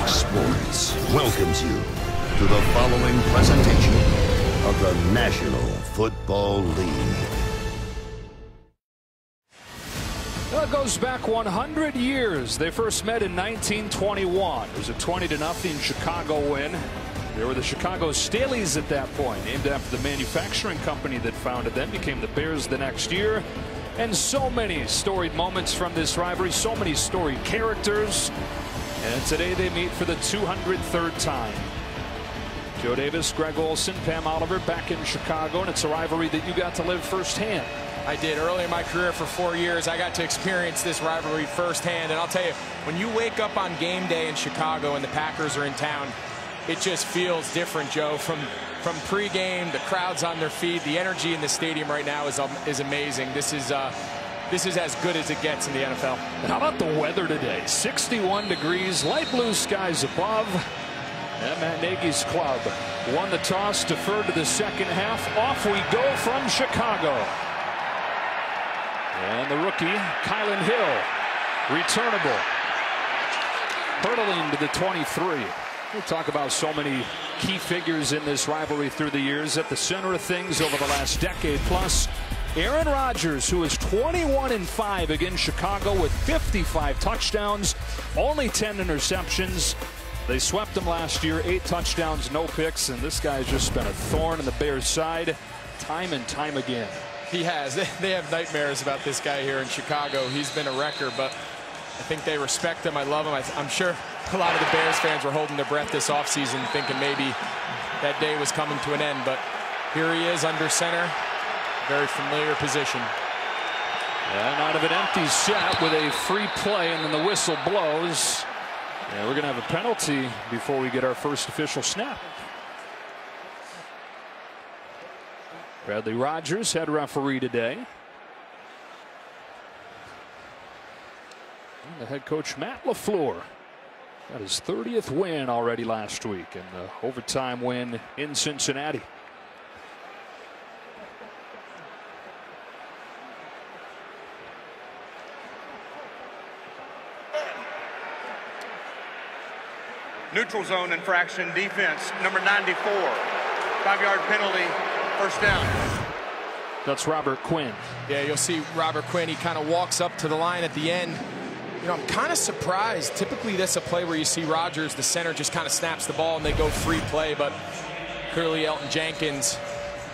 Fox Sports welcomes you to the following presentation of the National Football League. Well, it goes back 100 years. They first met in 1921. It was a 20-0 Chicago win. They were the Chicago Staleys at that point, named after the manufacturing company that founded them, became the Bears the next year. And so many storied moments from this rivalry, so many storied characters. And today they meet for the 203rd time. Joe Davis, Greg Olson, Pam Oliver back in Chicago, and it's a rivalry that you got to live firsthand. I did. Early in my career for 4 years, I got to experience this rivalry firsthand. And I'll tell you, when you wake up on game day in Chicago and the Packers are in town, it just feels different, Joe. From pregame, the crowds on their feet, the energy in the stadium right now is amazing. This is as good as it gets in the NFL. How about the weather today? 61 degrees, light blue skies above. And Matt Nagy's club won the toss, deferred to the second half. Off we go from Chicago. And the rookie, Kylan Hill, returnable. Hurtling to the 23. We'll talk about so many key figures in this rivalry through the years. At the center of things over the last decade plus, Aaron Rodgers, who is 21-5 against Chicago with 55 touchdowns, only 10 interceptions. They swept him last year, 8 touchdowns, no picks, and this guy's just been a thorn in the Bears' side time and time again. He has. They have nightmares about this guy here in Chicago. He's been a wrecker, but I think they respect him. I love him. I'm sure a lot of the Bears fans were holding their breath this offseason, thinking maybe that day was coming to an end. But here he is under center. Very familiar position. And out of an empty set with a free play, and then the whistle blows. And we're going to have a penalty before we get our first official snap. Bradley Rogers, head referee today. And the head coach, Matt LaFleur, got his 30th win already last week, and the overtime win in Cincinnati. Neutral zone infraction, defense, number 94. 5-yard penalty, first down. That's Robert Quinn. Yeah, you'll see Robert Quinn. He kind of walks up to the line at the end. You know, I'm kind of surprised. Typically, that's a play where you see Rodgers, the center, just kind of snaps the ball and they go free play. But clearly, Elton Jenkins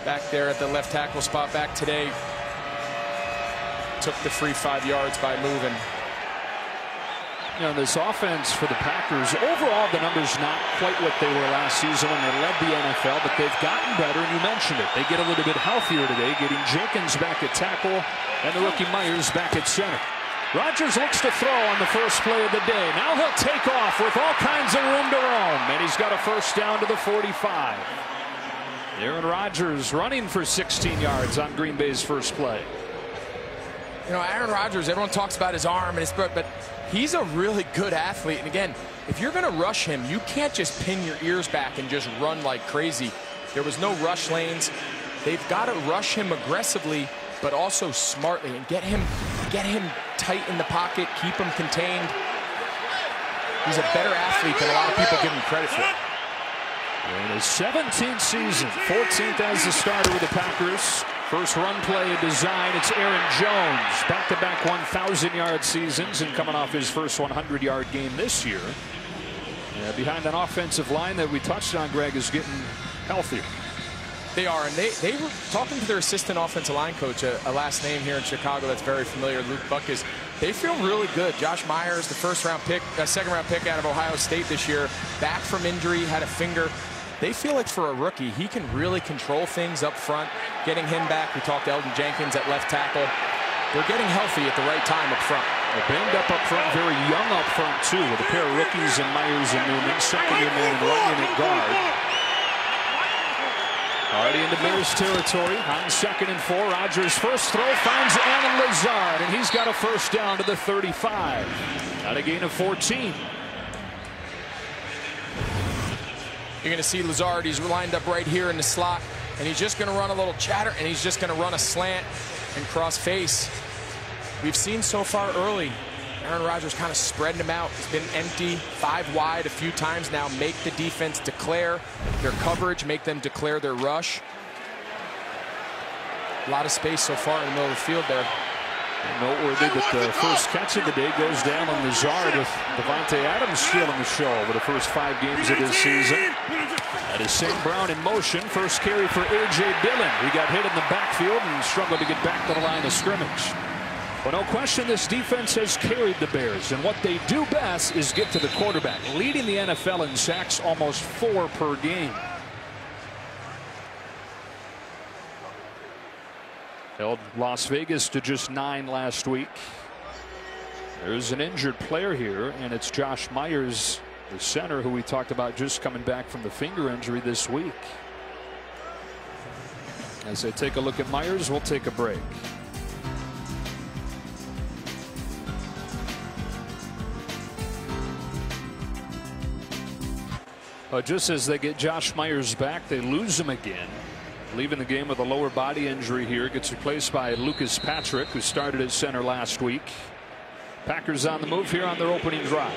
back there at the left tackle spot back today took the free 5 yards by moving. You know, this offense for the Packers, overall the numbers not quite what they were last season when they led the NFL, but they've gotten better, and you mentioned it. They get a little bit healthier today, getting Jenkins back at tackle and the rookie Myers back at center. Rodgers looks to throw on the first play of the day. Now he'll take off with all kinds of room to roam, and he's got a first down to the 45. Aaron Rodgers running for 16 yards on Green Bay's first play. You know, Aaron Rodgers, everyone talks about his arm and his foot, but he's a really good athlete. And again, if you're going to rush him, you can't just pin your ears back and just run like crazy. There was no rush lanes. They've got to rush him aggressively, but also smartly, and get him tight in the pocket, keep him contained. He's a better athlete than a lot of people give him credit for. In his 17th season, 14th as a starter with the Packers. First run play of design, it's Aaron Jones. Back-to-back 1,000-yard seasons, and coming off his first 100-yard game this year. Behind that offensive line that we touched on, Greg, is getting healthier. They are, and they were talking to their assistant offensive line coach, a last name here in Chicago that's very familiar, Luke Buckus. They feel really good. Josh Myers, the second-round pick out of Ohio State this year, back from injury, had a finger. They feel like for a rookie, he can really control things up front. Getting him back, we talked to Elton Jenkins at left tackle. They're getting healthy at the right time up front. They're banged up front, very young up front, too, with a pair of rookies in Myers and Newman. Second-year man and Runyon at guard. Already into Bears territory on 2nd and 4. Rodgers' first throw finds Allen Lazard, and he's got a first down to the 35. Got a gain of 14. You're going to see Lazard. He's lined up right here in the slot, and he's just going to run a little chatter, and he's just going to run a slant and cross face. We've seen so far early Aaron Rodgers kind of spreading them out. He's been empty, 5 wide a few times now. Make the defense declare their coverage, make them declare their rush. A lot of space so far in the middle of the field there. Noteworthy that the first catch of the day goes down on Lazard with Davante Adams stealing the show over the first 5 games of this season. That is St. Brown in motion. First carry for A.J. Dillon. He got hit in the backfield and struggled to get back to the line of scrimmage. But no question, this defense has carried the Bears, and what they do best is get to the quarterback, leading the NFL in sacks, almost 4 per game. Held Las Vegas to just 9 last week. There's an injured player here, and it's Josh Myers, the center, who we talked about just coming back from the finger injury this week. As they take a look at Myers, we'll take a break. Just as they get Josh Myers back, they lose him again. Leaving the game with a lower body injury here. Gets replaced by Lucas Patrick, who started at center last week. Packers on the move here on their opening drive.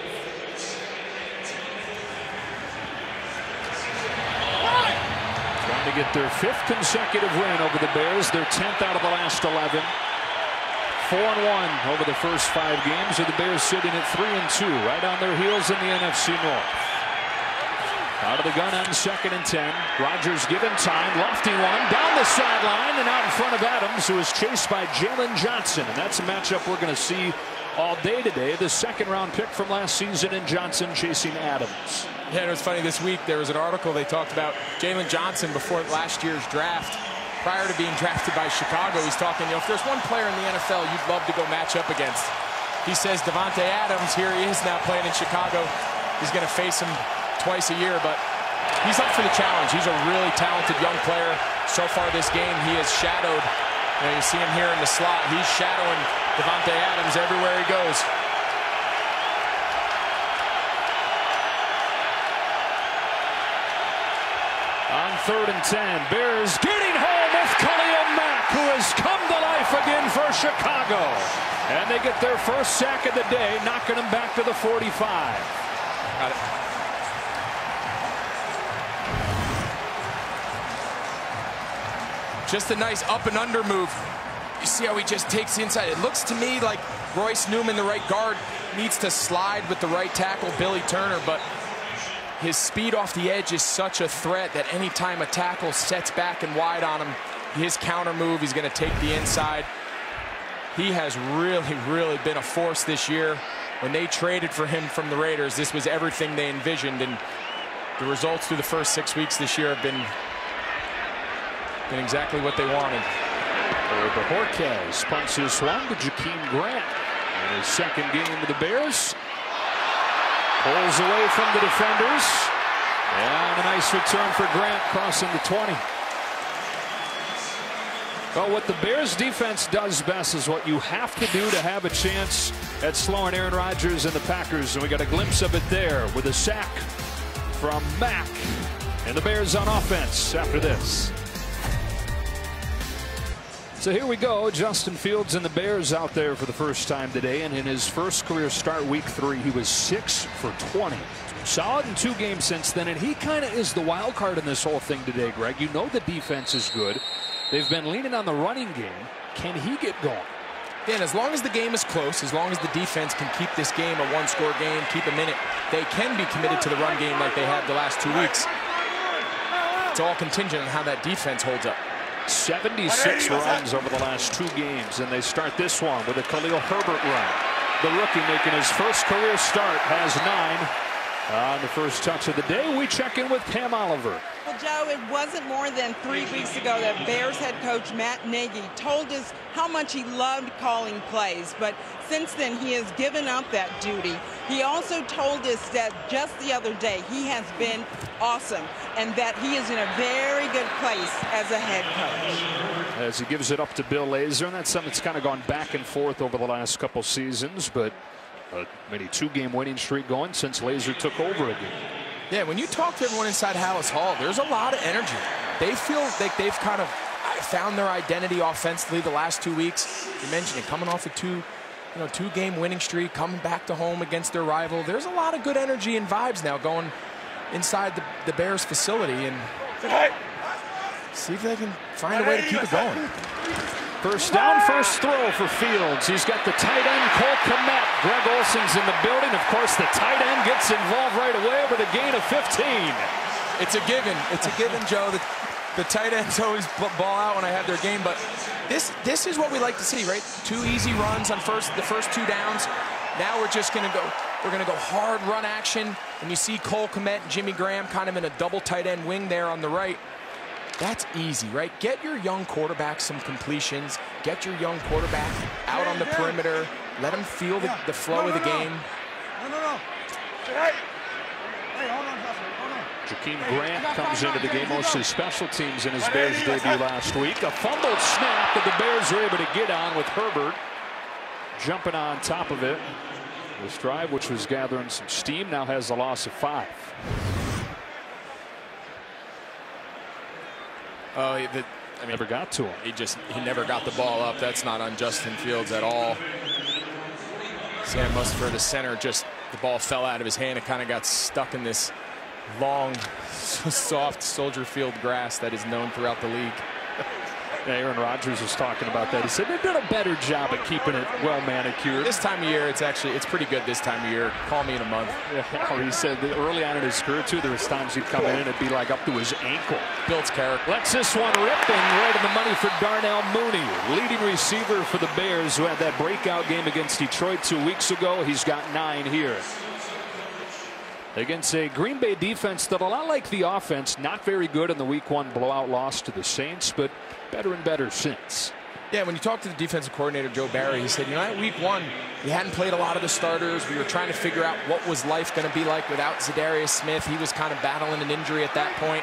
Trying to get their 5th consecutive win over the Bears. Their 10th out of the last 11. 4-1 over the first 5 games, with the Bears sitting at 3-2, right on their heels in the NFC North. Out of the gun on 2nd and 10. Rodgers given time, lofty one down the sideline and out in front of Adams, who is chased by Jalen Johnson. And that's a matchup we're going to see all day today. The 2nd-round pick from last season, and Johnson chasing Adams. Yeah, it was funny this week. There was an article they talked about Jalen Johnson before last year's draft. Prior to being drafted by Chicago, he's talking, if there's one player in the NFL you'd love to go match up against, he says Davante Adams. Here he is now playing in Chicago. He's going to face him twice a year, but he's up for the challenge. He's a really talented young player. So far this game, he has shadowed. You see him here in the slot. He's shadowing Davante Adams everywhere he goes. On 3rd and 10, Bears getting home with Khalil Mack, who has come to life again for Chicago. And they get their first sack of the day, knocking him back to the 45. Got it. Just a nice up and under move. You see how he just takes the inside. It looks to me like Royce Newman, the right guard, needs to slide with the right tackle, Billy Turner, but his speed off the edge is such a threat that anytime a tackle sets back and wide on him, his counter move, he's going to take the inside. He has really been a force this year. When they traded for him from the Raiders, this was everything they envisioned, and the results through the first 6 weeks this year have been exactly what they wanted. Bojorquez punts his one to Jakeem Grant in his 2nd game with the Bears. Pulls away from the defenders, and a nice return for Grant, crossing the 20. Well, what the Bears defense does best is what you have to do to have a chance at slowing Aaron Rodgers and the Packers, and we got a glimpse of it there with a sack from Mack, and the Bears on offense after this. So here we go. Justin Fields and the Bears out there for the first time today, and in his first career start, week 3, he was 6 for 20. Solid in 2 games since then, and he kind of is the wild card in this whole thing today, Greg. You know the defense is good. They've been leaning on the running game. Can he get going? Dan, as long as the game is close, as long as the defense can keep this game a 1-score game, keep them in it, they can be committed to the run game like they have the last 2 weeks. It's all contingent on how that defense holds up. 76 runs over the last 2 games, and they start this one with a Khalil Herbert run. The rookie making his first career start has 9 on the first touch of the day. We check in with Pam Oliver. Well, Joe, it wasn't more than 3 weeks ago that Bears head coach Matt Nagy told us how much he loved calling plays, but since then he has given up that duty. He also told us that just the other day he has been awesome and that he is in a very good place as a head coach. As he gives it up to Bill Lazor, and that's something that's kind of gone back and forth over the last couple seasons, but maybe 2-game winning streak going since Lazor took over again. Yeah, when you talk to everyone inside Hallis Hall, there's a lot of energy. They feel like they've kind of found their identity offensively the last 2 weeks. You mentioned it, coming off of 2 2-game winning streak, coming back to home against their rival. There's a lot of good energy and vibes now going inside the Bears facility, and see if they can find a way to keep it going. First down, first throw for Fields. He's got the tight end, Cole Kmet. Greg Olson's in the building. Of course, the tight end gets involved right away with a gain of 15. It's a given. It's a given, Joe. The tight ends always ball out when I have their game, but this is what we like to see, right? 2 easy runs on the first 2 downs. Now we're just going to go. We're going to go hard run action, and you see Cole Kmet and Jimmy Graham kind of in a double tight end wing there on the right. That's easy, right? Get your young quarterback some completions. Get your young quarterback out on the perimeter. Let him feel the flow of the game. Jakeem Grant comes into the game, most of his special teams in his Bears debut last week. A fumbled snap that the Bears were able to get on with Herbert jumping on top of it. This drive, which was gathering some steam, now has a loss of 5. Oh, I never got to him. He never got the ball up. That's not on Justin Fields at all. Sam Mustford, the center, the ball fell out of his hand. It kind of got stuck in this long, soft Soldier Field grass that is known throughout the league. Aaron Rodgers was talking about that. He said they've done a better job at keeping it well manicured. This time of year, it's pretty good this time of year. Call me in a month. Yeah, he said that early on in his career, too, there was times he'd come in and it'd be like up to his ankle. Builds character. Lets this one rip, and right in the money for Darnell Mooney, leading receiver for the Bears, who had that breakout game against Detroit 2 weeks ago. He's got 9 here. Against a Green Bay defense that, a lot like the offense, not very good in the Week 1 blowout loss to the Saints, but better and better since. Yeah, when you talk to the defensive coordinator, Joe Barry, he said, at Week 1, we hadn't played a lot of the starters. We were trying to figure out what was life going to be like without Zadarius Smith. He was kind of battling an injury at that point.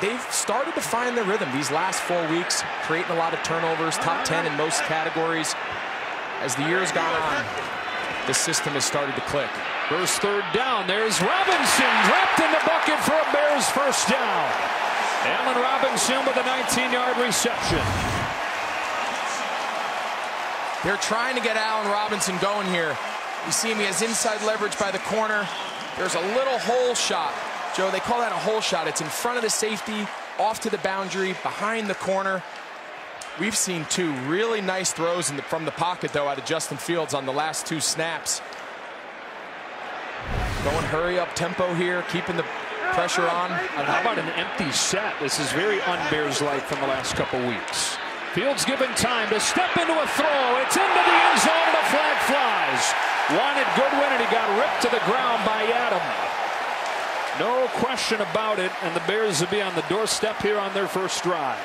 They've started to find their rhythm these last 4 weeks, creating a lot of turnovers, top 10 in most categories. As the year's gone on, the system has started to click. First third down. There's Robinson dropped in the bucket for a Bears first down. Allen Robinson with a 19-yard reception. They're trying to get Allen Robinson going here. You see him, he has inside leverage by the corner. There's a little hole shot. Joe, they call that a hole shot. It's in front of the safety, off to the boundary, behind the corner. We've seen 2 really nice throws from the pocket, though, out of Justin Fields on the last 2 snaps. Going hurry up tempo here, keeping the pressure on. And how about an empty set? This is very un-Bears-like from the last couple weeks. Fields given time to step into a throw. It's into the end zone and a flag flies. Wanted Goodwin, and he got ripped to the ground by Adam. No question about it, and the Bears will be on the doorstep here on their first drive.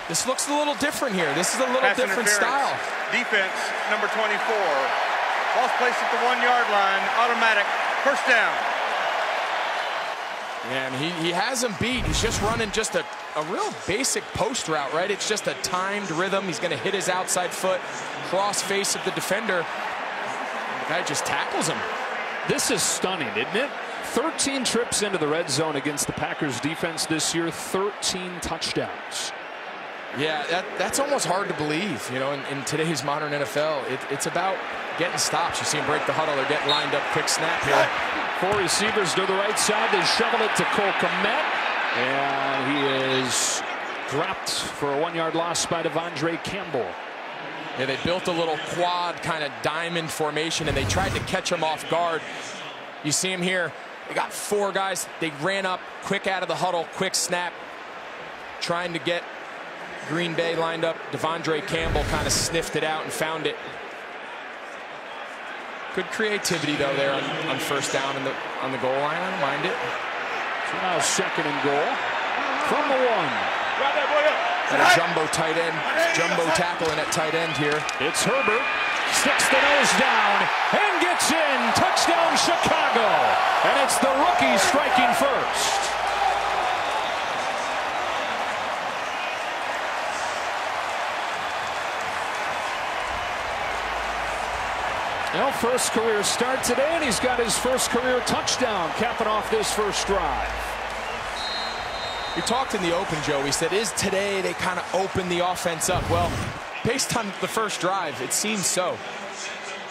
This looks a little different here. This is a little different style. Defense, number 24. Ball's placed at the 1-yard line. Automatic. First down. Yeah, and he has him beat. He's just running just a real basic post route, right? It's just a timed rhythm. He's going to hit his outside foot, cross face of the defender. The guy just tackles him. This is stunning, isn't it? 13 trips into the red zone against the Packers defense this year, 13 touchdowns. Yeah, that's almost hard to believe, in today's modern NFL. It's about getting stops. You see him break the huddle. They're getting lined up. Quick snap here. 4 receivers to the right side. They shovel it to Cole Kmet. And he is dropped for a 1-yard loss by Devondre Campbell. Yeah, they built a little quad kind of diamond formation, and they tried to catch him off guard. You see him here. They got 4 guys. They ran up quick out of the huddle. Quick snap. Trying to get Green Bay lined up. Devondre Campbell kind of sniffed it out and found it. Good creativity, though, there on first down on the goal line. I don't mind it. So now 2nd and goal from the 1. And a jumbo tight end, jumbo tackling at tight end here. It's Herbert, sticks the nose down and gets in. Touchdown Chicago. And it's the rookie striking first. Well, first career start today, and he's got his first career touchdown, capping off this first drive. We talked in the open, Joe. We said, is today they kind of open the offense up? Well, based on the first drive, it seems so.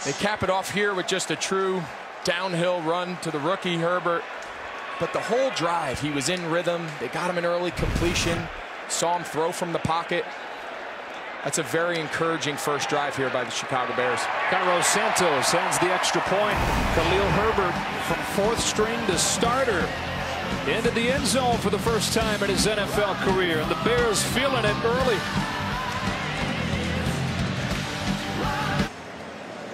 They cap it off here with just a true downhill run to the rookie, Herbert. But the whole drive, he was in rhythm. They got him an early completion. Saw him throw from the pocket. That's a very encouraging first drive here by the Chicago Bears. Cairo Santos hands the extra point. Khalil Herbert from fourth string to starter into the end zone for the first time in his NFL career. And the Bears feeling it early.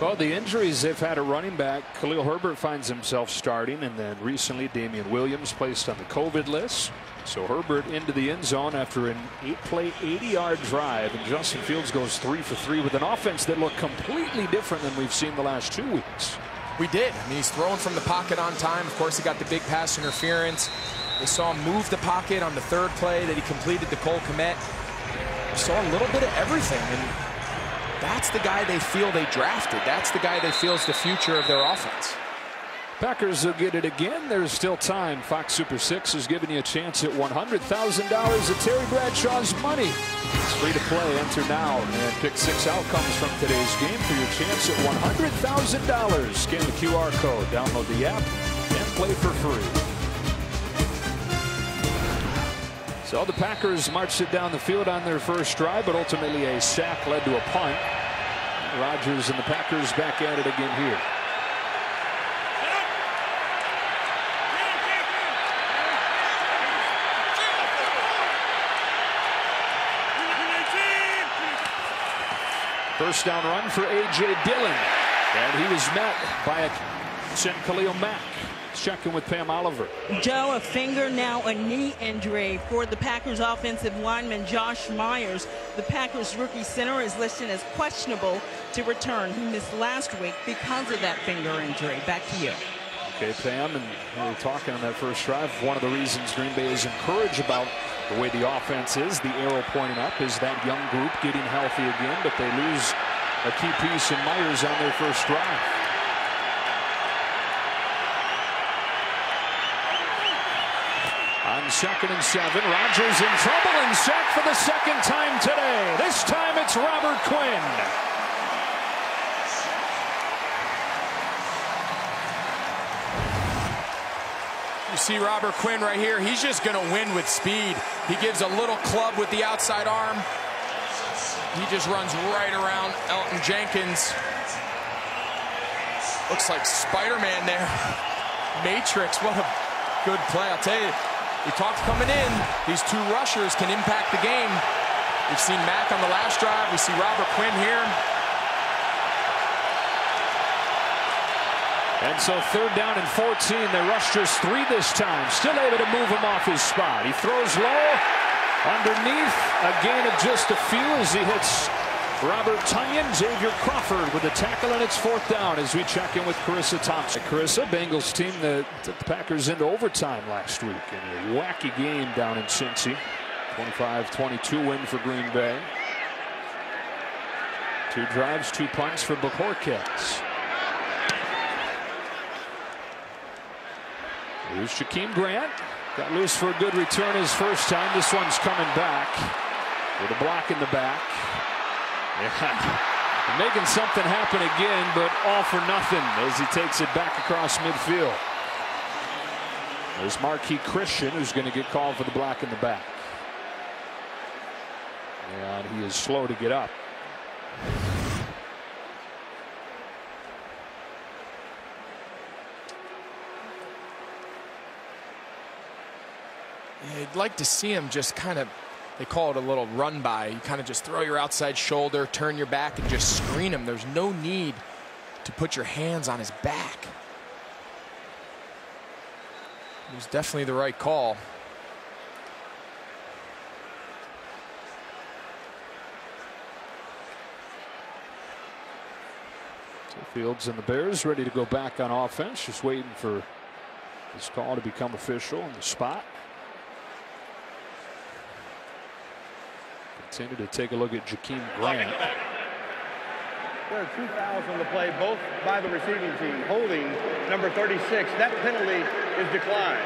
Well, the injuries they've had at running back, Khalil Herbert finds himself starting, and then recently Damian Williams placed on the COVID list. So Herbert into the end zone after an 8-play, 80-yard drive, and Justin Fields goes 3 for 3 with an offense that looked completely different than we've seen the last 2 weeks. We did. I mean, he's throwing from the pocket on time. Of course, he got the big pass interference. They saw him move the pocket on the third play that he completed to Cole Kmet. We saw a little bit of everything, and that's the guy they feel they drafted. That's the guy they feel is the future of their offense. Packers will get it again. There's still time. Fox Super 6 is giving you a chance at $100,000 at Terry Bradshaw's money. It's free to play. Enter now and pick 6 outcomes from today's game for your chance at $100,000. Scan the QR code, download the app, and play for free. So the Packers marched it down the field on their first drive, but ultimately a sack led to a punt. Rodgers and the Packers back at it again here. First down run for A.J. Dillon. And he was met by a Khalil Mack. Checking with Pam Oliver. Joe, a finger, now a knee injury for the Packers offensive lineman Josh Myers. The Packers rookie center is listed as questionable to return. He missed last week because of that finger injury. Back to you. Okay, Pam, and we were talking on that first drive. One of the reasons Green Bay is encouraged about the way the offense is, the arrow pointing up, is that young group getting healthy again, but they lose a key piece in Myers on their first drive. On 2nd and 7, Rodgers in trouble and sacked for the second time today. This time it's Robert Quinn. You see Robert Quinn right here. He's just going to win with speed. He gives a little club with the outside arm. He just runs right around Elton Jenkins. Looks like Spider-Man there. Matrix, what a good play. I'll tell you, we talked coming in, these two rushers can impact the game. We've seen Mack on the last drive. We see Robert Quinn here. And so 3rd down and 14. They rushed just 3 this time. Still able to move him off his spot. He throws low underneath. A gain of just a few as he hits Robert Tonyan. Xavier Crawford with a tackle, and it's 4th down as we check in with Carissa Thompson. Carissa, Bengals team that took the Packers into overtime last week in a wacky game down in Cincy. 25-22 win for Green Bay. 2 drives, 2 punts for Bojorquez. Here's Shaquem Grant. Got loose for a good return his first time. This one's coming back with a block in the back. Yeah. Making something happen again, but all for nothing as he takes it back across midfield. There's Marquis Christian, who's going to get called for the block in the back. And he is slow to get up. Yeah, you'd like to see him just kind of, they call it a little run by. You kind of just throw your outside shoulder, turn your back, and just screen him. There's no need to put your hands on his back. It was definitely the right call. So Fields and the Bears ready to go back on offense, just waiting for this call to become official on the spot. Continue to take a look at Jakeem Grant. There are 2 fouls on the play, both by the receiving team. Holding number 36. That penalty is declined.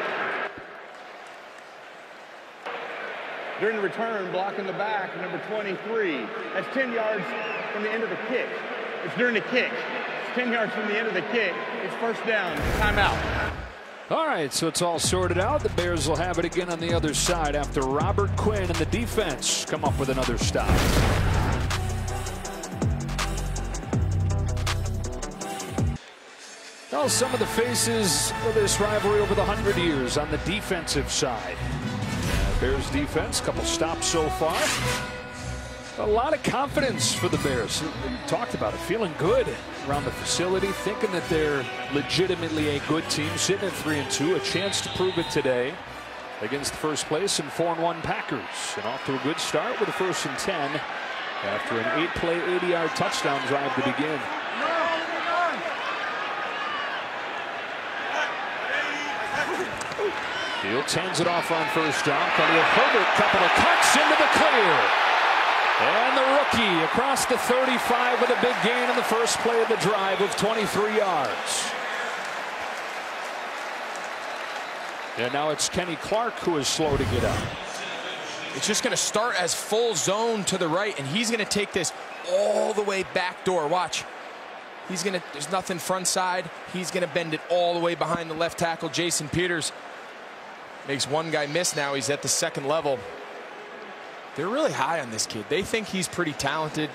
During the return, blocking the back, number 23. That's 10 yards from the end of the kick. It's during the kick. It's 10 yards from the end of the kick. It's first down. Timeout. All right, so it's all sorted out. The Bears will have it again on the other side after Robert Quinn and the defense come up with another stop. Well, some of the faces of this rivalry over the 100 years on the defensive side. Bears defense, couple stops so far. A lot of confidence for the Bears. We talked about it, feeling good around the facility, thinking that they're legitimately a good team, sitting at 3-2, a chance to prove it today against the first place and 4-1 Packers. And off to a good start with a 1st and 10 after an 8-play, 80-yard touchdown drive to begin. Fields hands it off on first down. Herbert, couple of cuts into the clear. And the rookie across the 35 with a big gain on the first play of the drive of 23 yards. And now it's Kenny Clark who is slow to get up. It's just going to start as full zone to the right, and he's going to take this all the way back door. Watch. He's going to, there's nothing front side. He's going to bend it all the way behind the left tackle. Jason Peters makes one guy miss now. He's at the second level. They're really high on this kid. They think he's pretty talented.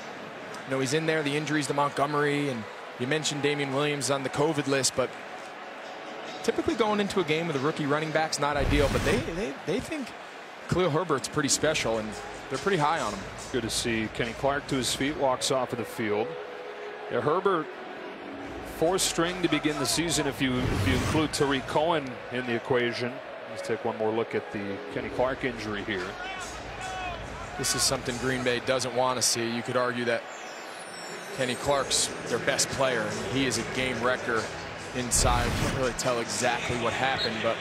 You know, he's in there, the injuries to Montgomery, and you mentioned Damian Williams on the COVID list, but typically going into a game with a rookie running back's not ideal, but they think Khalil Herbert's pretty special, and they're pretty high on him. Good to see Kenny Clark to his feet, walks off of the field. Yeah, Herbert, 4th string to begin the season if you include Tariq Cohen in the equation. Let's take one more look at the Kenny Clark injury here. This is something Green Bay doesn't want to see. You could argue that Kenny Clark's their best player, and he is a game wrecker inside. Can't really tell exactly what happened, but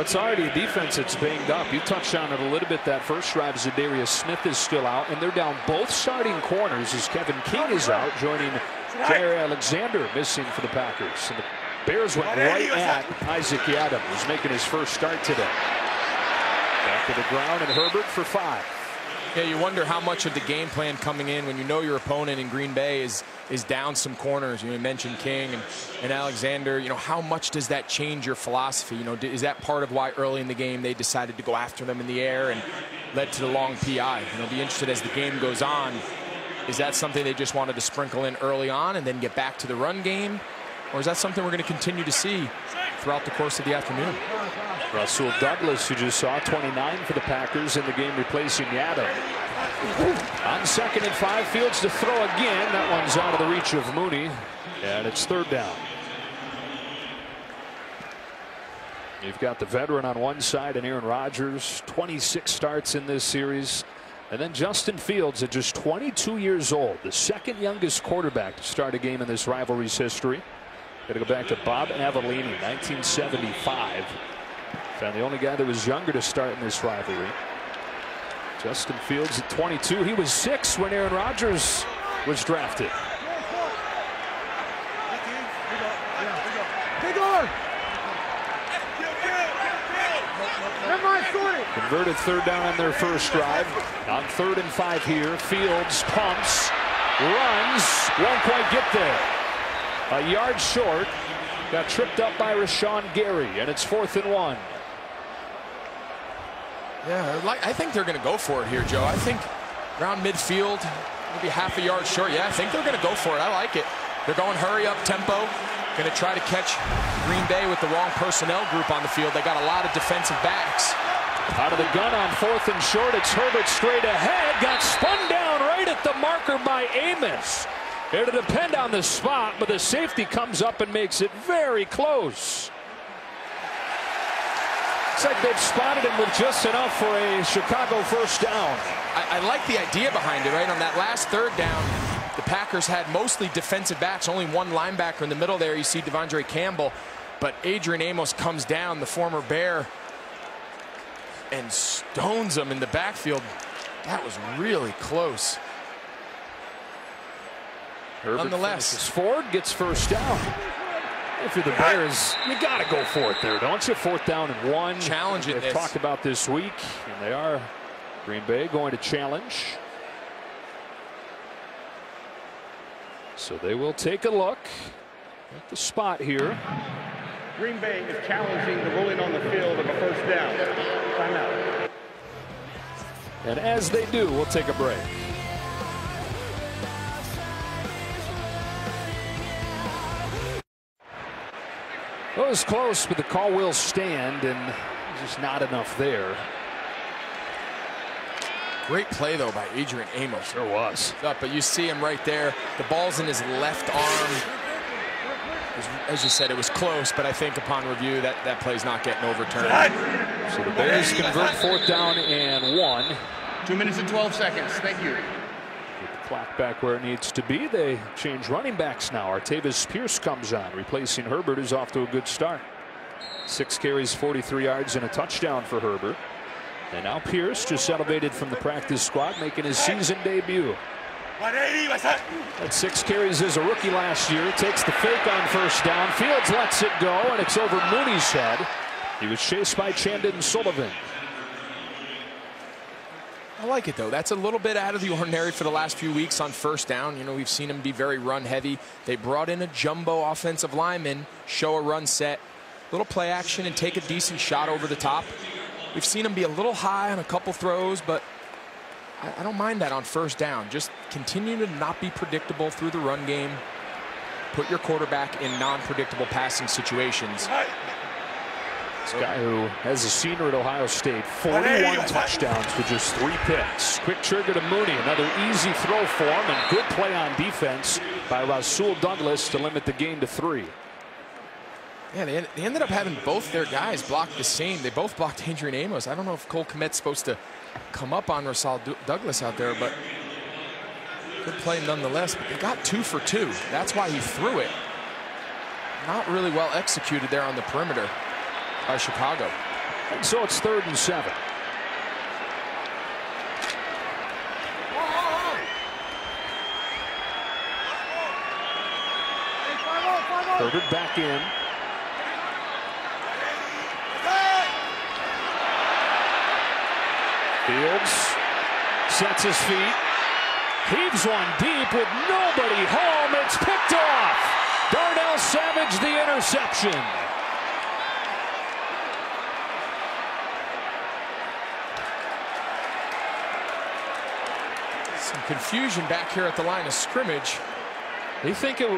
it's already a defense that's banged up. You touched on it a little bit. That first drive, Zadarius Smith is still out, and they're down both starting corners as Kevin King is out, joining Jair Alexander missing for the Packers. And the Bears went right at Isaac Yiadom, who's making his first start today. Back to the ground, and Herbert for 5. Yeah, you wonder how much of the game plan coming in when you know your opponent in Green Bay is down some corners. You mentioned King and Alexander. You know, how much does that change your philosophy? You know, is that part of why early in the game they decided to go after them in the air and led to the long PI? You know, be interested as the game goes on. Is that something they just wanted to sprinkle in early on and then get back to the run game? Or is that something we're going to continue to see throughout the course of the afternoon? Rasul Douglas, who just saw 29 for the Packers in the game, replacing Yiadom. On 2nd and 5, Fields to throw again. That one's out of the reach of Mooney, and it's 3rd down. You've got the veteran on one side and Aaron Rodgers, 26 starts in this series. And then Justin Fields at just 22 years old, the 2nd youngest quarterback to start a game in this rivalry's history. Got to go back to Bob Avellini, 1975. Found the only guy that was younger to start in this rivalry. Justin Fields at 22. He was 6 when Aaron Rodgers was drafted. Converted 3rd down on their first drive. On 3rd and 5 here, Fields pumps, runs, won't quite get there. A yard short. Got tripped up by Rashawn Gary, and it's 4th and 1. Yeah, I think they're going to go for it here, Joe. I think around midfield, maybe half a yard short. Yeah, I think they're going to go for it. I like it. They're going hurry up tempo. Going to try to catch Green Bay with the wrong personnel group on the field. They got a lot of defensive backs. Out of the gun on 4th and short. It's Herbert straight ahead. Got spun down right at the marker by Amos. It'll depend on the spot, but the safety comes up and makes it very close. Looks like they've spotted him with just enough for a Chicago first down. I like the idea behind it, right? On that last 3rd down, the Packers had mostly defensive backs, only one linebacker in the middle there. You see Devondre Campbell, but Adrian Amos comes down, the former Bear, and stones him in the backfield. That was really close. Herbert nonetheless, Ford gets first down. If you're the Bears, you got to go for it there, don't you? 4th down and 1. Challenging They've this. talked about this week, and they are. Green Bay going to challenge. So they will take a look at the spot here. Green Bay is challenging the ruling on the field of a first down. Timeout. And as they do, we'll take a break. It was close, but the call will stand, and just not enough there. Great play, though, by Adrian Amos. Sure was. But you see him right there. The ball's in his left arm. As you said, it was close, but I think upon review, that play's not getting overturned. So the Bears convert 4th down and 1. 2 minutes and 12 seconds. Thank you. Get the clock back where it needs to be. They change running backs now. Artavis Pierce comes on, replacing Herbert, who's off to a good start. 6 carries, 43 yards, and a touchdown for Herbert. And now Pierce, just elevated from the practice squad, making his season debut. At 6 carries as a rookie last year. Takes the fake on first down. Fields lets it go, and it's over Mooney's head. He was chased by Chandon Sullivan. I like it, though. That's a little bit out of the ordinary for the last few weeks on first down. You know, we've seen him be very run heavy. They brought in a jumbo offensive lineman, show a run set, little play action, and take a decent shot over the top. We've seen him be a little high on a couple throws, but I don't mind that on first down. Just continue to not be predictable through the run game. Put your quarterback in non-predictable passing situations. This guy who has a senior at Ohio State, 41 touchdowns with just 3 picks. Quick trigger to Mooney, another easy throw for him, and good play on defense by Rasul Douglas to limit the gain to 3. Yeah, they ended up having both their guys block the same. They both blocked Adrian Amos. I don't know if Cole Kmet's supposed to come up on Rasul Douglas out there, but good play nonetheless. But they got 2 for 2. That's why he threw it. Not really well executed there on the perimeter by Chicago. And so it's 3rd and 7. Herbert back in. Fields sets his feet, heaves one deep with nobody home. It's picked off. Darnell Savage, the interception. Some confusion back here at the line of scrimmage. They think it.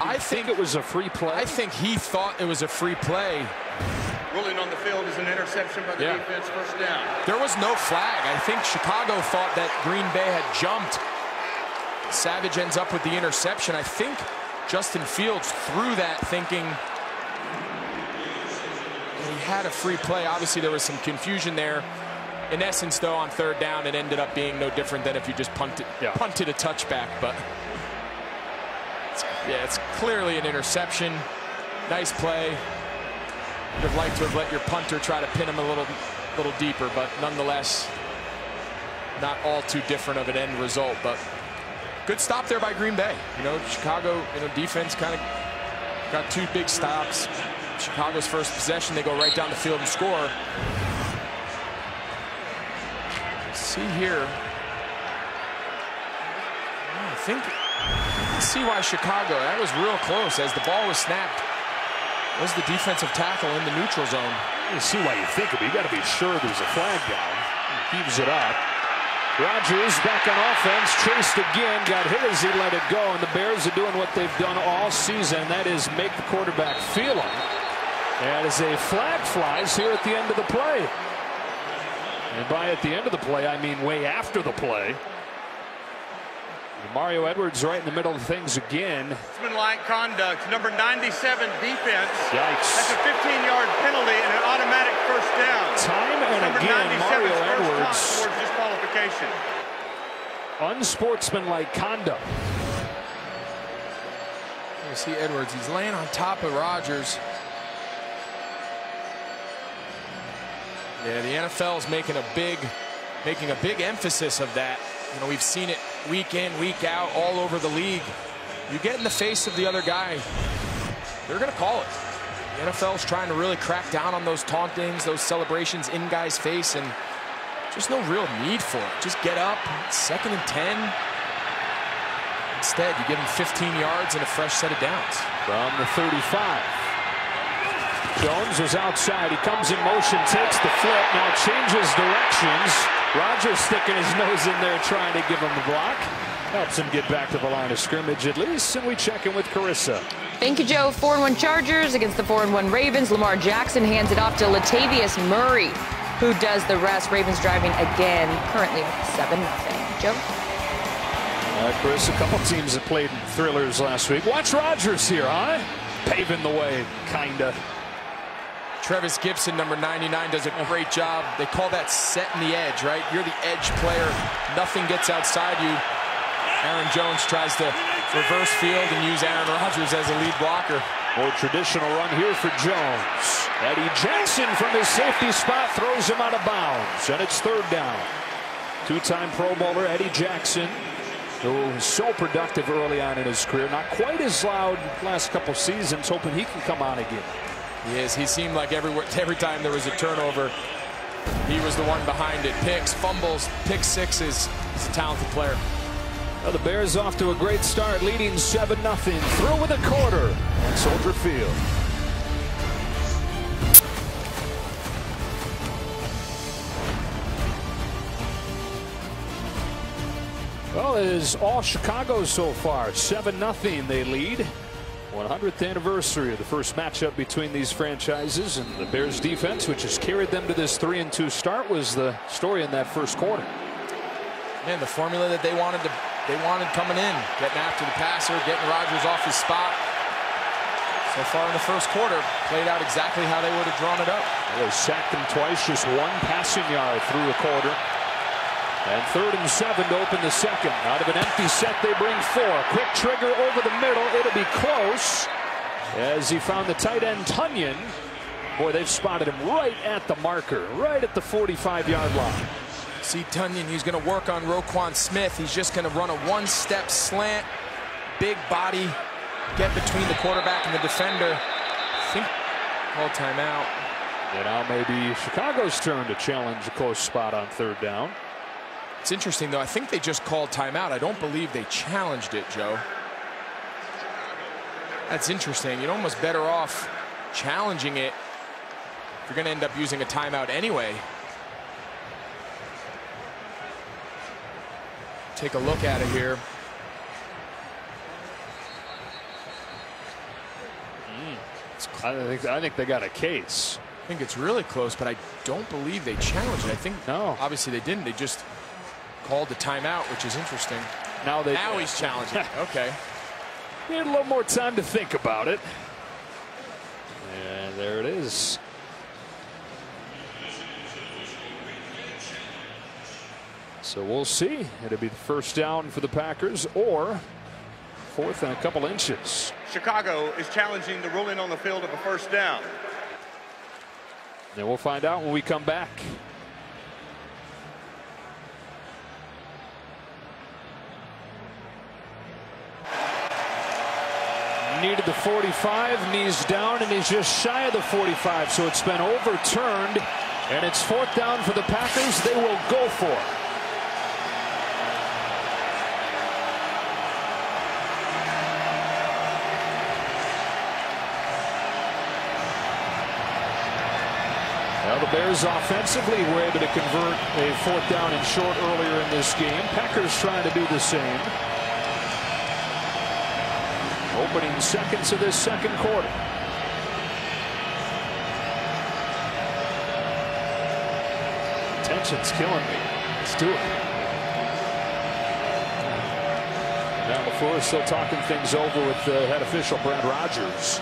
I think it was a free play. I think he thought it was a free play. Ruling on the field is an interception by the defense, first down. There was no flag. I think Chicago thought that Green Bay had jumped. Savage ends up with the interception. I think Justin Fields threw that thinking he had a free play. Obviously, there was some confusion there. In essence, though, on 3rd down, it ended up being no different than if you just punted a touchback. But it's clearly an interception. Nice play. Would have liked to have let your punter try to pin him a little deeper, but nonetheless, not all too different of an end result. But good stop there by Green Bay. You know, Chicago, defense kind of got 2 big stops. Chicago's first possession, they go right down the field and score. See here. I think see why Chicago, that was real close as the ball was snapped. Was the defensive tackle in the neutral zone. You see why you think of it. You got to be sure there's a flag down. He heaves it up. Rodgers back on offense, chased again, got hit as he let it go, and the Bears are doing what they've done all season. That is make the quarterback feel him. And as a flag flies here at the end of the play. And by at the end of the play, I mean way after the play. Mario Edwards right in the middle of things again. Like conduct, number 97 defense. Yikes. That's a 15-yard penalty and an automatic first down. Time and number again, Mario Edwards. Towards disqualification. Unsportsmanlike conduct. You see Edwards, he's laying on top of Rodgers. Yeah, the NFL is making a big emphasis of that. You know, we've seen it week in, week out, all over the league. You get in the face of the other guy, they're going to call it. The NFL's trying to really crack down on those tauntings, those celebrations in guys' face, and just no real need for it. Just get up, 2nd and 10. Instead, you give him 15 yards and a fresh set of downs. From the 35. Jones was outside. He comes in motion, takes the flip, now changes directions. Rodgers sticking his nose in there trying to give him the block. Helps him get back to the line of scrimmage at least, and we check in with Carissa. Thank you, Joe. 4-1 Chargers against the 4-1 Ravens. Lamar Jackson hands it off to Latavius Murray, who does the rest. Ravens driving again, currently 7-0. Joe? Chris, a couple teams that played in thrillers last week. Watch Rodgers here, huh? Paving the way, kinda. Travis Gibson, number 99, does a great job. They call that setting the edge, right? You're the edge player. Nothing gets outside you. Aaron Jones tries to reverse field and use Aaron Rodgers as a lead blocker. More traditional run here for Jones. Eddie Jackson from his safety spot throws him out of bounds, and it's 3rd down. 2-time Pro Bowler Eddie Jackson, who was so productive early on in his career. Not quite as loud last couple seasons, hoping he can come on again. He is. He seemed like every time there was a turnover, he was the one behind it. Picks, fumbles, pick sixes. He's a talented player. Well, the Bears off to a great start, leading 7-0. Through with a quarter on Soldier Field. Well, it is all Chicago so far. 7-0 they lead. 100th anniversary of the first matchup between these franchises, and the Bears defense, which has carried them to this 3-2 start, was the story in that first quarter. Man, the formula that they wanted coming in, getting after the passer, getting Rodgers off his spot. So far in the first quarter, played out exactly how they would have drawn it up. Well, they sacked him twice, just 1 passing yard through the quarter. And 3rd and 7 to open the second. Out of an empty set, they bring 4. Quick trigger over the middle. It'll be close as he found the tight end Tunyon. Boy, they've spotted him right at the marker, right at the 45-yard line. See Tunyon, he's going to work on Roquan Smith. He's just going to run a 1-step slant, big body, get between the quarterback and the defender. I think call timeout. And now maybe Chicago's turn to challenge a close spot on 3rd down. It's interesting, though. I think they just called timeout. I don't believe they challenged it, Joe. That's interesting. You're almost better off challenging it if you're going to end up using a timeout anyway. Take a look at it here. I think they got a case. I think it's really close, but I don't believe they challenged it. I think no. Obviously they didn't. They just called the timeout, which is interesting. Now he's challenging it. Okay. He had a little more time to think about it. And there it is. So we'll see. It'll be the 1st down for the Packers, or 4th and a couple inches. Chicago is challenging the ruling on the field of a 1st down. And we'll find out when we come back. Needed the 45, knees down, and he's just shy of the 45, so it's been overturned, and it's 4th down for the Packers. They will go for it. Well, the Bears offensively were able to convert a 4th down and short earlier in this game. Packers trying to do the same. Opening seconds of this second quarter. Tension's killing me. Let's do it. Now before still talking things over with head official Brad Rodgers.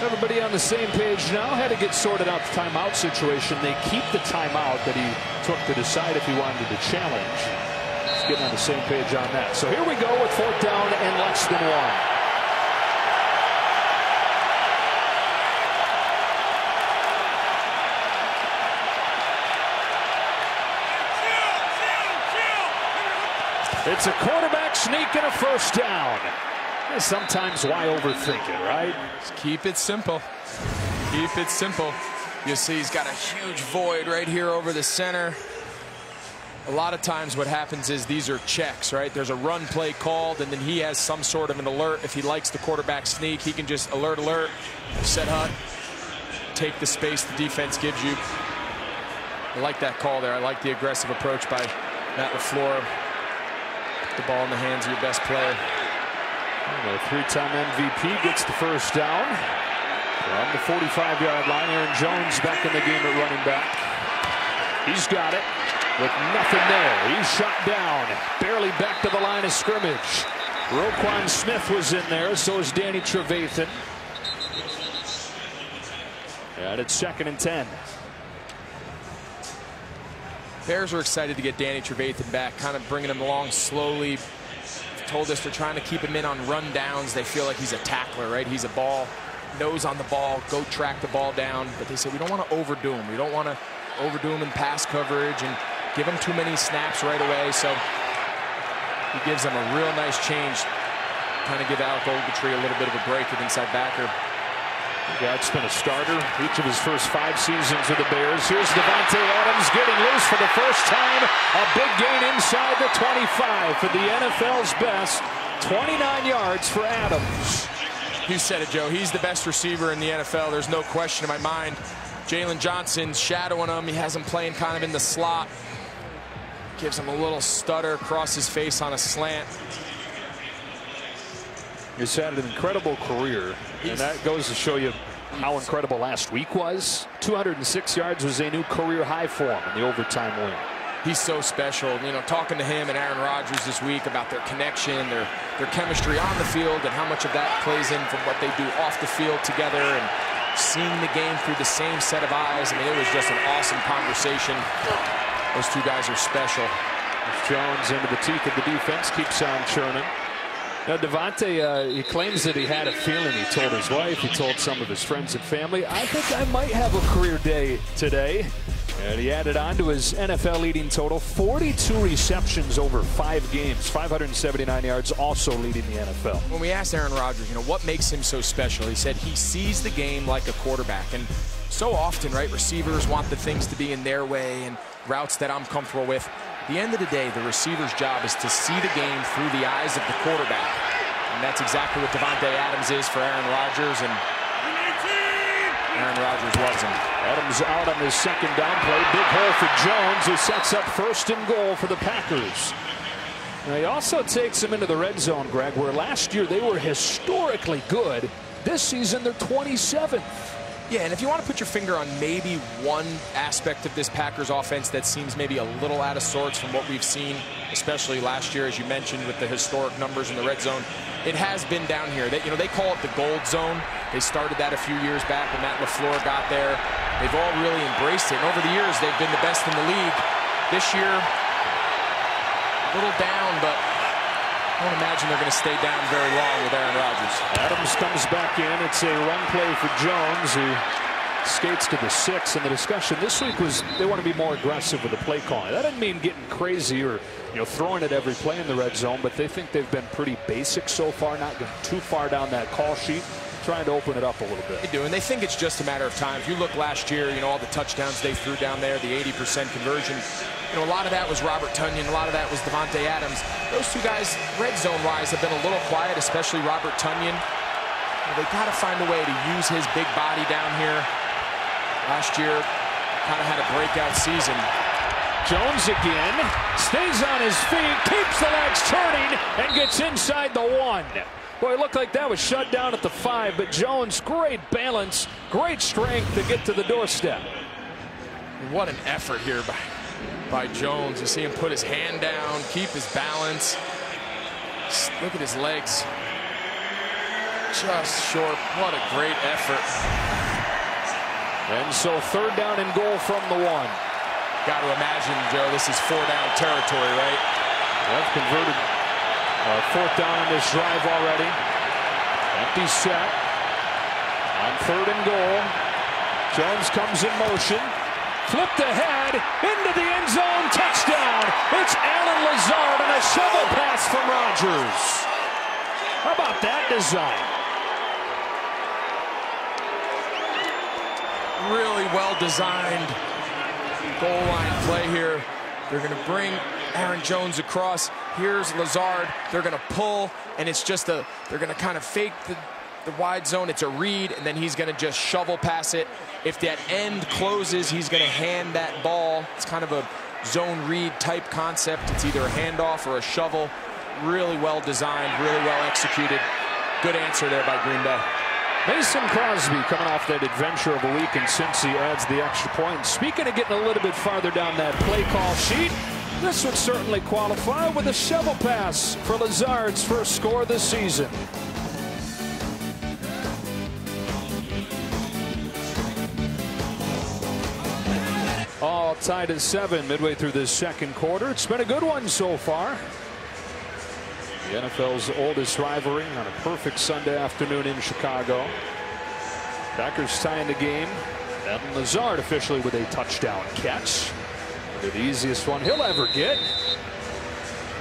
Everybody on the same page now. Had to get sorted out the timeout situation. They keep the timeout that he took to decide if he wanted to challenge. Getting on the same page on that. So here we go with 4th down and less than 1. It's a quarterback sneak and a 1st down. Sometimes why overthink it, right? Just keep it simple. Keep it simple. You see he's got a huge void right here over the center. A lot of times what happens is these are checks, right? There's a run play called, and then he has some sort of an alert. If he likes the quarterback sneak, he can just alert, set hut, take the space the defense gives you. I like that call there. I like the aggressive approach by Matt LaFleur. Put the ball in the hands of your best player. The three-time MVP gets the first down. From the 45-yard line, Aaron Jones back in the game at running back. He's got it with nothing there. He's shot down, barely back to the line of scrimmage. Roquan Smith was in there, so is Danny Trevathan. And it's 2nd and 10. Bears are excited to get Danny Trevathan back, kind of bringing him along slowly. Told us they're trying to keep him in on run downs. They feel like he's a tackler, right? He's a ball, nose on the ball, go track the ball down. But they say we don't want to overdo him. We don't want to overdo him in pass coverage and give him too many snaps right away. So he gives them a real nice change. Kind of give Alec Ogletree a little bit of a break at inside backer. That's been a starter each of his first 5 seasons with the Bears. Here's Davante Adams getting loose for the first time. A big gain inside the 25 for the NFL's best. 29 yards for Adams. You said it, Joe. He's the best receiver in the NFL. There's no question in my mind. Jalen Johnson's shadowing him. He has him playing kind of in the slot. Gives him a little stutter across his face on a slant. He's had an incredible career, and that goes to show you how incredible last week was. 206 yards was a new career high for him in the overtime win. He's so special. You know, talking to him and Aaron Rodgers this week about their connection, their chemistry on the field, and how much of that plays in from what they do off the field together, and seeing the game through the same set of eyes. I mean, it was just an awesome conversation. Those two guys are special. Jones into the teeth of the defense, keeps on churning. Now, Davante, he claims that he had a feeling. He told his wife, he told some of his friends and family, I think I might have a career day today. And he added on to his NFL leading total, 42 receptions over 5 games, 579 yards, also leading the NFL. When we asked Aaron Rodgers, you know, what makes him so special, he said he sees the game like a quarterback. And so often, right, receivers want the things to be in their way and routes that I'm comfortable with. At the end of the day, the receiver's job is to see the game through the eyes of the quarterback. And that's exactly what Davante Adams is for Aaron Rodgers, and Aaron Rodgers loves him. Adams out on his second down play. Big hole for Jones, who sets up 1st and goal for the Packers. Now, he also takes them into the red zone, Greg, where last year they were historically good. This season, they're 27th. Yeah, and if you want to put your finger on maybe one aspect of this Packers offense that seems maybe a little out of sorts from what we've seen, especially last year, as you mentioned, with the historic numbers in the red zone, it has been down here. They call it the gold zone. They started that a few years back when Matt LaFleur got there. They've all really embraced it. And over the years, they've been the best in the league. This year, a little down, but I don't imagine they're going to stay down very long with Aaron Rodgers. Adams comes back in. It's a run play for Jones, who skates to the 6. And the discussion this week was they want to be more aggressive with the play calling. That doesn't mean getting crazy or throwing at every play in the red zone, but they think they've been pretty basic so far, not going too far down that call sheet, trying to open it up a little bit. They do, and they think it's just a matter of time. If you look last year, all the touchdowns they threw down there, the 80% conversion, a lot of that was Robert Tonyan, a lot of that was Davante Adams. Those two guys, red zone-wise, have been a little quiet, especially Robert Tonyan. They got to find a way to use his big body down here. Last year, kind of had a breakout season. Jones again, stays on his feet, keeps the legs turning, and gets inside the 1. Boy, it looked like that was shut down at the 5, but Jones, great balance, great strength to get to the doorstep. What an effort here by Jones. You see him put his hand down, keep his balance. Look at his legs. Just short. What a great effort. And so 3rd down and goal from the 1. Got to imagine, Joe, this is 4-down territory, right? They've converted 4th down on this drive already. Empty set. On 3rd and goal. Jones comes in motion. Flipped ahead into the end zone. Touchdown. It's Allen Lazard and a shovel pass from Rodgers. How about that design? Really well designed goal line play here. They're going to bring Aaron Jones across. Here's Lazard. They're going to pull, and it's just they're going to kind of fake the wide zone. It's a read, and then he's going to just shovel pass it. If that end closes, he's going to hand that ball. It's kind of a zone read type concept. It's either a handoff or a shovel. Really well designed, really well executed. Good answer there by Green Bay. Mason Crosby coming off that adventure of a week, and since he adds the extra point. Speaking of getting a little bit farther down that play call sheet, this would certainly qualify with a shovel pass for Lazard's first score of the season. All tied at 7 midway through this second quarter. It's been a good one so far. The NFL's oldest rivalry on a perfect Sunday afternoon in Chicago. Packers tying the game. Evan Lazard officially with a touchdown catch. The easiest one he'll ever get.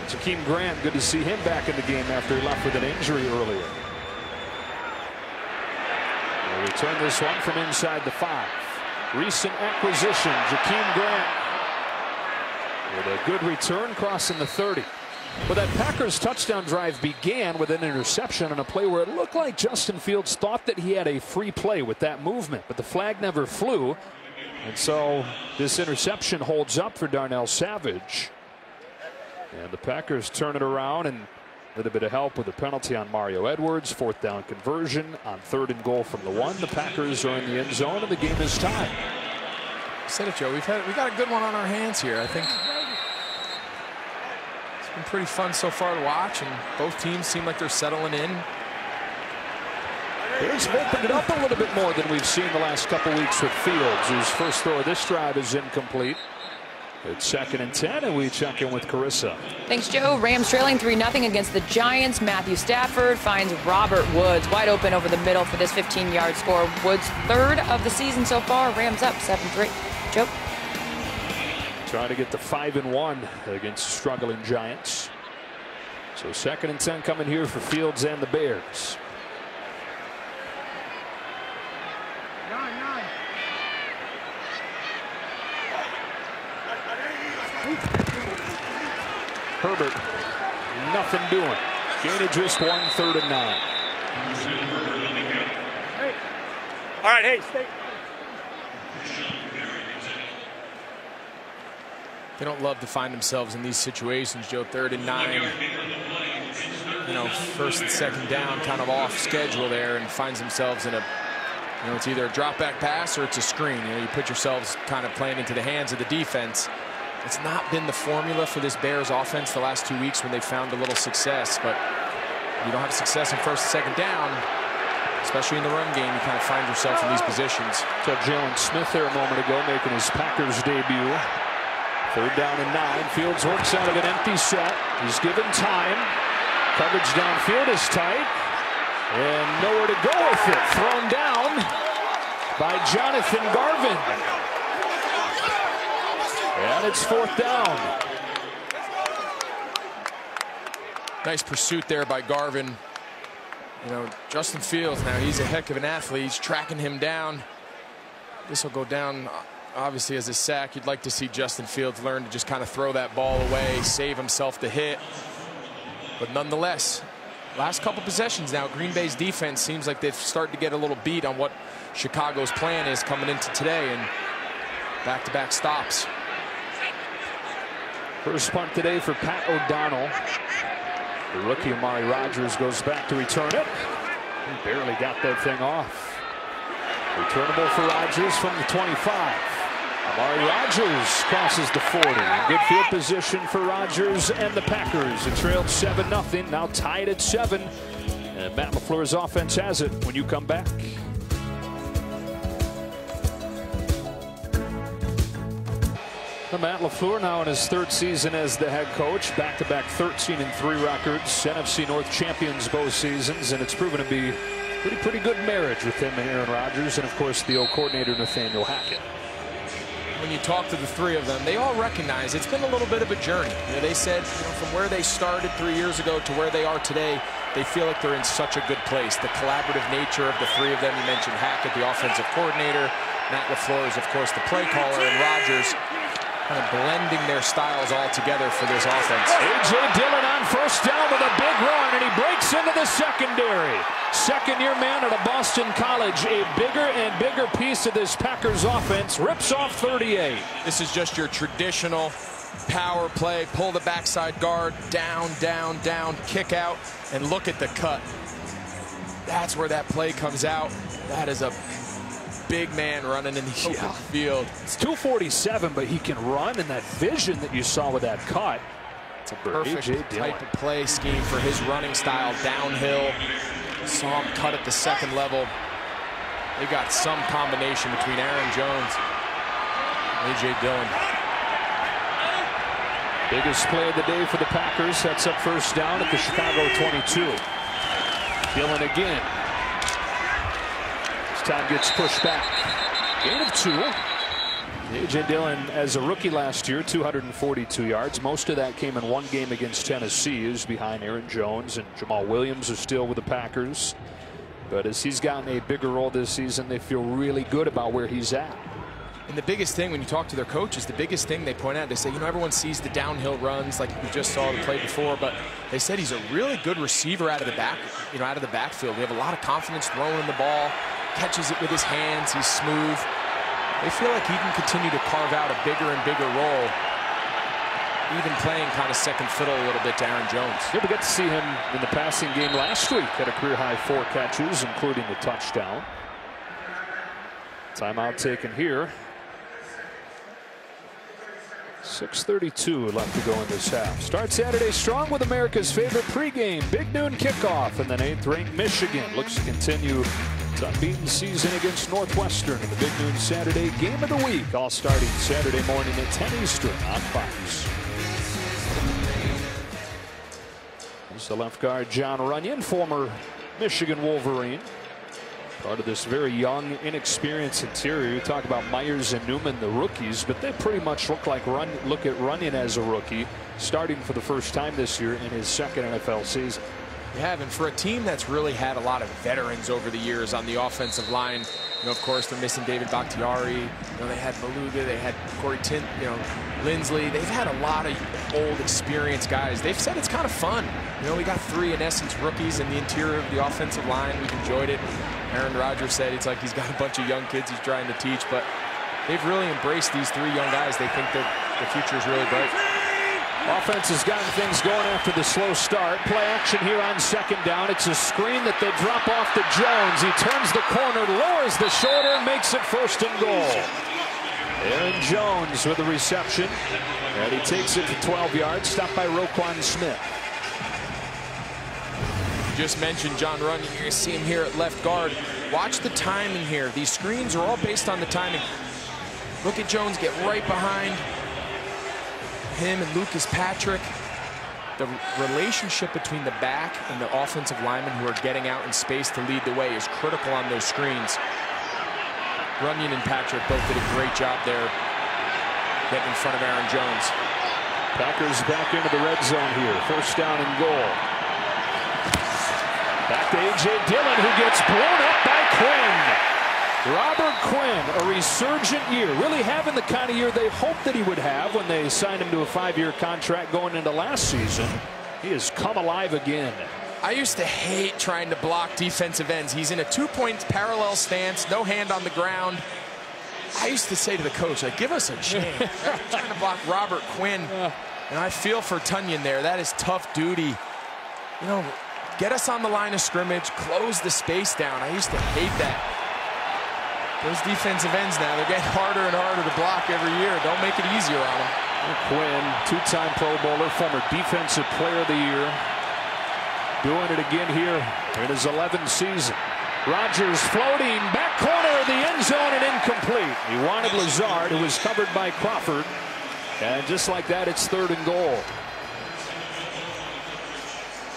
Jakeem Grant, good to see him back in the game after he left with an injury earlier. We'll return this one from inside the 5. Recent acquisition, Jakeem Grant, with a good return crossing the 30. Well, that Packers touchdown drive began with an interception on a play where it looked like Justin Fields thought that he had a free play with that movement, but the flag never flew. And so this interception holds up for Darnell Savage. And the Packers turn it around, and a little bit of help with a penalty on Mario Edwards. 4th down conversion on 3rd and goal from the 1. The Packers are in the end zone, and the game is tied. I said it, Joe. We got a good one on our hands here. I think it's been pretty fun so far to watch, and both teams seem like they're settling in. Bears have opened it up a little bit more than we've seen the last couple weeks with Fields, whose first throw of this drive is incomplete. It's 2nd and 10, and we check in with Carissa. Thanks, Joe. Rams trailing 3-0 against the Giants. Matthew Stafford finds Robert Woods wide open over the middle for this 15-yard score. Woods' 3rd of the season so far. Rams up 7-3. Joe. Trying to get to 5-1 against struggling Giants. So 2nd and 10 coming here for Fields and the Bears. Herbert, nothing doing. Gain of just 1, 3rd and 9. Hey. All right, hey, stay. They don't love to find themselves in these situations, Joe. 3rd and 9. You know, 1st and 2nd down, kind of off schedule there, and finds themselves in a, you know, it's either a drop back pass or it's a screen. You know, you put yourselves kind of playing into the hands of the defense. It's not been the formula for this Bears offense the last 2 weeks when they found a little success, but you don't have success in 1st and 2nd down, especially in the run game. You kind of find yourself in these positions. So Jalen Smith there a moment ago making his Packers debut. 3rd down and 9. Fields works out of an empty set. He's given time. Coverage downfield is tight, and nowhere to go with it. Thrown down by Jonathan Garvin. And it's 4th down. Nice pursuit there by Garvin. You know, Justin Fields now, he's a heck of an athlete. He's tracking him down. This will go down obviously as a sack. You'd like to see Justin Fields learn to just kind of throw that ball away, save himself the hit. But nonetheless, last couple possessions now, Green Bay's defense seems like they've started to get a little beat on what Chicago's plan is coming into today, and back-to-back stops. First punt today for Pat O'Donnell. The rookie Amari Rodgers goes back to return it. He barely got that thing off. Returnable for Rodgers from the 25. Amari Rodgers crosses the 40. Good field position for Rodgers and the Packers. It trailed 7-0, now tied at 7. And Matt LaFleur's offense has it when you come back. Matt LaFleur now in his 3rd season as the head coach. Back-to-back 13-3 records. NFC North champions both seasons, and it's proven to be pretty good marriage with him and Aaron Rodgers, and of course the old coordinator Nathaniel Hackett. When you talk to the 3 of them, they all recognize it's been a little bit of a journey. You know, they said, you know, from where they started 3 years ago to where they are today, they feel like they're in such a good place. The collaborative nature of the three of them. You mentioned Hackett, the offensive coordinator. Matt LaFleur is, of course, the play caller, and Rodgers kind of blending their styles all together for this offense. A.J. Dillon on first down with a big run, and he breaks into the secondary. Second-year man out of Boston College, a bigger and bigger piece of this Packers offense, rips off 38. This is just your traditional power play, pull the backside guard, down, down, down, kick out, and look at the cut. That's where that play comes out. That is a big man running in the open field. It's 247, but he can run, and that vision that you saw with that cut. It's a perfect type of play scheme for his running style, downhill. Saw him cut at the second level. They got some combination between Aaron Jones and A.J. Dillon. Biggest play of the day for the Packers. Sets up first down at the Chicago 22. Dillon again. This time gets pushed back. Gain of 2. A.J. Dillon, as a rookie last year, 242 yards. Most of that came in one game against Tennessee. He was behind Aaron Jones, and Jamal Williams is still with the Packers. But as he's gotten a bigger role this season, they feel really good about where he's at. And the biggest thing when you talk to their coaches, the biggest thing they point out, they say, you know, everyone sees the downhill runs like we just saw the play before, but they said he's a really good receiver out of the back, out of the backfield. They have a lot of confidence throwing the ball, catches it with his hands, he's smooth. They feel like he can continue to carve out a bigger and bigger role, even playing kind of second fiddle a little bit to Aaron Jones. Yeah, we got to see him in the passing game last week. Had a career-high 4 catches, including the touchdown. Timeout taken here. 6:32 left to go in this half. Start Saturday strong with America's favorite pregame. Big noon kickoff, and then 8th-ranked Michigan looks to continue its unbeaten season against Northwestern in the Big Noon Saturday game of the week, all starting Saturday morning at 10 Eastern on Fox. There's the left guard, John Runyon, former Michigan Wolverine. Part of this very young, inexperienced interior. You talk about Myers and Newman, the rookies, but they pretty much look at Runyon as a rookie, starting for the first time this year in his second NFL season. Yeah, and for a team that's really had a lot of veterans over the years on the offensive line, of course, they're missing David Bakhtiari. They had Beluga, they had Corey Tint, Lindsley. They've had a lot of old, experienced guys. They've said it's kind of fun. We got 3, in essence, rookies in the interior of the offensive line. We've enjoyed it. Aaron Rodgers said it's like he's got a bunch of young kids he's trying to teach, but they've really embraced these 3 young guys. They think that the future is really bright. Offense has gotten things going after the slow start. Play action here on second down. It's a screen that they drop off to Jones. He turns the corner, lowers the shoulder, and makes it 1st and goal. Aaron Jones with the reception, and he takes it to 12 yards, stopped by Roquan Smith. Just mentioned John Runyon. You're going to see him here at left guard. Watch the timing here. These screens are all based on the timing. Look at Jones get right behind him and Lucas Patrick. The relationship between the back and the offensive linemen who are getting out in space to lead the way is critical on those screens. Runyon and Patrick both did a great job there getting in front of Aaron Jones. Packers back into the red zone here. 1st down and goal. Back to A.J. Dillon, who gets blown up by Quinn. Robert Quinn, a resurgent year, really having the kind of year they hoped that he would have when they signed him to a 5-year contract going into last season. He has come alive again. I used to hate trying to block defensive ends. He's in a 2-point parallel stance, no hand on the ground. I used to say to the coach, like, give us a chance. Trying to block Robert Quinn. And I feel for Tunyon there. That is tough duty. Get us on the line of scrimmage, close the space down. I used to hate that. Those defensive ends now, they're getting harder and harder to block every year. Don't make it easier on them. Quinn, 2-time Pro Bowler, former Defensive Player of the Year. Doing it again here in his 11th season. Rodgers floating, back corner of the end zone and incomplete. He wanted Lazard, who was covered by Crawford. And just like that, it's 3rd and goal.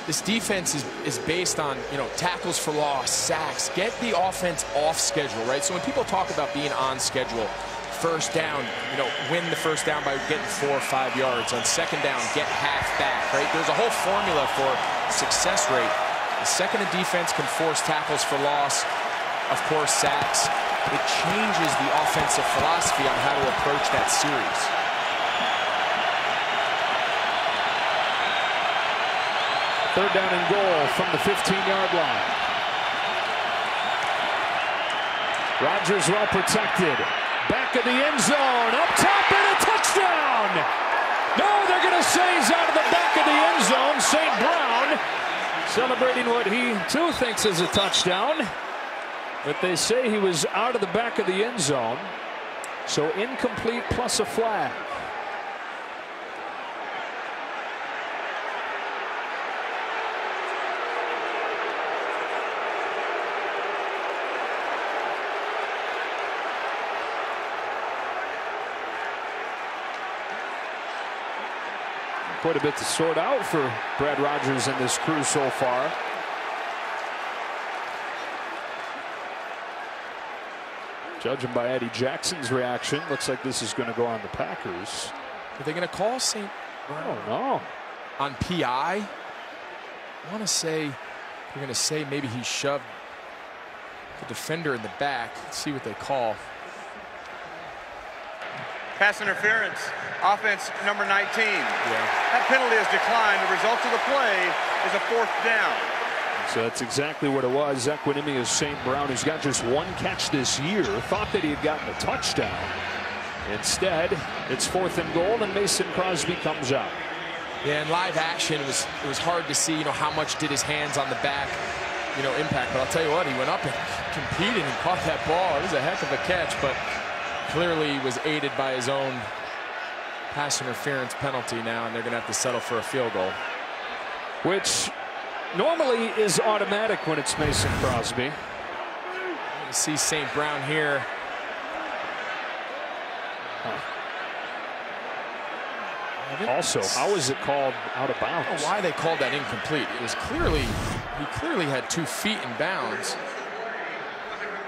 This defense is based on, tackles for loss, sacks. Get the offense off schedule, right? So when people talk about being on schedule, 1st down, win the 1st down by getting 4 or 5 yards. On 2nd down, get half back, right? There's a whole formula for success rate. The second a defense can force tackles for loss, of course, sacks, it changes the offensive philosophy on how to approach that series. Third down and goal from the 15-yard line. Rodgers well protected. Back of the end zone. Up top and a touchdown. No, they're going to say he's out of the back of the end zone. St. Brown celebrating what he too thinks is a touchdown. But they say he was out of the back of the end zone. So incomplete plus a flag. Quite a bit to sort out for Brad Rodgers and this crew so far. Judging by Eddie Jackson's reaction, looks like this is going to go on the Packers. Are they going to call St. I don't know. On PI? I want to say they're going to say maybe he shoved the defender in the back. Let's see what they call. Pass interference, offense number 19. Yeah. That penalty is declined. The result of the play is a 4th down. So that's exactly what it was. Equanimous St. Brown, who's got just one catch this year, thought that he had gotten a touchdown. Instead, it's 4th and goal, and Mason Crosby comes out. Yeah, in live action, it was hard to see, how much did his hands on the back, impact. But I'll tell you what, he went up and competed and caught that ball. It was a heck of a catch, but clearly was aided by his own pass interference penalty now, and they're going to have to settle for a field goal. Which normally is automatic when it's Mason Crosby. You see St. Brown here. Also, how is it called out of bounds? I don't know why they called that incomplete. It was clearly, he clearly had 2 feet in bounds.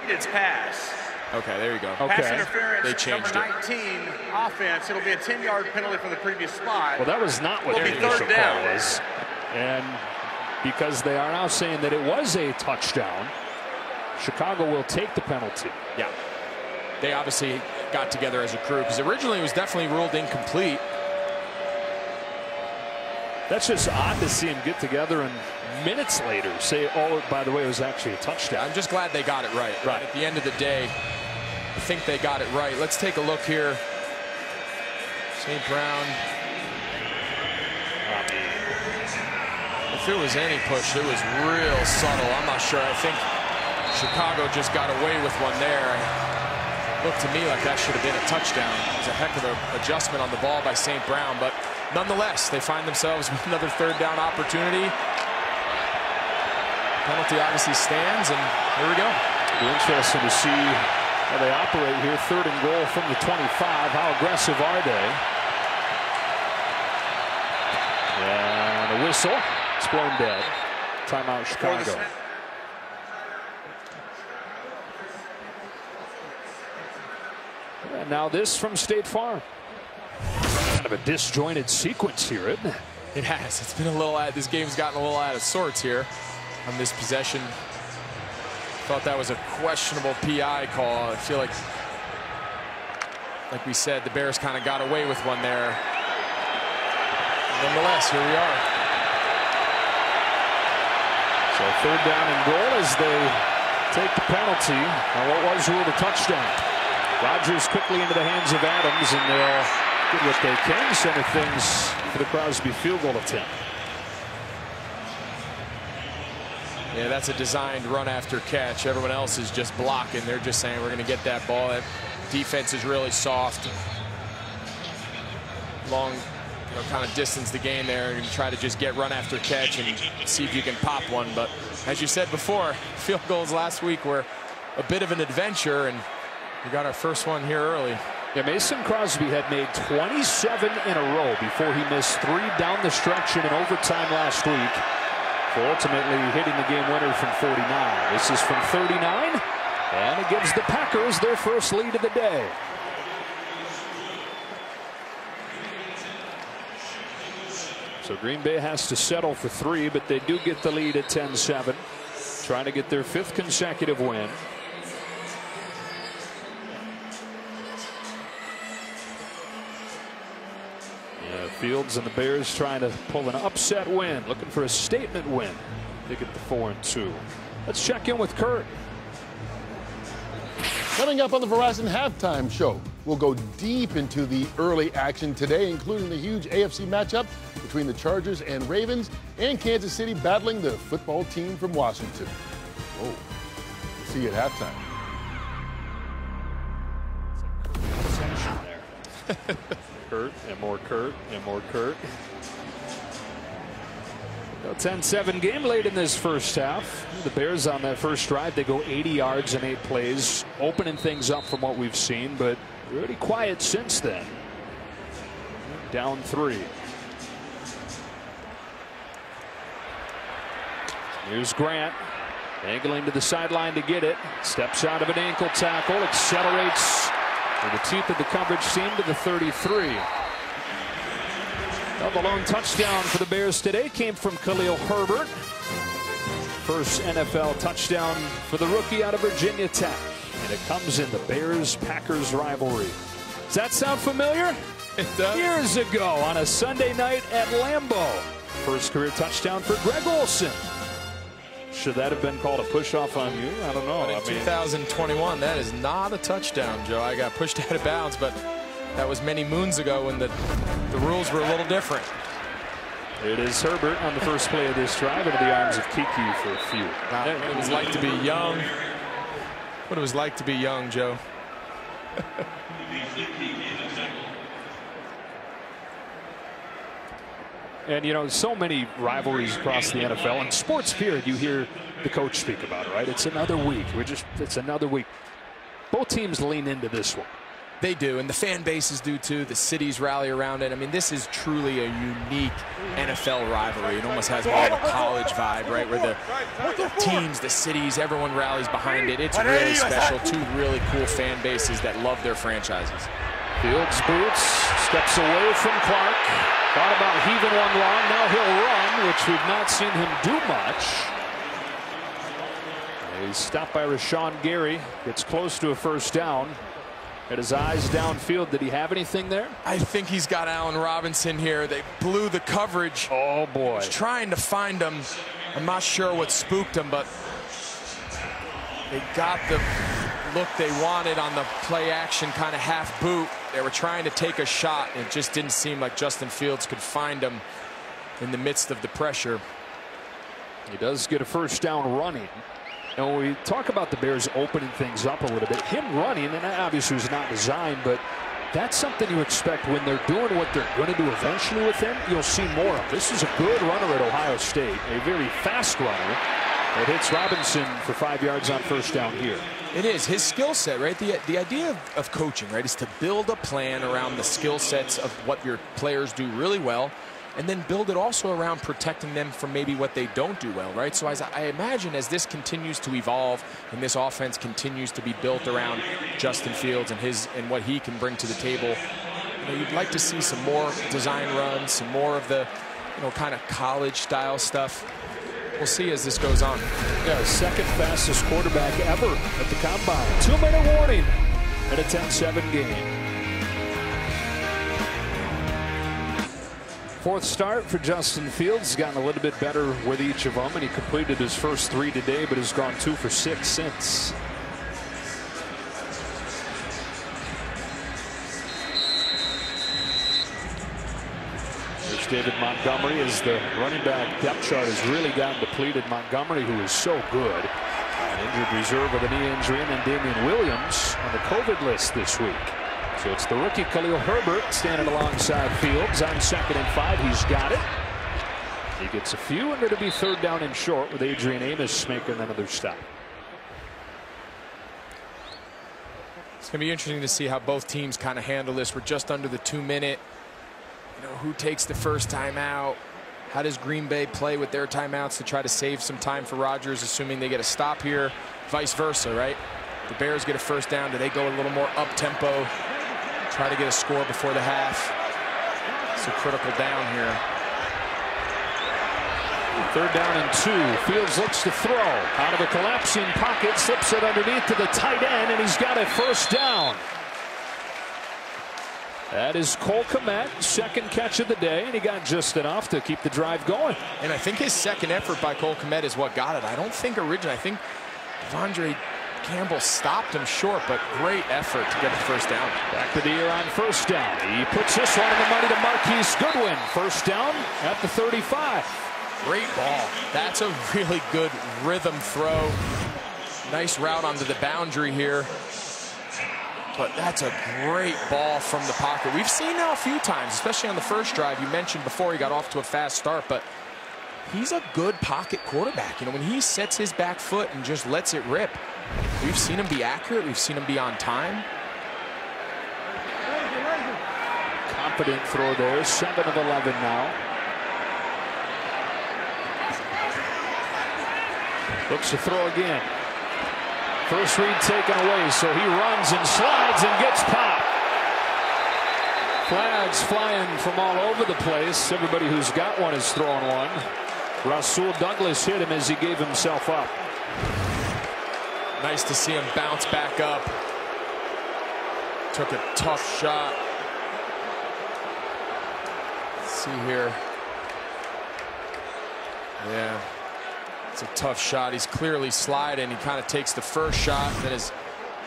It's pass. Okay, there you go. Okay. Pass interference, They changed number 19 offense. It'll be a 10-yard penalty from the previous spot. Well, that was not what Will the be initial 3rd down. call was. And because they are now saying that it was a touchdown, Chicago will take the penalty. Yeah. They obviously got together as a crew, because originally it was definitely ruled incomplete. That's just odd to see them get together and minutes later say, oh, by the way, it was actually a touchdown. I'm just glad they got it right. Right. At the end of the day, I think they got it right. Let's take a look here. St. Brown. If there was any push, it was real subtle. I'm not sure. I think Chicago just got away with one there. It looked to me like that should have been a touchdown. It was a heck of an adjustment on the ball by St. Brown, but nonetheless, they find themselves with another 3rd down opportunity. Penalty obviously stands, and here we go. It'll be interesting to see how they operate here. 3rd and goal from the 25. How aggressive are they? And a whistle. It's blown dead. Timeout, Chicago. And now this from State Farm. Kind of a disjointed sequence here, isn't it? It has. It's been a little. This game's gotten a little out of sorts here on this possession. Thought that was a questionable PI call. I feel like we said, the Bears kind of got away with one there. Nonetheless, here we are. So 3rd down and goal as they take the penalty on what was ruled a touchdown. Rodgers quickly into the hands of Adams, and they'll get what they can, center things for the Crosby field goal attempt. Yeah, that's a designed run after catch. Everyone else is just blocking. They're just saying, we're going to get that ball. That defense is really soft. Long, kind of distance the game there and try to just get run after catch and see if you can pop one. But as you said before, field goals last week were a bit of an adventure, and we got our first one here early. Yeah, Mason Crosby had made 27 in a row before he missed 3 down the stretch in an overtime last week, for ultimately hitting the game winner from 49. This is from 39, and it gives the Packers their first lead of the day. So Green Bay has to settle for 3, but they do get the lead at 10-7. Trying to get their 5th consecutive win. Yeah, Fields and the Bears trying to pull an upset win, looking for a statement win. They get the 4-2. Let's check in with Kurt. Coming up on the Verizon Halftime Show, we'll go deep into the early action today, including the huge AFC matchup between the Chargers and Ravens, and Kansas City battling the football team from Washington. Whoa. See you at halftime. Tension there. Kurt and more Kurt and more Kurt. 10-7 game late in this first half. The Bears on that first drive, they go 80 yards in 8 plays, opening things up from what we've seen, but pretty quiet since then. Down 3. Here's Grant, angling to the sideline to get it. Steps out of an ankle tackle, accelerates in the teeth of the coverage team to the 33. Well, the lone touchdown for the Bears today came from Khalil Herbert. First NFL touchdown for the rookie out of Virginia Tech. And it comes in the Bears-Packers rivalry. Does that sound familiar? It does. Years ago on a Sunday night at Lambeau. First career touchdown for Greg Olsen. Should that have been called a push-off on you? I don't know. But in 2021, that is not a touchdown, Joe. I got pushed out of bounds, but that was many moons ago when the rules were a little different. It is Herbert on the first play of this drive into the arms of Kiki for a few. What it was like to be young. What it was like to be young, Joe. And, you know, so many rivalries across the NFL. And sports period, you hear the coach speak about it, right? It's another week. It's another week. Both teams lean into this one. They do, and the fan bases do too. The cities rally around it. I mean, this is truly a unique NFL rivalry. It almost has more of a college vibe, right? Where the teams, the cities, everyone rallies behind it. It's really special. 2 really cool fan bases that love their franchises. Fields boots, steps away from Clark. Thought about heaving one long. Now he'll run, which we've not seen him do much. He's stopped by Rashawn Gary. Gets close to a first down. Had his eyes downfield. Did he have anything there? I think he's got Allen Robinson here. They blew the coverage. Oh, boy. He's trying to find him. I'm not sure what spooked him, but they got the look they wanted on the play action kind of half boot. They were trying to take a shot, and it just didn't seem like Justin Fields could find him in the midst of the pressure. He does get a first down running. And when we talk about the Bears opening things up a little bit, him running, and that obviously was not designed, but that's something you expect when they're doing what they're going to do eventually with him. You'll see more of. This is a good runner at Ohio State, a very fast runner. It hits Robinson for 5 yards on first down here. It is his skill set, right? The idea of coaching, right, is to build a plan around the skill sets of what your players do really well, and then build it also around protecting them from maybe what they don't do well, right? So as I imagine, as this continues to evolve and this offense continues to be built around Justin Fields and what he can bring to the table, you know, you'd like to see some more design runs, some more of the, you know, kind of college style stuff. We'll see as this goes on. Yeah, second fastest quarterback ever at the combine. 2-minute warning at a 10-7 game. Fourth start for Justin Fields. He's gotten a little bit better with each of them, and he completed his first 3 today, but has gone 2 for 6 since. There's David Montgomery as the running back depth chart has really gotten depleted. Montgomery, who is so good, an injured reserve with a knee injury, and then Damian Williams on the COVID list this week. So it's the rookie Khalil Herbert standing alongside Fields on 2nd and 5. He's got it. He gets a few, and it'll be 3rd down and short with Adrian Amos making another stop. It's going to be interesting to see how both teams kind of handle this. We're just under the 2-minute. You know, who takes the first timeout? How does Green Bay play with their timeouts to try to save some time for Rodgers, assuming they get a stop here? Vice versa, right? The Bears get a first down. Do they go a little more up-tempo? Try to get a score before the half. It's a critical down here. Third down and 2. Fields looks to throw. Out of a collapsing pocket, slips it underneath to the tight end, and he's got a first down. That is Cole Kmet, second catch of the day, and he got just enough to keep the drive going. And I think his second effort by Cole Kmet is what got it. I don't think originally, I think Devondre Campbell stopped him short, but great effort to get the first down. Back to the year on first down. He puts this one in the money to Marquise Goodwin. First down at the 35. Great ball. That's a really good rhythm throw. Nice route onto the boundary here. But that's a great ball from the pocket. We've seen now a few times, especially on the first drive. You mentioned before he got off to a fast start, but he's a good pocket quarterback. You know, when he sets his back foot and just lets it rip, we've seen him be accurate. We've seen him be on time. Confident throw there. 7 of 11 now. Looks to throw again. First read taken away, so he runs and slides and gets popped. Flags flying from all over the place. Everybody who's got one is throwing one. Rasul Douglas hit him as he gave himself up. Nice to see him bounce back up. Took a tough shot. Let's see here. Yeah. It's a tough shot. He's clearly sliding. He kind of takes the first shot, then his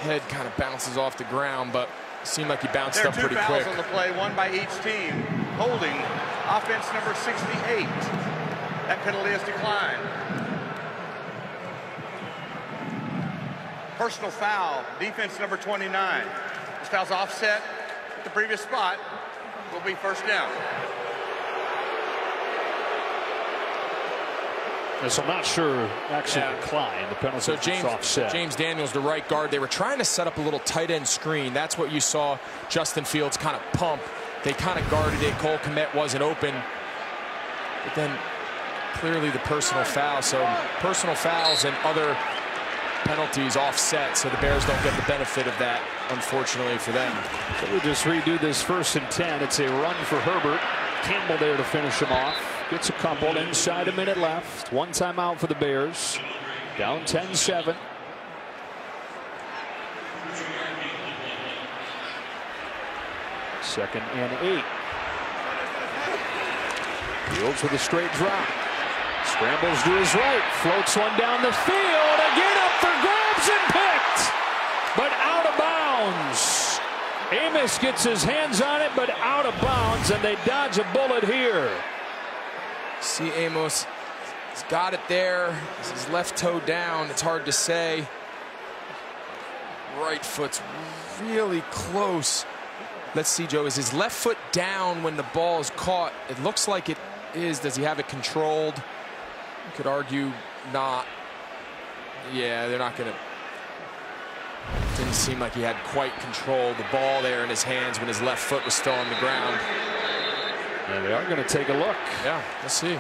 head kind of bounces off the ground, but it seemed like he bounced up pretty quick. There are 2 fouls on the play, one by each team. Holding, offense number 68. That penalty is declined. Personal foul, defense number 29. This foul's offset at the previous spot. Will be first down. Yes, I'm not sure actually declined. The penalty so was offset. James Daniels, the right guard, they were trying to set up a little tight end screen. That's what you saw Justin Fields kind of pump. They kind of guarded it. Cole Kmet wasn't open. But then clearly the personal foul. So personal fouls and other penalties offset, so the Bears don't get the benefit of that, unfortunately for them. So we just redo this 1st and 10. It's a run for Herbert. Campbell there to finish him off. Gets a couple inside a minute left. One timeout for the Bears. Down 10-7. Second and 8. Fields with a straight drop. Scrambles to his right. Floats one down the field. Again up for grabs and picked. But out of bounds. Amos gets his hands on it, but out of bounds, and they dodge a bullet here. See Amos, he's got it there. His left toe down. It's hard to say. Right foot's really close. Let's see, Joe. Is his left foot down when the ball is caught? It looks like it is. Does he have it controlled? You could argue not. Yeah, they're not going to. Didn't seem like he had quite control of the ball there in his hands when his left foot was still on the ground. Yeah, they are going to take a look. Yeah, let's see.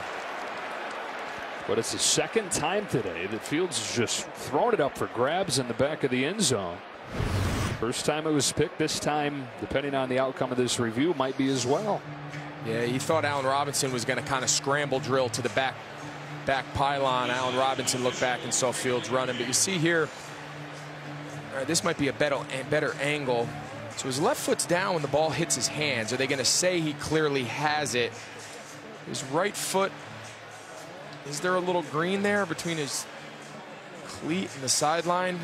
But it's the second time today that Fields has just thrown it up for grabs in the back of the end zone. First time it was picked. This time, depending on the outcome of this review, might be as well. Yeah, he thought Allen Robinson was going to kind of scramble drill to the back pylon. Allen Robinson looked back and saw Fields running. But you see here, this might be a better angle. So his left foot's down when the ball hits his hands. Are they going to say he clearly has it? His right foot, is there a little green there between his cleat and the sideline?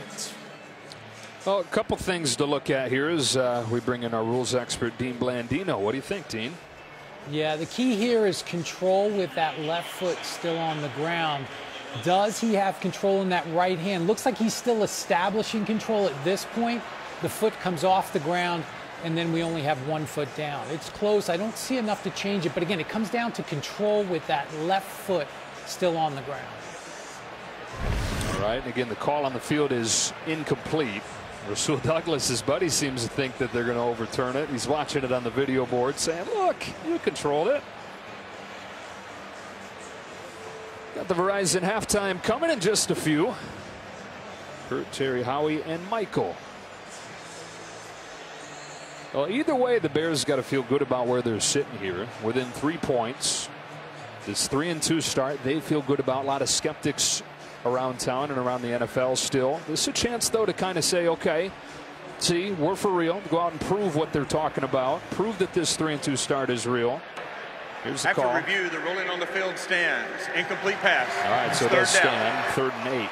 Well, a couple things to look at here as we bring in our rules expert, Dean Blandino. What do you think, Dean? Yeah, the key here is control with that left foot still on the ground. Does he have control in that right hand? Looks like he's still establishing control at this point. The foot comes off the ground, and then we only have 1 foot down. It's close. I don't see enough to change it. But again, it comes down to control with that left foot still on the ground. All right. And again, the call on the field is incomplete. Rasul Douglas, his buddy, seems to think that they're going to overturn it. He's watching it on the video board saying, look, you controlled it. Got the Verizon halftime coming in just a few. Kurt, Terry, Howie, and Michael. Well, either way, the Bears got to feel good about where they're sitting here. Within 3 points. This 3-2 start, they feel good about. A lot of skeptics around town and around the NFL still. This is a chance, though, to kind of say, okay, see, we're for real. Go out and prove what they're talking about. Prove that this 3-2 start is real. Here's the call. After review, the ruling on the field stands. Incomplete pass. All right, so they'll stand. 3rd and 8.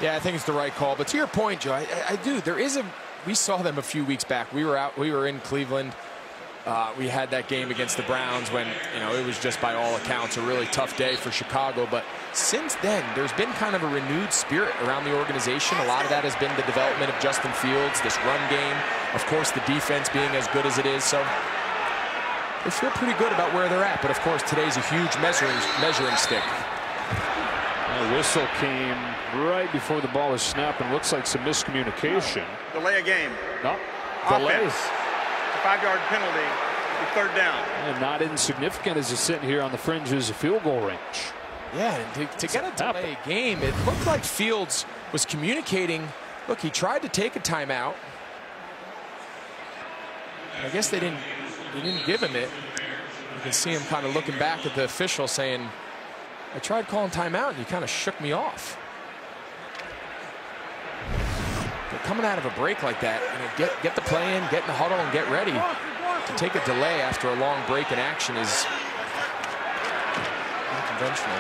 Yeah, I think it's the right call. But to your point, Joe, I do. There is a. We saw them a few weeks back. We were in Cleveland. We had that game against the Browns when, it was just by all accounts a really tough day for Chicago. But since then, there's been kind of a renewed spirit around the organization. A lot of that has been the development of Justin Fields, this run game, of course, the defense being as good as it is. So they feel pretty good about where they're at. But, of course, today's a huge measuring stick. The whistle came right before the ball was snapped, and looks like some miscommunication. Delay a game. No. Delay. 5-yard penalty. 3rd down. And not insignificant as he's sitting here on the fringes of field goal range. Yeah, and to get a delay game, it looked like Fields was communicating. Look, he tried to take a timeout. I guess they didn't give him it. You can see him kind of looking back at the official saying, I tried calling timeout and you kind of shook me off. But coming out of a break like that, get the play in, get in the huddle, and get ready. To take a delay after a long break in action is unconventional.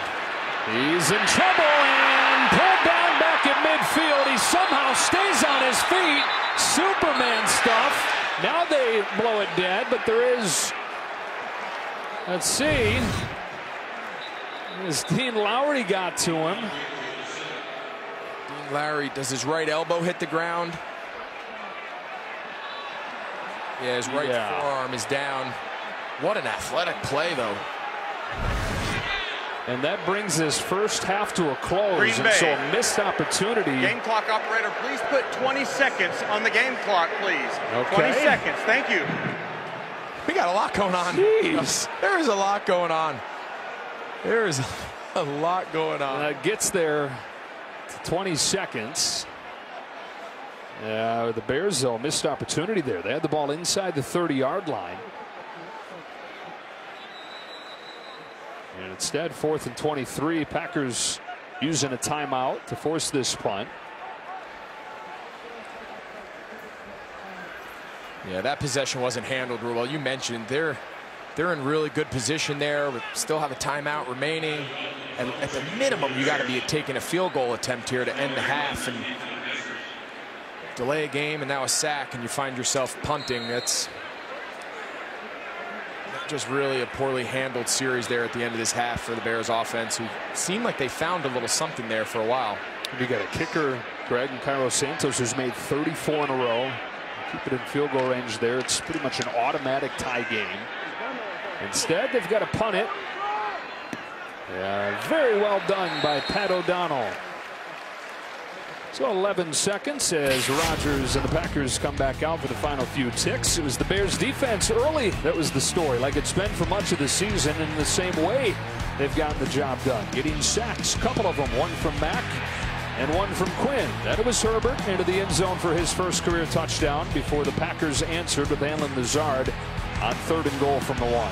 He's in trouble and pulled down back at midfield. He somehow stays on his feet. Superman stuff. Now they blow it dead, but there is, let's see, as Dean Lowry got to him. Dean Lowry, does his right elbow hit the ground? Yeah, his right forearm is down. What an athletic play, though. And that brings this first half to a close. Green Bay. And so a missed opportunity. Game clock operator, please put 20 seconds on the game clock, please. Okay. 20 seconds. Thank you. We got a lot going on. Jeez. There is a lot going on. There is a lot going on. That gets there to 20 seconds. The Bears, though, missed opportunity there. They had the ball inside the 30-yard line. And instead, 4th and 23. Packers using a timeout to force this punt. Yeah, that possession wasn't handled real well. You mentioned they're in really good position there. We still have a timeout remaining. And at the minimum, you got to be taking a field goal attempt here to end the half and delay a game, and now a sack, and you find yourself punting. That's just really a poorly handled series there at the end of this half for the Bears offense, who seemed like they found a little something there for a while. You got a kicker, Greg, and Cairo Santos, who's made 34 in a row. Keep it in field goal range there. It's pretty much an automatic tie game. Instead, they've got to punt it. Yeah, very well done by Pat O'Donnell. So 11 seconds as Rodgers and the Packers come back out for the final few ticks. It was the Bears defense early that was the story, like it's been for much of the season. In the same way, they've gotten the job done. Getting sacks, a couple of them, one from Mack and one from Quinn. Then it was Herbert into the end zone for his first career touchdown before the Packers answered with Allen Lazard on 3rd and goal from the 1.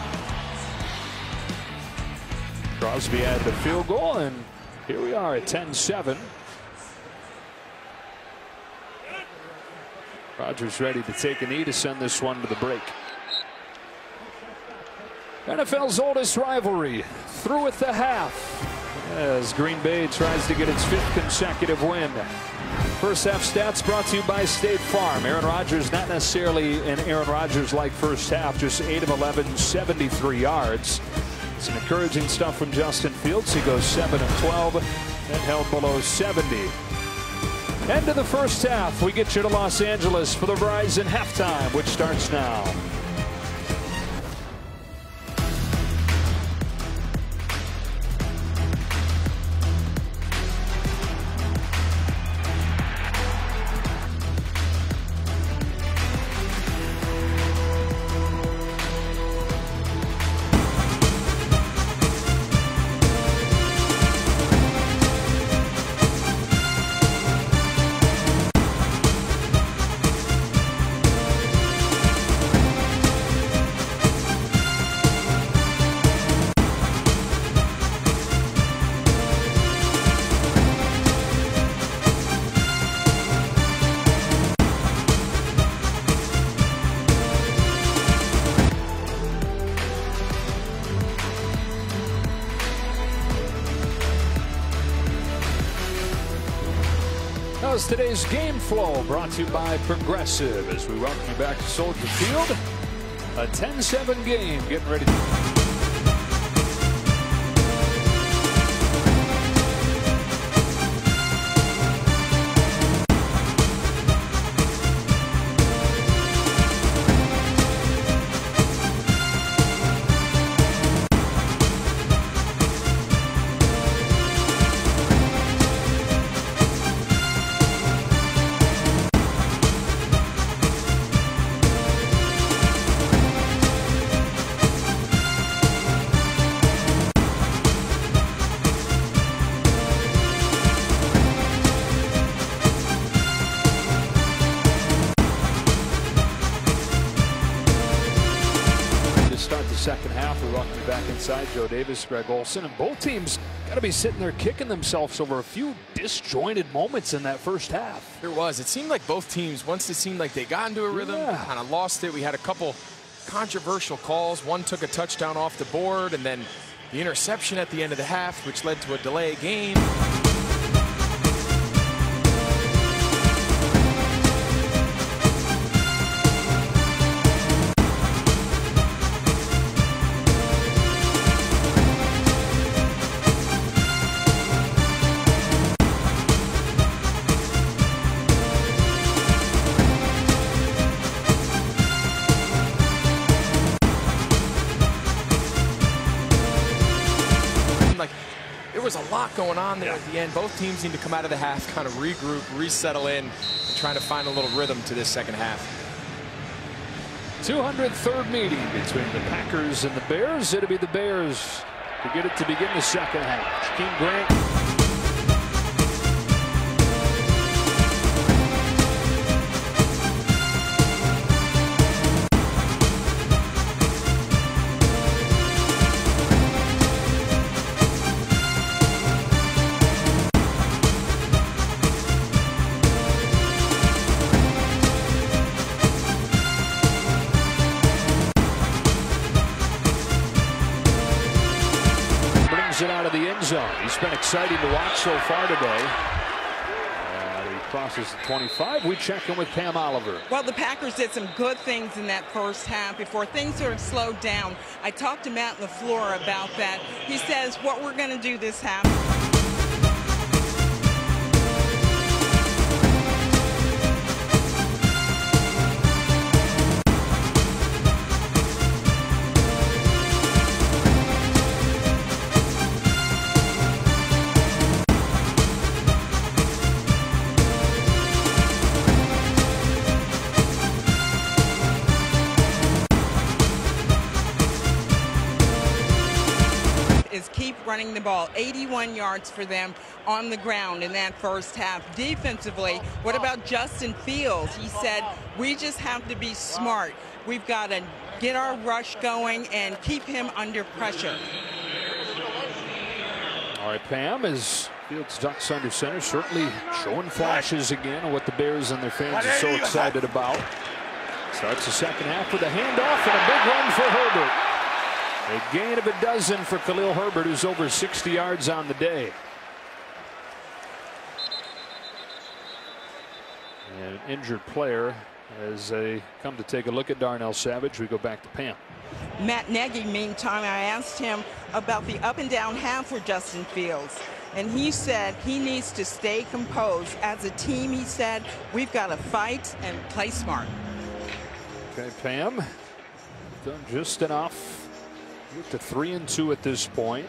Crosby had the field goal, and here we are at 10-7. Rodgers ready to take a knee to send this one to the break. NFL's oldest rivalry through at the half as Green Bay tries to get its 5th consecutive win. First half stats brought to you by State Farm. Aaron Rodgers, not necessarily an Aaron Rodgers-like first half, just 8 of 11, 73 yards. Some encouraging stuff from Justin Fields. He goes 7 of 12 and held below 70. End of the first half. We get you to Los Angeles for the Verizon halftime, which starts now. today's game flow brought to you by Progressive as we welcome you back to Soldier Field. A 10-7 game getting ready to... Second half, we welcome you back inside. Joe Davis, Greg Olson, and both teams got to be sitting there kicking themselves over a few disjointed moments in that first half. There was. It seemed like both teams, once it seemed like they got into a rhythm, kind of lost it. We had a couple controversial calls. One took a touchdown off the board, and then the interception at the end of the half, which led to a delay game. There was a lot going on there at the end. Both teams need to come out of the half, kind of regroup, resettle in, and trying to find a little rhythm to this second half. 203rd meeting between the Packers and the Bears. It'll be the Bears to get it to begin the second half. Jakeem Grant. It out of the end zone. He's been exciting to watch so far today. He crosses the 25. We check in with Pam Oliver. Well, the Packers did some good things in that first half before things sort of slowed down. I talked to Matt LaFleur about that. He says what we're going to do this half. Is keep running the ball. 81 yards for them on the ground in that first half. Defensively, what about Justin Fields? He said, we just have to be smart. We've got to get our rush going and keep him under pressure. All right, Pam, as Fields ducks under center, certainly showing flashes again of what the Bears and their fans are so excited about. Starts the second half with a handoff and a big run for Herbert. A gain of a dozen for Khalil Herbert, who's over 60 yards on the day. And an injured player as they come to take a look at Darnell Savage. We go back to Pam. Matt Nagy, meantime, I asked him about the up and down half for Justin Fields. And he said he needs to stay composed. As a team, he said, we've got to fight and play smart. Okay, Pam, done just enough. To 3-2 at this point.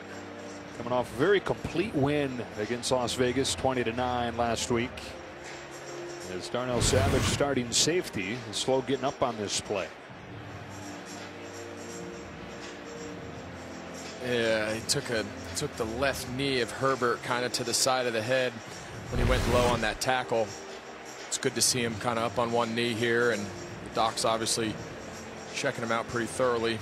Coming off a very complete win against Las Vegas, 20-9 last week. As Darnell Savage, starting safety, is slow getting up on this play. Yeah, he took the left knee of Herbert kind of to the side of the head when he went low on that tackle. It's good to see him kind of up on one knee here, and the doc's obviously checking him out pretty thoroughly.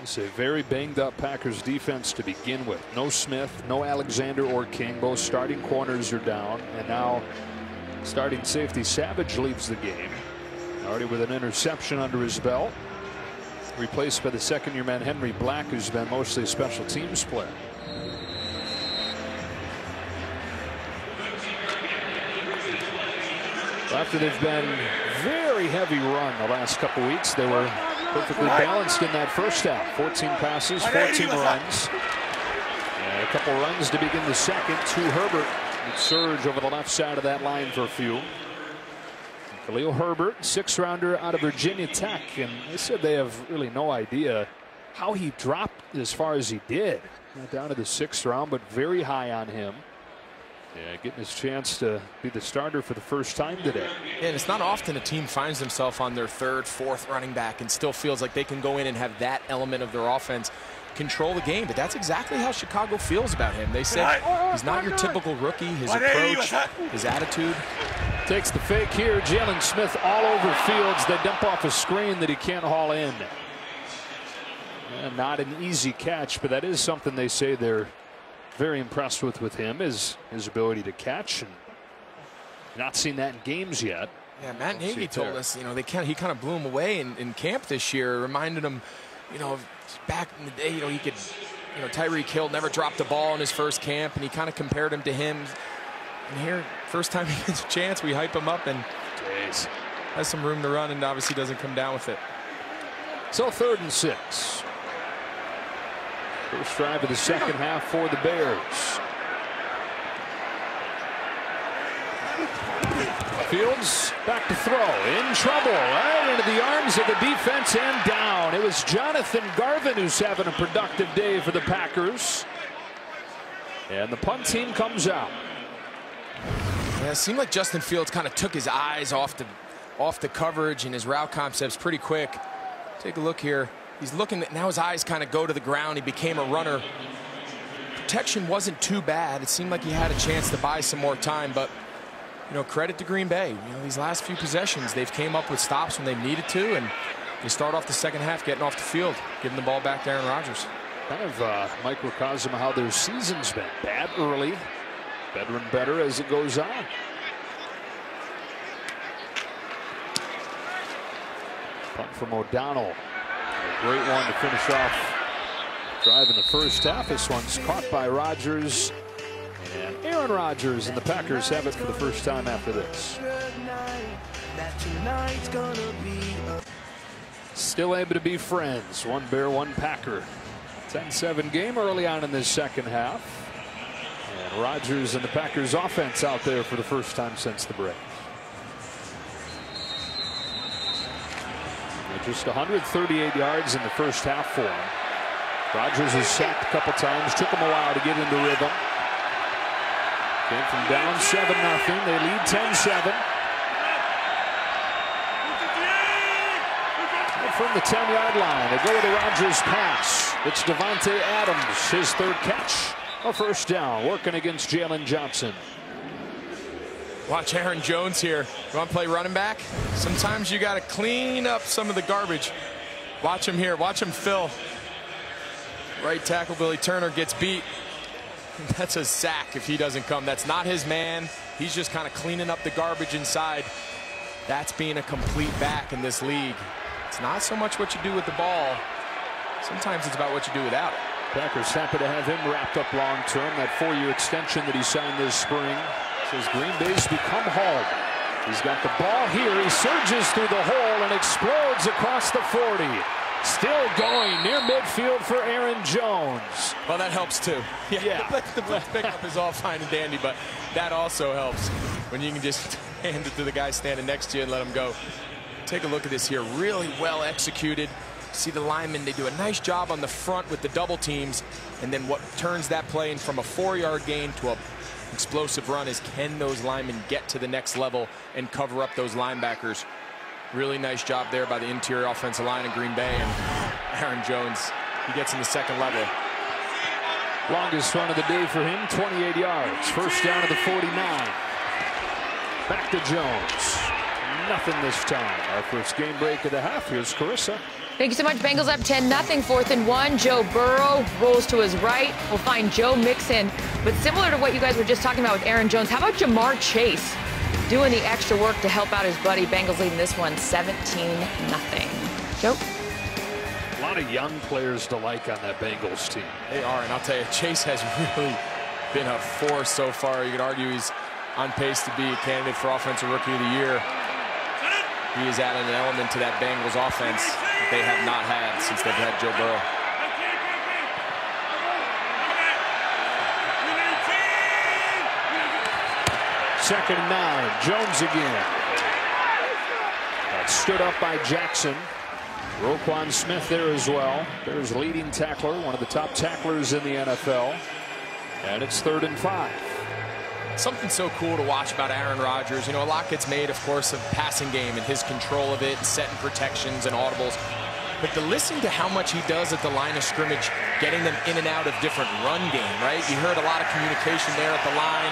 It's a very banged up Packers defense to begin with. No Smith, no Alexander or King. Both starting corners are down. And now starting safety Savage leaves the game. Already with an interception under his belt. Replaced by the second-year man Henry Black, who's been mostly a special teams player. After they've been very heavy run the last couple weeks, they were perfectly balanced in that first half. 14 passes, 14 runs. And a couple runs to begin the second to Herbert. Surge over the left side of that line for a few. Khalil Herbert, 6th-rounder out of Virginia Tech, and they said they have really no idea how he dropped as far as he did. Down to the 6th round, but very high on him. Yeah, getting his chance to be the starter for the first time today. Yeah, and it's not often a team finds themselves on their 3rd, 4th running back and still feels like they can go in and have that element of their offense control the game. But that's exactly how Chicago feels about him. They said he's not your typical rookie. His approach, his attitude. Takes the fake here. Jalen Smith all over Fields. They dump off a screen that he can't haul in. Not an easy catch, but that is something they say they're very impressed with him, is his ability to catch. And not seen that in games yet. Yeah, Matt Nagy told us, you know, he kind of blew him away in camp this year, reminded him, you know, back in the day, you know, he could, you know, Tyreek Hill never dropped the ball in his first camp, and he kind of compared him to him. And here, first time he gets a chance, we hype him up and has some room to run, and obviously doesn't come down with it. So 3rd and 6. First drive of the second half for the Bears. Fields back to throw. In trouble. Right into the arms of the defense and down. It was Jonathan Garvin who's having a productive day for the Packers. And the punt team comes out. Yeah, it seemed like Justin Fields kind of took his eyes off the coverage, and his route concept's pretty quick. Take a look here. He's looking at, now his eyes kind of go to the ground. He became a runner. Protection wasn't too bad. It seemed like he had a chance to buy some more time, but you know, credit to Green Bay. You know, these last few possessions, they've came up with stops when they needed to, and they start off the second half getting off the field, giving the ball back to Aaron Rodgers. Kind of microcosm of how their season's been. Bad early, better and better as it goes on. Punt from O'Donnell. A great one to finish off drive in the first half. This one's caught by Rodgers. And Aaron Rodgers and the Packers have it for the first time after this. Still able to be friends. One Bear, one Packer. 10-7 game early on in this second half. And Rodgers and the Packers offense out there for the first time since the break. Just 138 yards in the first half for him. Rodgers was sacked a couple times. Took him a while to get into rhythm. Came from down 7-0. They lead 10-7. From the 10-yard line, they go with the Rodgers pass. It's Devontae Adams, his 3rd catch. A first down, working against Jalen Johnson. Watch Aaron Jones here. You want to play running back? Sometimes you got to clean up some of the garbage. Watch him here. Watch him fill. Right tackle Billy Turner gets beat. That's a sack if he doesn't come. That's not his man. He's just kind of cleaning up the garbage inside. That's being a complete back in this league. It's not so much what you do with the ball. Sometimes it's about what you do without it. Packers happy to have him wrapped up long term. That 4-year extension that he signed this spring. Says Green Bay's become home. He's got the ball here. He surges through the hole and explodes across the 40. Still going near midfield for Aaron Jones. Well, that helps too. Yeah. The pickup is all fine and dandy, but that also helps when you can just hand it to the guy standing next to you and let him go. Take a look at this here. Really well executed. See the linemen, they do a nice job on the front with the double teams, and then what turns that play in from a 4-yard gain to a explosive run is, can those linemen get to the next level and cover up those linebackers? Really nice job there by the interior offensive line in Green Bay, and Aaron Jones, he gets in the second level. Longest run of the day for him, 28 yards. First down to the 49. Back to Jones. Nothing this time. Our first game break of the half. Here's Carissa. Thank you so much. Bengals up 10-0, 4th and 1. Joe Burrow rolls to his right. We'll find Joe Mixon. But similar to what you guys were just talking about with Aaron Jones, how about Jamar Chase doing the extra work to help out his buddy? Bengals leading this one 17-0. Joe? A lot of young players to like on that Bengals team. They are, and I'll tell you, Chase has really been a force so far. You could argue he's on pace to be a candidate for Offensive Rookie of the Year. He has added an element to that Bengals offense that they have not had since they've had Joe Burrow. Second and 9. Jones again. That stood up by Jackson. Roquan Smith there as well. There's leading tackler, one of the top tacklers in the NFL. And it's 3rd and 5. Something so cool to watch about Aaron Rodgers. You know, a lot gets made, of course, of passing game and his control of it, setting protections and audibles. But to listen to how much he does at the line of scrimmage, getting them in and out of different run game, right? You heard a lot of communication there at the line,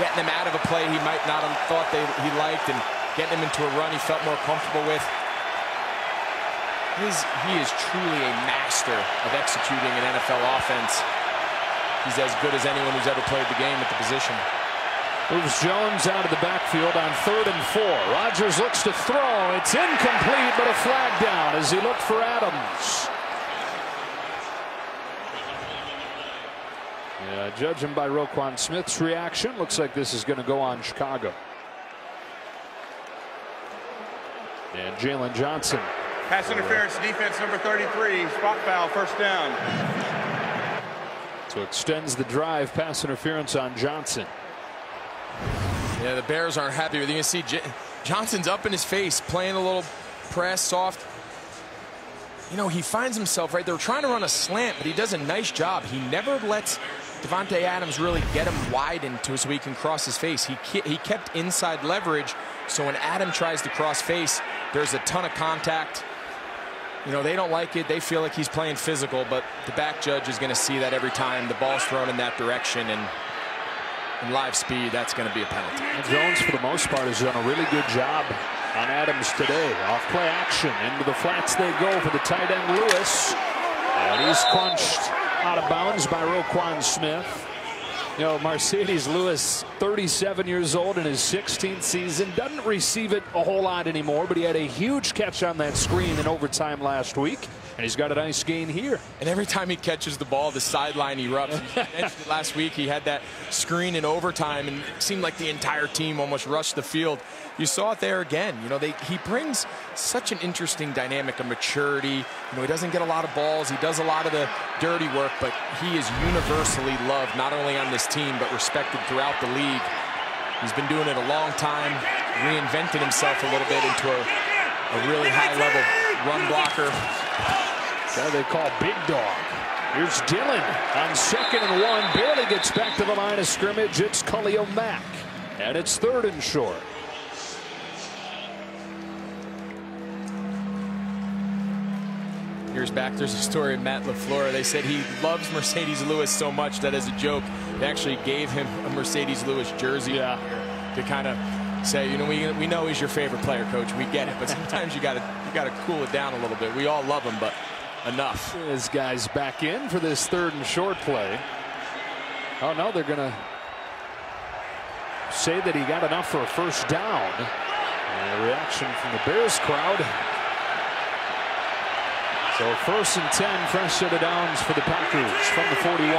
getting him out of a play he might not have thought he liked and getting him into a run he felt more comfortable with. He is truly a master of executing an NFL offense. He's as good as anyone who's ever played the game at the position. Moves Jones out of the backfield on 3rd and 4. Rodgers looks to throw. It's incomplete, but a flag down as he looked for Adams. Yeah, judging by Roquan Smith's reaction, looks like this is going to go on Chicago. And Jalen Johnson. Pass interference, defense number 33, spot foul, 1st down. So extends the drive, pass interference on Johnson. Yeah, the Bears aren't happy with it. You can see Johnson's up in his face, playing a little press, soft. You know, he finds himself right. They were trying to run a slant, but he does a nice job. He never lets Devontae Adams really get him wide into so he can cross his face. He kept inside leverage, so when Adam tries to cross face, there's a ton of contact. You know, they don't like it. They feel like he's playing physical, but the back judge is going to see that every time the ball's thrown in that direction, and in live speed, that's going to be a penalty. Jones, for the most part, has done a really good job on Adams today. Off play action. Into the flats they go for the tight end, Lewis. And he's crunched out of bounds by Roquan Smith. You know, Mercedes Lewis, 37 years old in his 16th season, doesn't receive it a whole lot anymore, but he had a huge catch on that screen in overtime last week, and he's got a nice gain here. And every time he catches the ball, the sideline erupts. He mentioned it last week, he had that screen in overtime, and it seemed like the entire team almost rushed the field. You saw it there again. You know, he brings such an interesting dynamic of maturity. You know, he doesn't get a lot of balls. He does a lot of the dirty work, but he is universally loved, not only on this team, but respected throughout the league. He's been doing it a long time, reinvented himself a little bit into a really high-level run blocker. Guy they call Big Dog. Here's Dillon on 2nd and 1. Barely gets back to the line of scrimmage. It's Khalil Mack, and it's 3rd and short. Years back, there's a story of Matt LaFleur. They said he loves Mercedes Lewis so much that as a joke, they actually gave him a Mercedes Lewis jersey to kind of say, you know, we know he's your favorite player, coach. We get it, but sometimes you gotta cool it down a little bit. We all love him, but enough. This guy's back in for this 3rd and short play. Oh no, they're gonna say that he got enough for a 1st down. And a reaction from the Bears crowd. So 1st and 10, fresh set of downs for the Packers from the 41.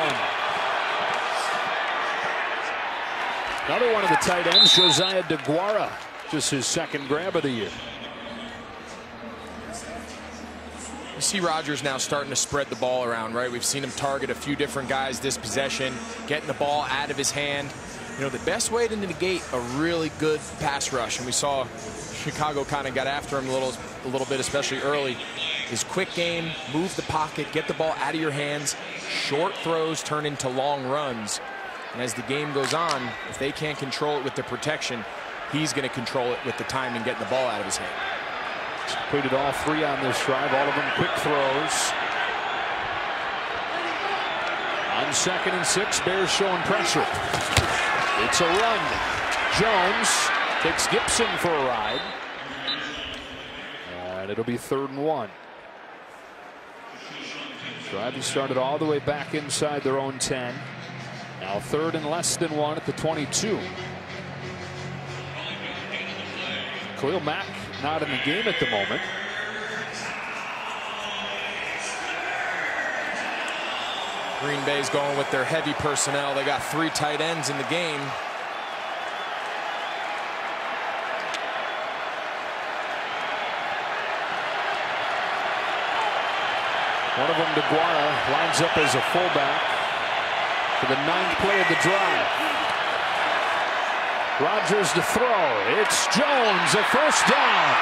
Another one of the tight ends, Josiah DeGuara, just his 2nd grab of the year. You see Rodgers now starting to spread the ball around, right? We've seen him target a few different guys this possession, getting the ball out of his hand. You know, the best way to negate a really good pass rush, and we saw Chicago kind of got after him a little bit, especially early, is quick game, move the pocket, get the ball out of your hands. Short throws turn into long runs. And as the game goes on, if they can't control it with the protection, he's going to control it with the time and getting the ball out of his hand. He's completed all 3 on this drive, all of them quick throws. On 2nd and 6, Bears showing pressure. It's a run. Jones takes Gibson for a ride. And it'll be 3rd and 1. Drive has started all the way back inside their own 10. Now 3rd and less than 1 at the 22. Khalil Mack not in the game at the moment. Green Bay's going with their heavy personnel. They got 3 tight ends in the game. One of them, DeGuara, lines up as a fullback for the 9th play of the drive. Rodgers to throw. It's Jones, a first down.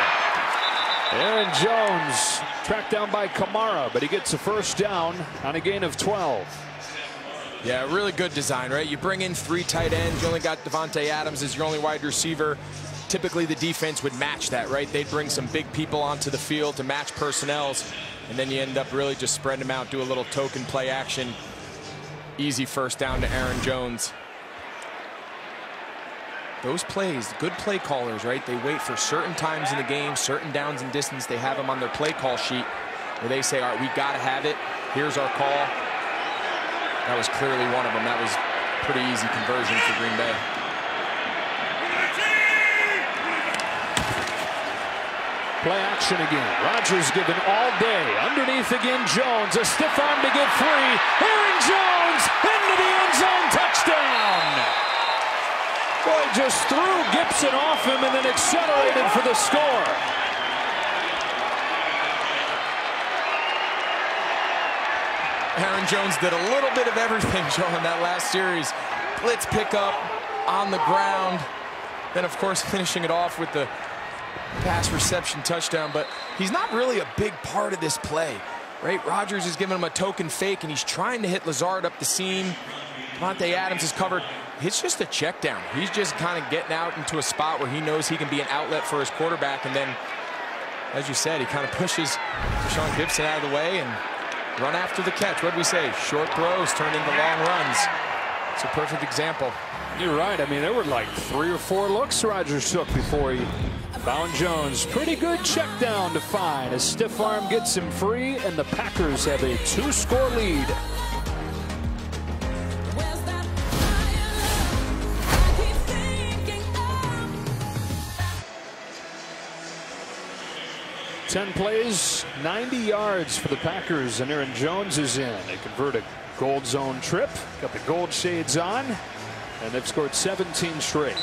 Aaron Jones tracked down by Kamara, but he gets a first down on a gain of 12. Yeah, really good design, right? You bring in 3 tight ends. You only got Devontae Adams as your only wide receiver. Typically, the defense would match that, right? They'd bring some big people onto the field to match personnels, and then you end up really just spreading them out, do a little token play action. Easy first down to Aaron Jones. Those plays, good play callers, right? They wait for certain times in the game, certain downs and distance. They have them on their play call sheet where they say, all right, we got to have it. Here's our call. That was clearly one of them. That was pretty easy conversion for Green Bay. Play action again. Rodgers given all day. Underneath again, Jones. A stiff arm to get free. Aaron Jones into the end zone. Touchdown. Boy, just threw Gibson off him and then accelerated for the score. Aaron Jones did a little bit of everything, Joe, in that last series. Blitz pickup on the ground. Then, of course, finishing it off with the pass reception touchdown. But he's not really a big part of this play, right? Rodgers is giving him a token fake, and he's trying to hit Lazard up the seam. Devontae Adams is covered. It's just a check down. He's just kind of getting out into a spot where he knows he can be an outlet for his quarterback. And then, as you said, he kind of pushes Deshaun Gibson out of the way and run after the catch. What did we say? Short throws turn into long runs. It's a perfect example. You're right. I mean, there were like 3 or 4 looks Rodgers took before he found Jones. Pretty good check down to find. A stiff arm gets him free, and the Packers have a 2-score lead. Ten plays, 90 yards for the Packers, and Aaron Jones is in. They convert a gold zone trip, got the gold shades on, and they've scored 17 straight.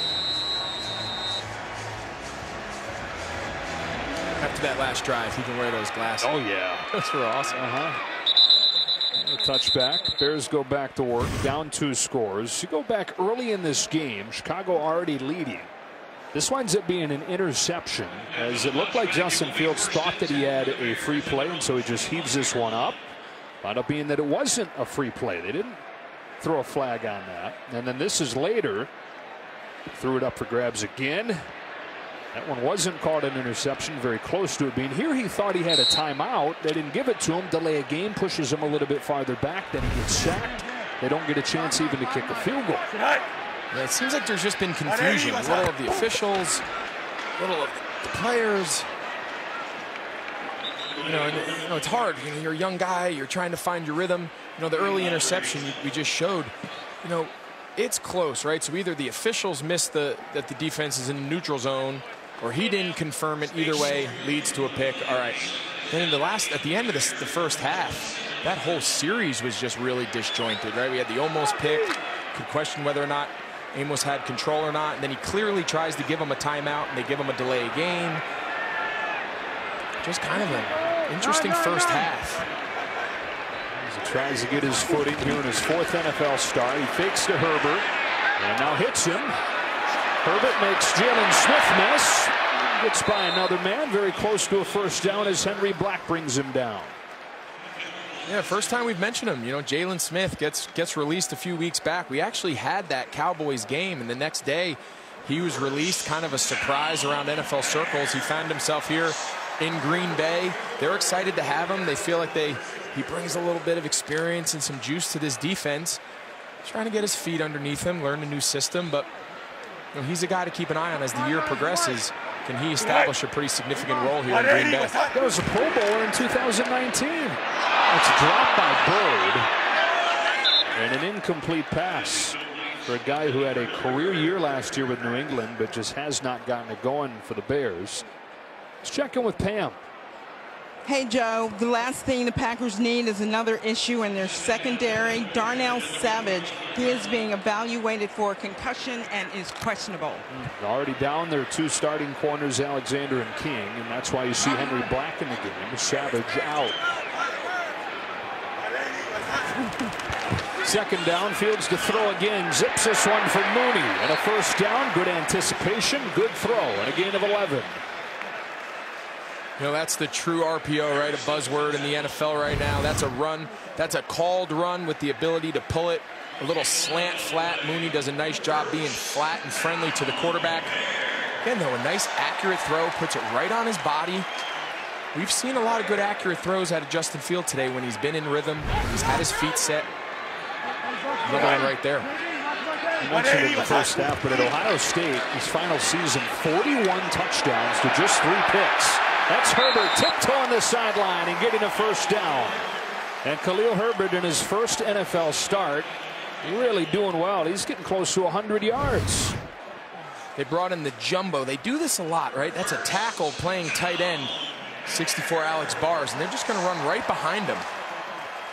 After that last drive, he can wear those glasses. Oh, yeah. Those were awesome. A touchback. Bears go back to work, down 2 scores. You go back early in this game, Chicago already leading. This winds up being an interception, as it looked like Justin Fields thought that he had a free play, and so he just heaves this one up. Wound up being that it wasn't a free play. They didn't throw a flag on that. And then this is later. Threw it up for grabs again. That one wasn't called an interception, very close to it being. Here he thought he had a timeout. They didn't give it to him. Delay a game, pushes him a little bit farther back. Then he gets sacked. They don't get a chance even to kick a field goal. Yeah, it seems like there's just been confusion. A little of the officials, a little of the players. You know, it's hard. You know, you're a young guy. You're trying to find your rhythm. You know, the early interception we just showed, you know, it's close, right? So either the officials missed that the defense is in the neutral zone, or he didn't confirm it. Either way, leads to a pick. All right. Then at the end of the first half, that whole series was just really disjointed, right? We had the almost pick. Could question whether or not Amos had control or not, and then he clearly tries to give him a timeout, and they give him a delay game. Just kind of an interesting first half. As he tries to get his footing here in his 4th NFL start, he fakes to Herbert, and now hits him. Herbert makes Jalen Smith miss. Gets by another man, very close to a first down as Henry Black brings him down. Yeah, first time we've mentioned him. You know, Jalen Smith gets released a few weeks back. We actually had that Cowboys game, and the next day he was released, kind of a surprise around NFL circles. He found himself here in Green Bay. They're excited to have him. They feel like he brings a little bit of experience and some juice to this defense. Trying to get his feet underneath him, learn a new system, but you know, he's a guy to keep an eye on as the year progresses. Can he establish a pretty significant role here in Green Bay? That was a Pro Bowler in 2019. It's dropped by Bird, and an incomplete pass for a guy who had a career year last year with New England, but just has not gotten it going for the Bears. Let's check in with Pam. Hey, Joe, the last thing the Packers need is another issue in their secondary. Darnell Savage, he is being evaluated for a concussion and is questionable. Already down their 2 starting corners, Alexander and King, and that's why you see Henry Black in the game. Savage out. Second down, Fields to throw again. Zips this one for Mooney. And a first down, good anticipation, good throw, and a gain of 11. You know, that's the true RPO, right? A buzzword in the NFL right now. That's a run. That's a called run with the ability to pull it. A little slant flat. Mooney does a nice job being flat and friendly to the quarterback. Again, though, a nice accurate throw. Puts it right on his body. We've seen a lot of good accurate throws out of Justin Field today when he's been in rhythm. He's had his feet set. Another one right there. You mentioned it in the first half, but at Ohio State, his final season, 41 touchdowns to just 3 picks. That's Herbert tiptoeing the sideline and getting a first down. And Khalil Herbert in his first NFL start, really doing well. He's getting close to 100 yards. They brought in the jumbo. They do this a lot, right? That's a tackle playing tight end, 64 Alex Bars, and they're just going to run right behind him.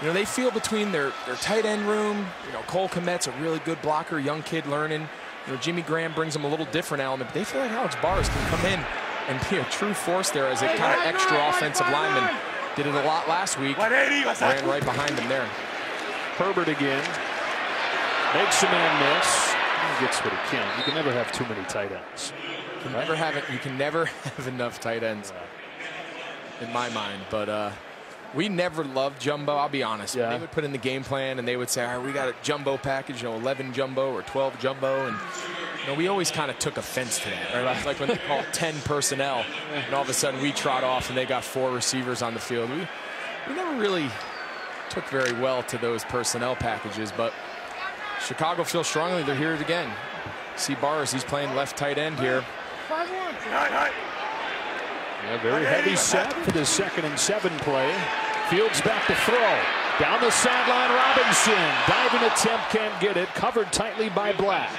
You know, they feel between their tight end room. You know, Cole Kmet's a really good blocker, young kid learning. You know, Jimmy Graham brings him a little different element, but they feel like Alex Bars can come in and be a true force there as a kind of extra offensive lineman. Did it a lot last week. Ran right behind him there. Herbert again. Makes a man miss. He gets what he can. You can never have too many tight ends. You can never have enough tight ends, in my mind. But we never loved jumbo. I'll be honest. Yeah. They would put in the game plan and they would say, all right, we got a jumbo package, you know, 11 jumbo or 12 jumbo, and you know, we always kind of took offense to that. Right? Like when they call 10 personnel, and all of a sudden we trot off and they got 4 receivers on the field. We never really took very well to those personnel packages, but Chicago feels strongly they're here again. See Bars, he's playing left tight end here. Yeah, very heavy set for the 2nd and 7 play. Fields back to throw. Down the sideline, Robinson. Diving attempt, can't get it. Covered tightly by Black.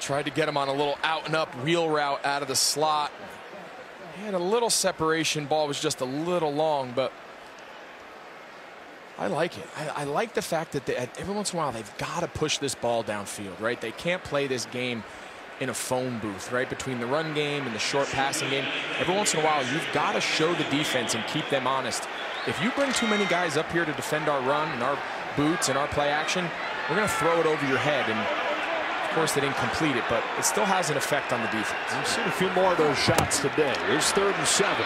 Tried to get him on a little out and up wheel route out of the slot. He had a little separation. Ball was just a little long, but I like it. I like the fact that every once in a while they've got to push this ball downfield, right? They can't play this game in a phone booth, right? Between the run game and the short passing game. Every once in a while, you've got to show the defense and keep them honest. If you bring too many guys up here to defend our run and our boots and our play action, we're going to throw it over your head. And of course, they didn't complete it, but it still has an effect on the defense. We've seen a few more of those shots today. Here's 3rd and 7.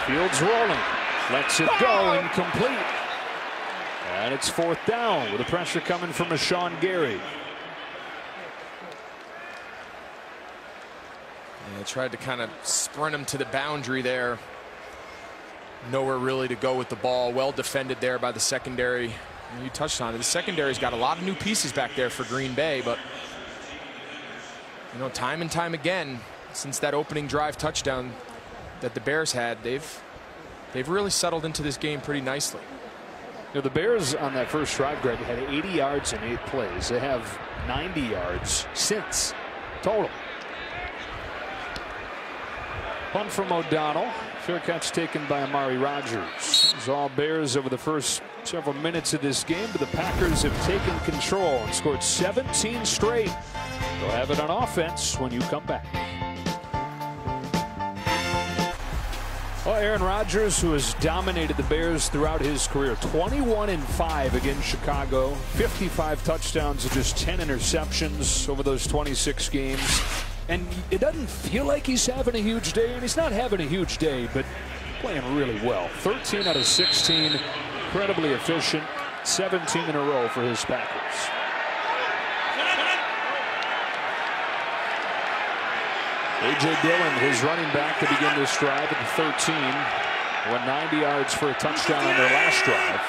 Fields rolling. Lets it go, incomplete. And it's 4th down with the pressure coming from Rashawn Gary. Yeah, tried to kind of sprint him to the boundary there. Nowhere really to go with the ball. Well defended there by the secondary. And you touched on it. The secondary's got a lot of new pieces back there for Green Bay, but you know, time and time again, since that opening drive touchdown that the Bears had, they've really settled into this game pretty nicely. You know, the Bears on that first drive, Greg, had 80 yards in 8 plays. They have 90 yards since total. Punt from O'Donnell. Fair catch taken by Amari Rodgers. It's all Bears over the first several minutes of this game, but the Packers have taken control and scored 17 straight. They'll have it on offense when you come back. Well, Aaron Rodgers, who has dominated the Bears throughout his career, 21-5 against Chicago, 55 touchdowns and just 10 interceptions over those 26 games. And it doesn't feel like he's having a huge day, and he's not having a huge day, but playing really well. 13 out of 16, incredibly efficient, 17 in a row for his Packers. A.J. Dillon, his running back, to begin this drive at the 13. Went 90 yards for a touchdown on their last drive.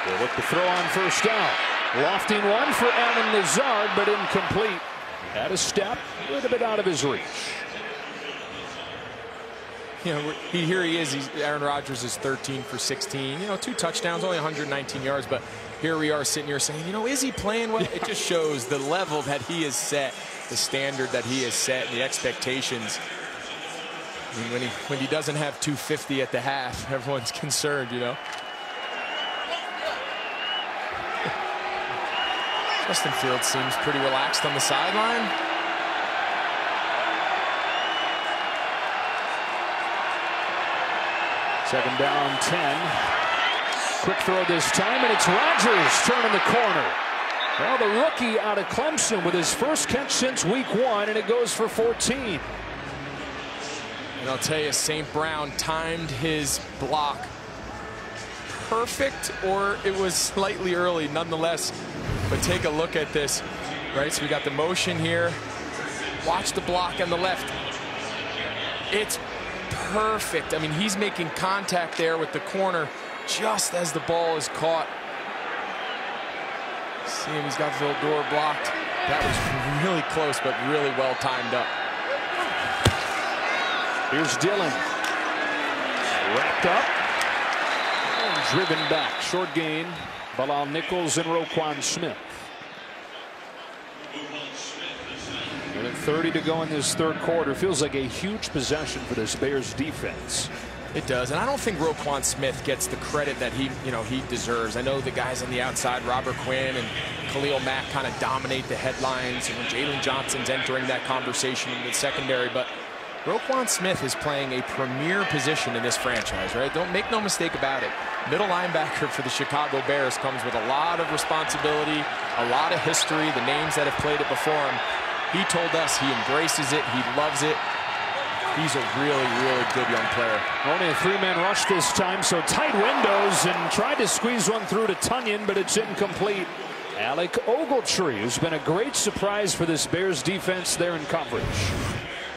They'll look to throw on first down. Lofting one for Allen Lazard, but incomplete. He had a step, a little bit out of his reach. You know, here he is. Aaron Rodgers is 13 for 16. You know, 2 touchdowns, only 119 yards. But here we are sitting here saying, you know, is he playing well? It just shows the level that he has set, the standard that he has set, and the expectations. I mean, when he doesn't have 250 at the half, everyone's concerned, you know. Justin Fields seems pretty relaxed on the sideline. Second down, 10. Quick throw this time, and it's Rodgers turning the corner. Well, the rookie out of Clemson with his first catch since week 1, and it goes for 14. And I'll tell you, St. Brown timed his block perfect, or it was slightly early nonetheless. But take a look at this, right? So we got the motion here. Watch the block on the left. It's perfect. I mean, he's making contact there with the corner just as the ball is caught. See him, he's got the little door blocked. That was really close, but really well timed up. Here's Dillon. Wrapped up. And driven back. Short gain. Bilal Nichols and Roquan Smith. With 30 to go in this third quarter. Feels like a huge possession for this Bears defense. It does, and I don't think Roquan Smith gets the credit that he deserves. I know the guys on the outside, Robert Quinn and Khalil Mack, kind of dominate the headlines, and Jalen Johnson's entering that conversation in the secondary, but Roquan Smith is playing a premier position in this franchise, right? Don't make no mistake about it. Middle linebacker for the Chicago Bears comes with a lot of responsibility, a lot of history, the names that have played it before him. He told us he embraces it, he loves it. He's a really, really good young player. Only a 3-man rush this time, so tight windows, and tried to squeeze one through to Tunyon, but it's incomplete. Alec Ogletree, who's been a great surprise for this Bears defense there in coverage.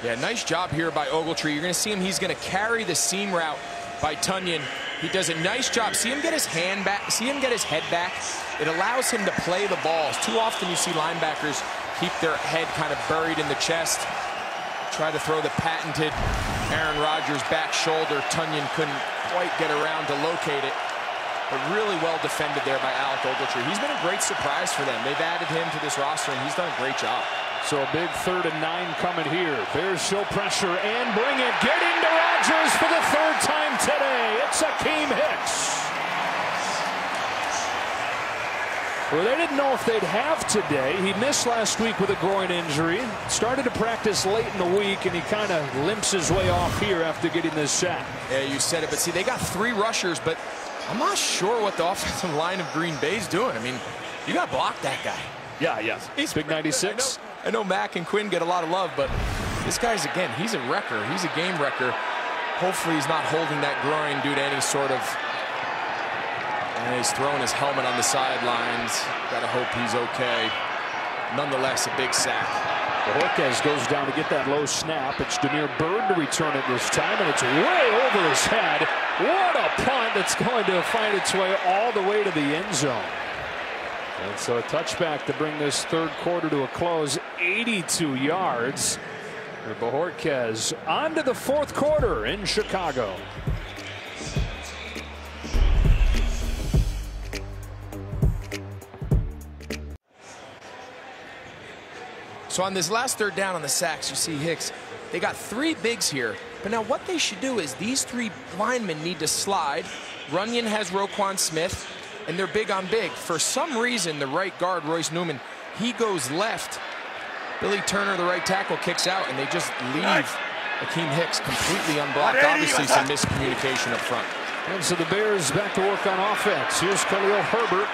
Yeah, nice job here by Ogletree. You're going to see him. He's going to carry the seam route by Tunyon. He does a nice job. See him get his hand back. See him get his head back. It allows him to play the balls. Too often you see linebackers keep their head kind of buried in the chest. Try to throw the patented Aaron Rodgers back shoulder. Tunyon couldn't quite get around to locate it. But really well defended there by Alec Ogletree. He's been a great surprise for them. They've added him to this roster, and he's done a great job. So a big 3rd and 9 coming here. Bears show pressure and bring it. Getting to Rodgers for the 3rd time today. It's Akeem Hicks. Well, they didn't know if they'd have today. He missed last week with a groin injury. Started to practice late in the week, and he kind of limps his way off here after getting this sack. Yeah, you said it. But see, they got 3 rushers, but I'm not sure what the offensive line of Green Bay's doing. I mean, you got to block that guy. Yeah. He's big 96. I know Mack and Quinn get a lot of love, but this guy's, again, he's a wrecker. He's a game wrecker. Hopefully he's not holding that groin due to any sort of... And he's throwing his helmet on the sidelines. Gotta hope he's okay. Nonetheless, a big sack. Bojorquez goes down to get that low snap. It's Demir Bird to return it this time, and it's way over his head. What a punt that's going to find its way all the way to the end zone. And so a touchback to bring this third quarter to a close. 82 yards for Bojorquez. On to the fourth quarter in Chicago. So on this last 3rd down on the sacks, you see Hicks. They got 3 bigs here. But now what they should do is these 3 linemen need to slide. Runyon has Roquan Smith, and they're big on big. For some reason, the right guard, Royce Newman, he goes left. Billy Turner, the right tackle, kicks out, and they just leave Akeem Hicks completely unblocked. Obviously, some miscommunication up front. And so the Bears back to work on offense. Here's Khalil Herbert.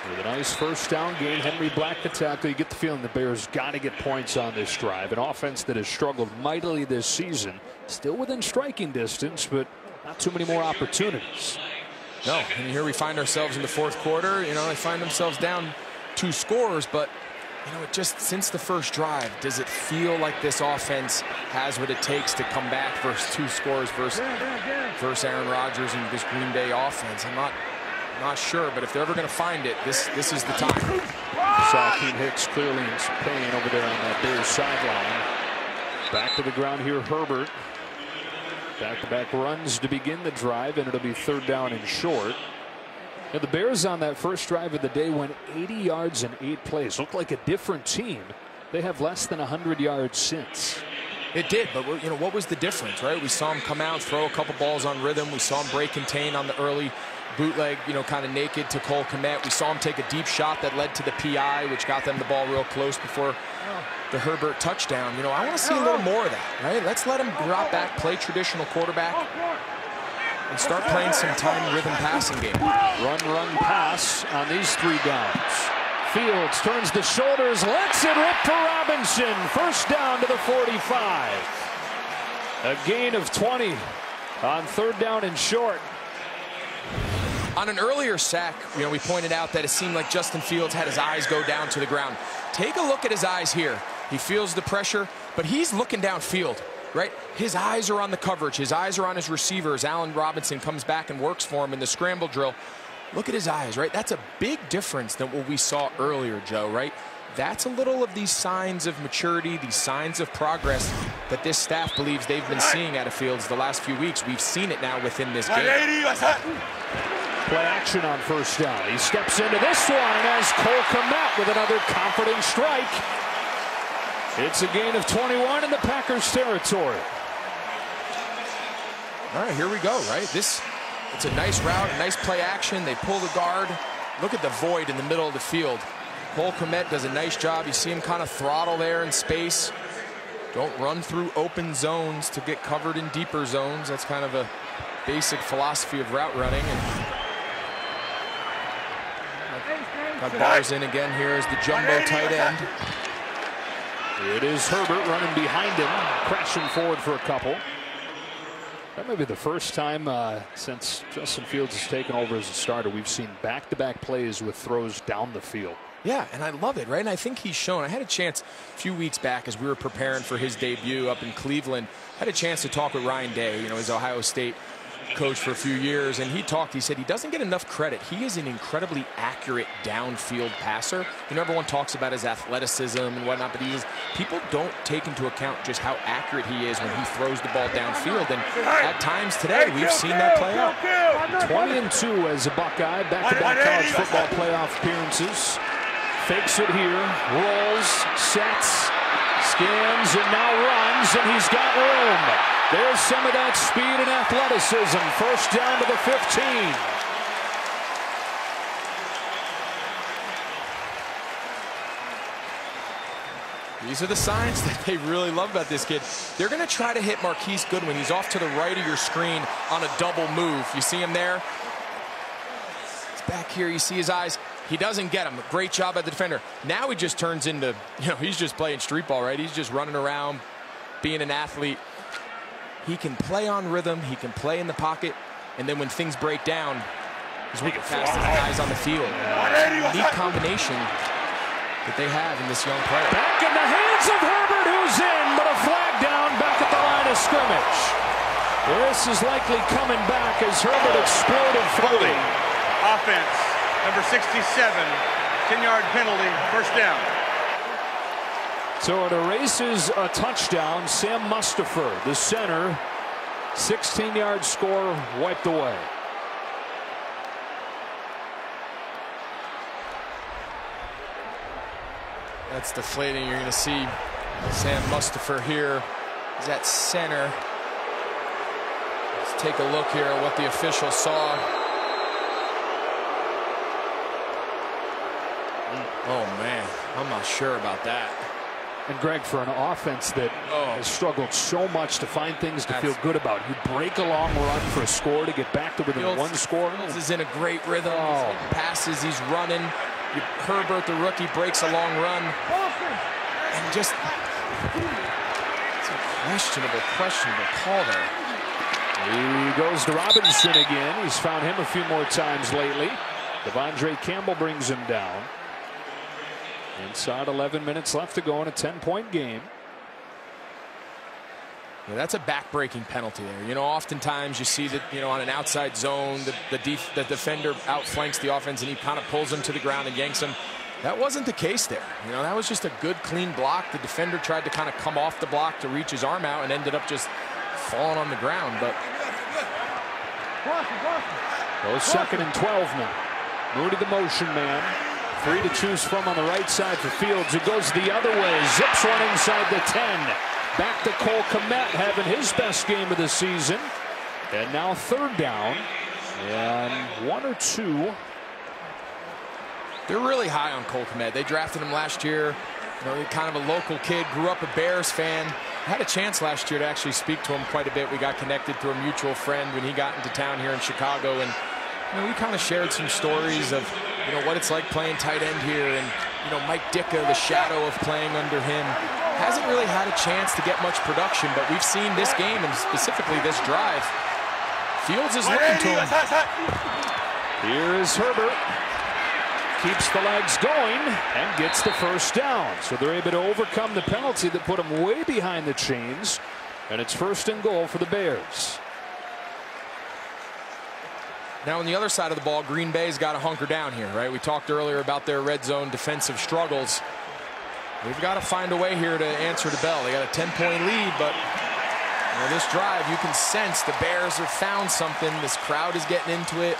With a nice first down gain. Henry Black the tackle. You get the feeling the Bears got to get points on this drive. An offense that has struggled mightily this season. Still within striking distance, but not too many more opportunities. No, and here we find ourselves in the fourth quarter. You know, they find themselves down 2 scores, but you know, it just since the first drive, does it feel like this offense has what it takes to come back versus 2 scores versus Aaron Rodgers and this Green Bay offense? I'm not sure, but if they're ever going to find it, this is the time. Saw Akeem Hicks clearly in pain over there on that Bears sideline. Back to the ground here, Herbert. Back-to-back runs to begin the drive, and it'll be 3rd down and short. Now, the Bears on that first drive of the day went 80 yards in 8 plays. Looked like a different team. They have less than 100 yards since. It did, but you know, what was the difference, right? We saw him come out, throw a couple balls on rhythm. We saw him break contain on the early bootleg, you know, kind of naked to Cole Kmet. We saw him take a deep shot that led to the PI, which got them the ball real close before the Herbert touchdown. You know, I want to see a little more of that, right? Let's let him drop back, play traditional quarterback. and start playing some time rhythm passing game. Run, pass on these 3 downs. Fields turns the shoulders, lets it rip for Robinson. First down to the 45. A gain of 20 on 3rd down and short. On an earlier sack, we pointed out that it seemed like Justin Fields had his eyes go down to the ground. Take a look at his eyes here. He feels the pressure, but he's looking downfield, right? His eyes are on the coverage. His eyes are on his receiver as Allen Robinson comes back and works for him in the scramble drill. Look at his eyes, right? That's a big difference than what we saw earlier, Joe, right? That's a little of these signs of maturity, these signs of progress that this staff believes they've been seeing out of Fields the last few weeks. We've seen it now within this game. Play action on 1st down. He steps into this one as Cole Kmet with another confident strike. It's a gain of 21 in the Packers territory. All right, here we go, right? It's a nice route, a nice play action. They pull the guard. Look at the void in the middle of the field. Cole Kmet does a nice job. You see him kind of throttle there in space. Don't run through open zones to get covered in deeper zones. That's kind of a basic philosophy of route running. And got bars in again here as the jumbo tight end. It is Herbert running behind him, crashing forward for a couple. That may be the first time since Justin Fields has taken over as a starter we've seen back-to-back plays with throws down the field. Yeah, and I love it, right? And I think he's shown. I had a chance a few weeks back as we were preparing for his debut up in Cleveland. I had a chance to talk with Ryan Day, his Ohio State coach for a few years, and he said he doesn't get enough credit. He is an incredibly accurate downfield passer. Everyone talks about his athleticism and whatnot, but people don't take into account just how accurate he is when he throws the ball downfield. And at times today, we've seen that play out. 20-2 as a Buckeye, back-to-back college football playoff appearances. Fakes it here, rolls, sets, scans, and now runs, and he's got room. There's some of that speed and athleticism. First down to the 15. These are the signs that they really love about this kid. They're going to try to hit Marquise Goodwin. He's off to the right of your screen on a double move. You see him there? It's back here. You see his eyes. He doesn't get him. Great job by the defender. Now he just turns into, he's just playing street ball, right? He's just running around, being an athlete. He can play on rhythm. He can play in the pocket. And then when things break down, he's one of the fastest guys on the field. Unique combination that they have in this young player. Back in the hands of Herbert, who's in, but a flag down back at the line of scrimmage. This is likely coming back as Herbert exploded fully. Offense, number 67, 10-yard penalty, first down. So it erases a touchdown. Sam Mustipher, the center, 16-yard score wiped away. That's deflating. You're going to see Sam Mustipher here. He's at center. Let's take a look here at what the official saw. Oh, man. I'm not sure about that. And Greg, for an offense that has struggled so much to find things to feel good about, you break a long run for a score to get back to within one score. Fields is in a great rhythm. He's hitting passes, he's running. Herbert, the rookie, breaks a long run. And just, it's a questionable call there. He goes to Robinson again. He's found him a few more times lately. Devondre Campbell brings him down. Inside 11 minutes left to go in a 10-point game. Yeah, that's a back-breaking penalty there. Oftentimes you see that, on an outside zone, the defender outflanks the offense and he kind of pulls him to the ground and yanks him. That wasn't the case there. That was just a good, clean block. The defender tried to kind of come off the block to reach his arm out and ended up just falling on the ground. But goes 2nd and 12 now. Moody the motion man. 3 to choose from on the right side for Fields. It goes the other way. Zips one inside the 10. Back to Cole Kmet having his best game of the season. And now 3rd down. And 1 or 2. They're really high on Cole Kmet. They drafted him last year. Kind of a local kid, grew up a Bears fan. had a chance last year to actually speak to him quite a bit. We got connected through a mutual friend when he got into town here in Chicago, and we kind of shared some stories of what it's like playing tight end here, and Mike Ditka, the shadow of playing under him, hasn't really had a chance to get much production, but we've seen this game and specifically this drive. Fields is looking to him. Here is Herbert. Keeps the legs going and gets the first down. So they're able to overcome the penalty that put them way behind the chains. And it's 1st and goal for the Bears. Now on the other side of the ball, Green Bay's got to hunker down here, right? We talked earlier about their red zone defensive struggles. They've got to find a way here to answer the bell. They got a 10-point lead, but this drive, you can sense the Bears have found something. This crowd is getting into it.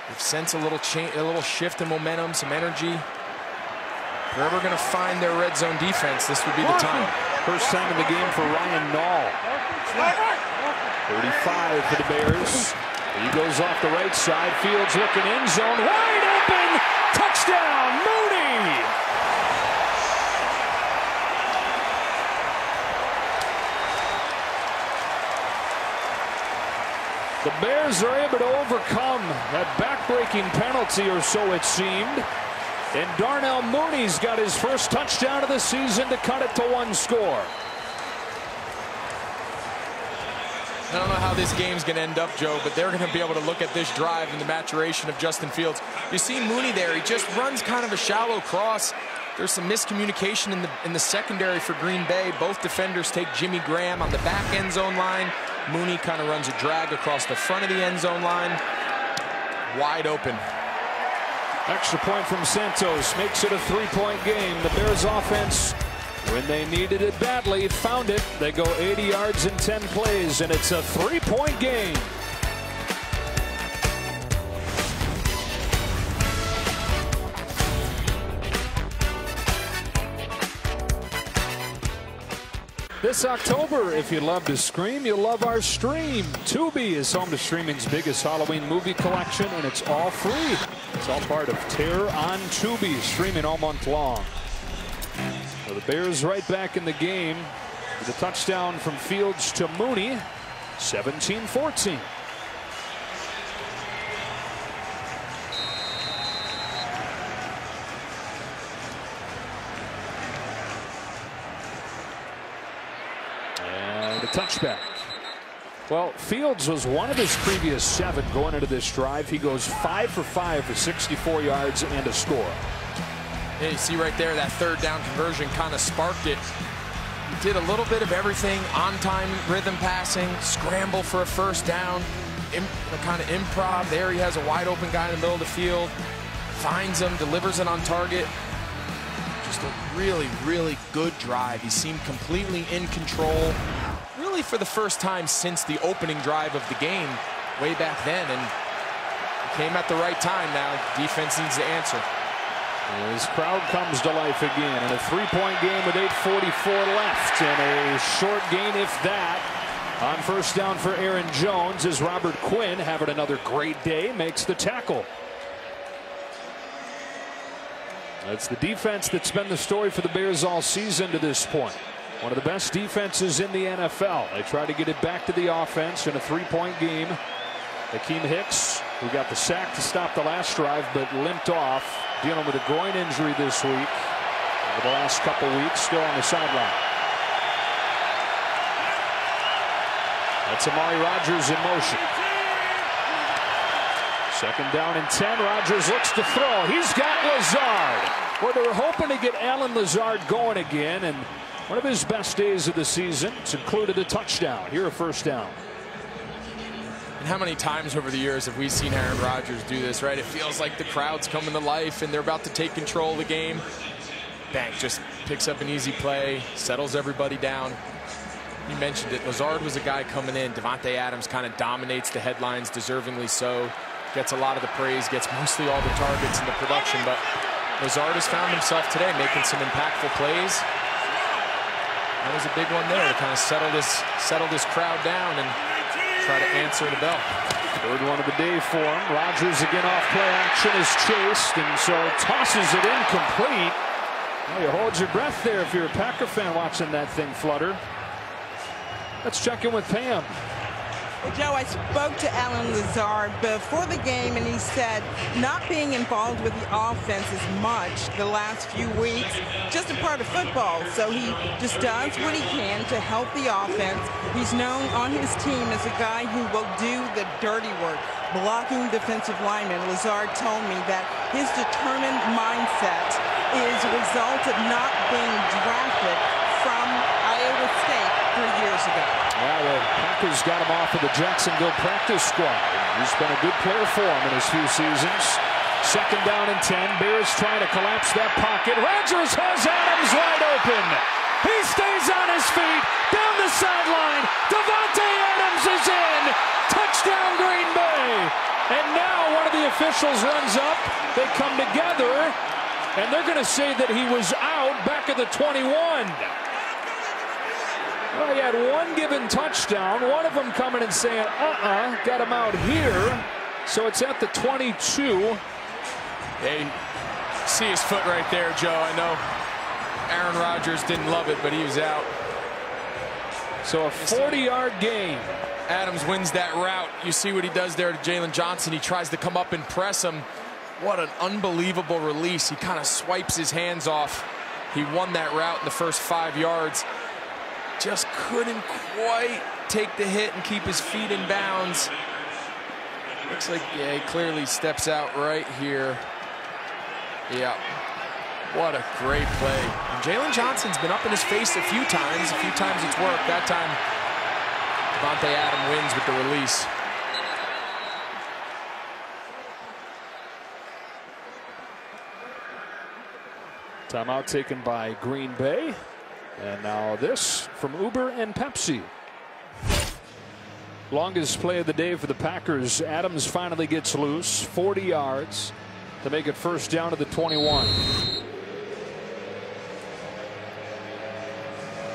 They've sensed a little shift in momentum, some energy. If they're ever going to find their red zone defense, this would be the time. First time in the game for Ryan Nall. 35 for the Bears. He goes off the right side. Fields looking end zone. Wide open. Touchdown, Mooney. The Bears are able to overcome that back-breaking penalty, or so it seemed. And Darnell Mooney's got his first touchdown of the season to cut it to 1 score. I don't know how this game's going to end up, Joe, but they're going to be able to look at this drive and the maturation of Justin Fields. You see Mooney there. He just runs kind of a shallow cross. There's some miscommunication in the secondary for Green Bay. Both defenders take Jimmy Graham on the back end zone line. Mooney kind of runs a drag across the front of the end zone line. Wide open. Extra point from Santos makes it a 3-point game. The Bears offense, when they needed it badly, found it. They go 80 yards in 10 plays, and it's a 3-point game. This October, if you love to scream, you'll love our stream. Tubi is home to streaming's biggest Halloween movie collection, and it's all free. It's all part of Terror on Tubi, streaming all month long. So the Bears right back in the game with a touchdown from Fields to Mooney, 17-14. Touchback. Well, Fields was one of his previous 7 going into this drive. He goes 5 for 5 for 64 yards and a score. Yeah, you see right there that 3rd down conversion kind of sparked it. He did a little bit of everything: on-time rhythm passing, scramble for a 1st down, kind of improv. There he has a wide open guy in the middle of the field, finds him, delivers it on target. Just a really, really good drive. He seemed completely in control, really for the first time since the opening drive of the game way back then, and he came at the right time. Now defense needs to answer. His crowd comes to life again in a 3-point game with 8:44 left, and a short gain, if that, on 1st down for Aaron Jones, as Robert Quinn, having another great day, makes the tackle. That's the defense that's been the story for the Bears all season to this point. One of the best defenses in the NFL. They try to get it back to the offense in a 3-point game. Akeem Hicks, who got the sack to stop the last drive, but limped off, dealing with a groin injury this week. Over the last couple weeks, still on the sideline. That's Amari Rodgers in motion. 2nd down and 10. Rodgers looks to throw. He's got Lazard. Well, they were hoping to get Allen Lazard going again, and one of his best days of the season. It's included a touchdown. Here, a 1st down. And how many times over the years have we seen Aaron Rodgers do this, right? It feels like the crowd's coming to life and they're about to take control of the game. Bang, just picks up an easy play, settles everybody down. You mentioned it. Lazard was a guy coming in. Devontae Adams kind of dominates the headlines, deservingly so. Gets a lot of the praise, gets mostly all the targets and the production, but Lazard has found himself today making some impactful plays. That was a big one there to kind of settle this crowd down and try to answer the bell. 3rd one of the day for him. Rodgers again off play action is chased, and so tosses it incomplete. Well, you hold your breath there if you're a Packer fan watching that thing flutter. Let's check in with Pam. Well, Joe, I spoke to Alan Lazard before the game, and he said not being involved with the offense as much the last few weeks, just a part of football. So he just does what he can to help the offense. He's known on his team as a guy who will do the dirty work, blocking defensive linemen. Lazard told me that his determined mindset is a result of not being drafted from Iowa State 3 years ago. Well, the Packers got him off of the Jacksonville practice squad. He's been a good player for him in his few seasons. 2nd down and 10. Bears trying to collapse that pocket. Rodgers has Adams wide open. He stays on his feet. Down the sideline. Davante Adams is in. Touchdown Green Bay. And now one of the officials runs up. They come together. And they're going to say that he was out back at the 21. Well, he had one given touchdown. One of them coming and saying, got him out here. So it's at the 22. Hey, see his foot right there, Joe. I know Aaron Rodgers didn't love it, but he was out. So a 40-yard gain. Adams wins that route. You see what he does there to Jalen Johnson. He tries to come up and press him. What an unbelievable release. He kind of swipes his hands off. He won that route in the first 5 yards. Just couldn't quite take the hit and keep his feet in bounds. Looks like, yeah, he clearly steps out right here. Yeah, what a great play. And Jalen Johnson's been up in his face a few times. A few times it's worked. That time, Davante Adams wins with the release. Timeout taken by Green Bay. And now this from Uber and Pepsi. Longest play of the day for the Packers. Adams finally gets loose. 40 yards to make it 1st down to the 21.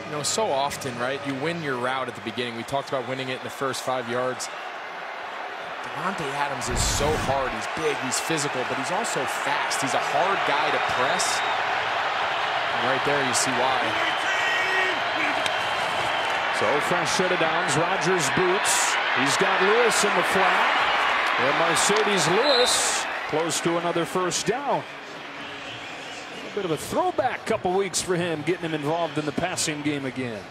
You know, so often, right, you win your route at the beginning. We talked about winning it in the first 5 yards. Davante Adams is so hard. He's big, he's physical, but he's also fast. He's a hard guy to press. And right there you see why. So fresh set of downs. Rodgers boots. He's got Lewis in the flat. And Mercedes Lewis close to another 1st down. A bit of a throwback couple weeks for him, getting him involved in the passing game again.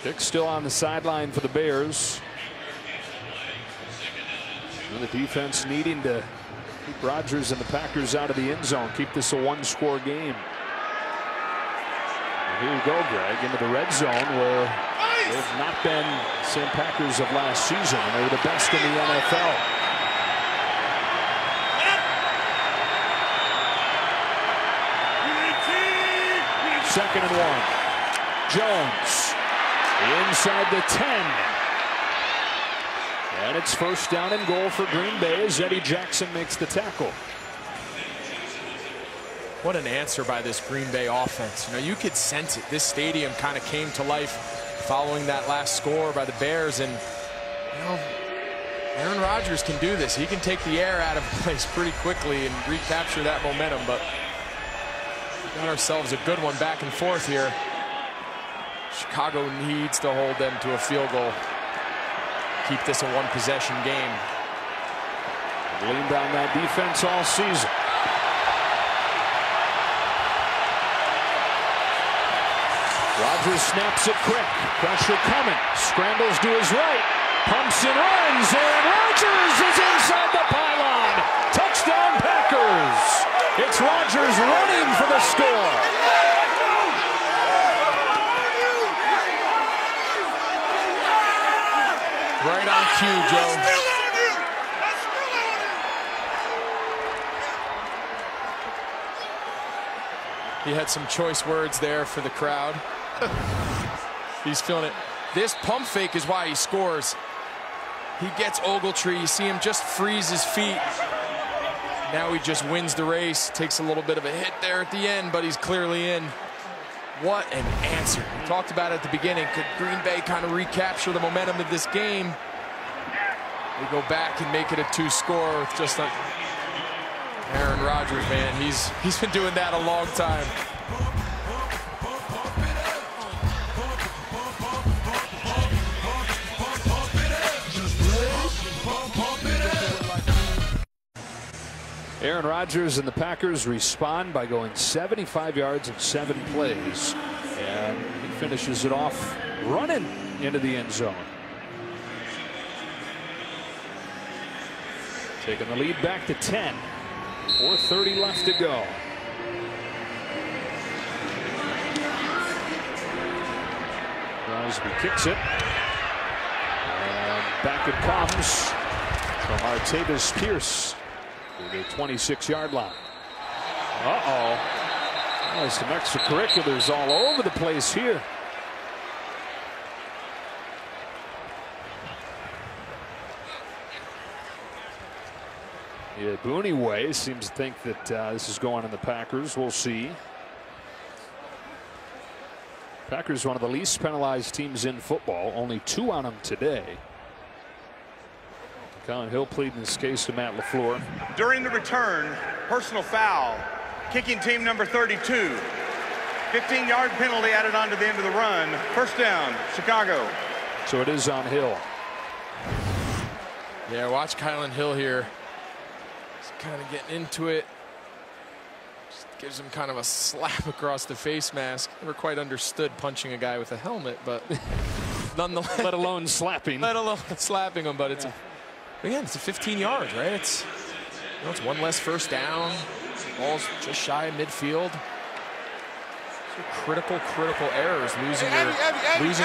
Dick still on the sideline for the Bears. And the defense needing to keep Rodgers and the Packers out of the end zone. Keep this a 1-score game. And here you go, Greg, into the red zone where they've not been the same Packers of last season, and they were the best in the NFL. Second and 1. Jones inside the 10. And it's 1st down and goal for Green Bay as Eddie Jackson makes the tackle. What an answer by this Green Bay offense. You know, you could sense it. This stadium kind of came to life following that last score by the Bears. And, you know, Aaron Rodgers can do this. He can take the air out of place pretty quickly and recapture that momentum. But we got ourselves a good one back and forth here. Chicago needs to hold them to a field goal. Keep this a 1-possession game. Leaned on that defense all season. Rodgers snaps it quick. Pressure coming. Scrambles to his right. Pumps and runs. And Rodgers is inside the pylon. Touchdown Packers. It's Rodgers running for the score. Right on cue, Joe. He had some choice words there for the crowd. He's feeling it. This pump fake is why he scores. He gets Ogletree. You see him just freeze his feet. Now he just wins the race. Takes a little bit of a hit there at the end, but he's clearly in. What an answer. We talked about it at the beginning. Could Green Bay kind of recapture the momentum of this game? They go back and make it a 2-score with just like Aaron Rodgers, man. He's been doing that a long time. Aaron Rodgers and the Packers respond by going 75 yards in 7 plays. And he finishes it off running into the end zone. Taking the lead back to 10. 4:30 left to go. Crosby kicks it. And back it comes from Artavis Pierce to the 26-yard line. There's some extracurriculars all over the place here. Yeah, Booney Way seems to think that this is going on the Packers. We'll see. Packers one of the least penalized teams in football. Only 2 on them today. Colin Hill pleading his case to Matt LaFleur. During the return, personal foul. Kicking team number 32. 15-yard penalty added on to the end of the run. First down, Chicago. So it is on Hill. Yeah, watch Kylan Hill here. Kind of getting into it. Just gives him kind of a slap across the face mask. Never quite understood punching a guy with a helmet, but nonetheless. Let alone slapping. Let alone slapping him, but it's again, it's a 15 yards, right? It's it's one less first down. Ball's just shy of midfield. Critical errors, losing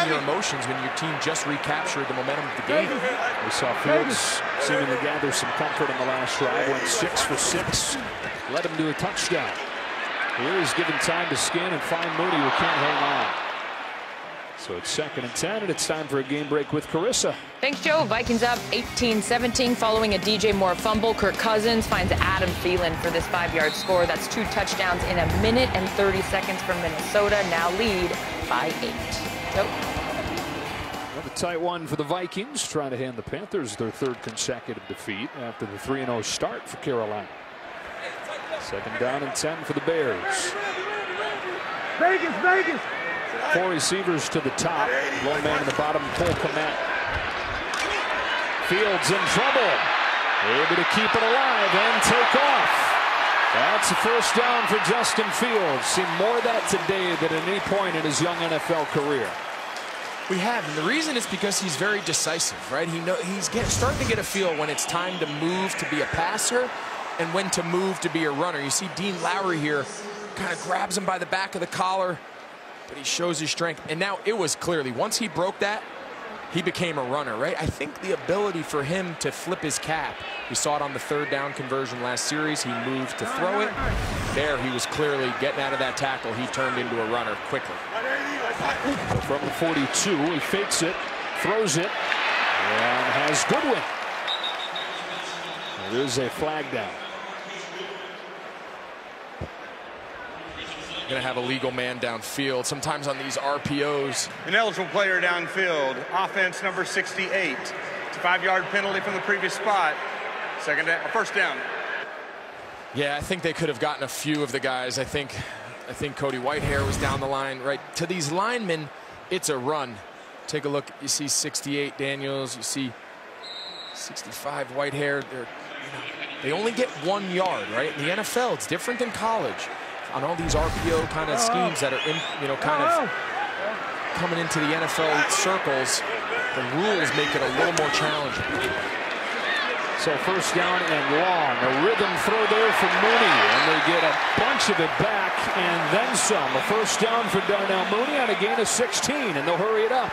your emotions when your team just recaptured the momentum of the game. We saw Fields seemingly gather some comfort in the last drive. Went 6 for 6. Led him to a touchdown. Here he's given time to scan and find Mooney, who can't hang on. So it's 2nd and 10, and it's time for a game break with Carissa. Thanks, Joe. Vikings up 18-17 following a DJ Moore fumble. Kirk Cousins finds Adam Thielen for this 5-yard score. That's 2 touchdowns in 1 minute and 30 seconds from Minnesota. Now lead by 8. Joe. Well, the tight one for the Vikings, trying to hand the Panthers their 3rd consecutive defeat after the 3-0 start for Carolina. 2nd down and 10 for the Bears. Vegas. 4 receivers to the top. Lone man in the bottom, Cole Kmet. Fields in trouble. Able to keep it alive and take off. That's a first down for Justin Fields. Seen more of that today than at any point in his young NFL career. We have, and the reason is because he's very decisive, right? He's starting to get a feel when it's time to move to be a passer and when to move to be a runner. You see Dean Lowry here kind of grabs him by the back of the collar, but he shows his strength. And now it was clearly, once he broke that, he became a runner, right? I think the ability for him to flip his cap, we saw it on the 3rd down conversion last series. He moved to throw it. There, he was clearly getting out of that tackle. He turned into a runner quickly. From the 42, he fakes it, throws it, and has Goodwin. There's a flag down. Going to have a legal man downfield. Sometimes on these RPOs. An eligible player downfield. Offense number 68. It's a 5-yard penalty from the previous spot. First down. Yeah, I think they could have gotten a few of the guys. I think Cody Whitehair was down the line. Right to these linemen, it's a run. Take a look. You see 68 Daniels. You see 65 Whitehair. They only get 1 yard, right? In the NFL, it's different than college. On all these RPO kind of schemes that are, kind of coming into the NFL circles, the rules make it a little more challenging. So first down and long. A rhythm throw there for Mooney, and they get a bunch of it back and then some. A first down for Darnell Mooney on a gain of 16, and they'll hurry it up.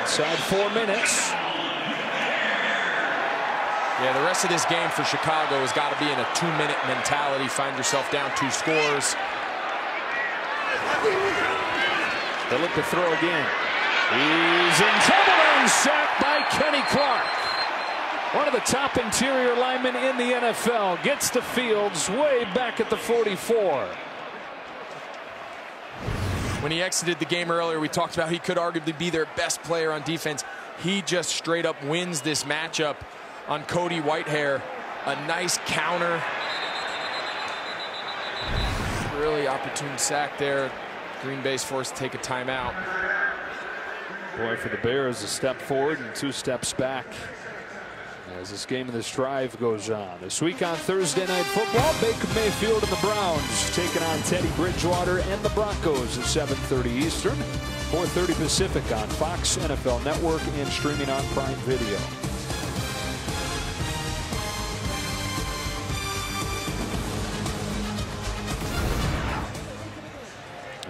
Inside 4 minutes. Yeah, the rest of this game for Chicago has got to be in a 2-minute mentality. Find yourself down 2 scores. They look to throw again. He's in trouble and sacked by Kenny Clark. One of the top interior linemen in the NFL gets to Fields way back at the 44. When he exited the game earlier, we talked about he could arguably be their best player on defense. he just straight up wins this matchup on Cody Whitehair. A nice counter. Really opportune sack there. Green Bay's forced to take a timeout. Boy, for the Bears, a step forward and 2 steps back as this game of this drive goes on. This week on Thursday Night Football, Baker Mayfield and the Browns taking on Teddy Bridgewater and the Broncos at 7:30 Eastern, 4:30 Pacific on Fox, NFL Network, and streaming on Prime Video.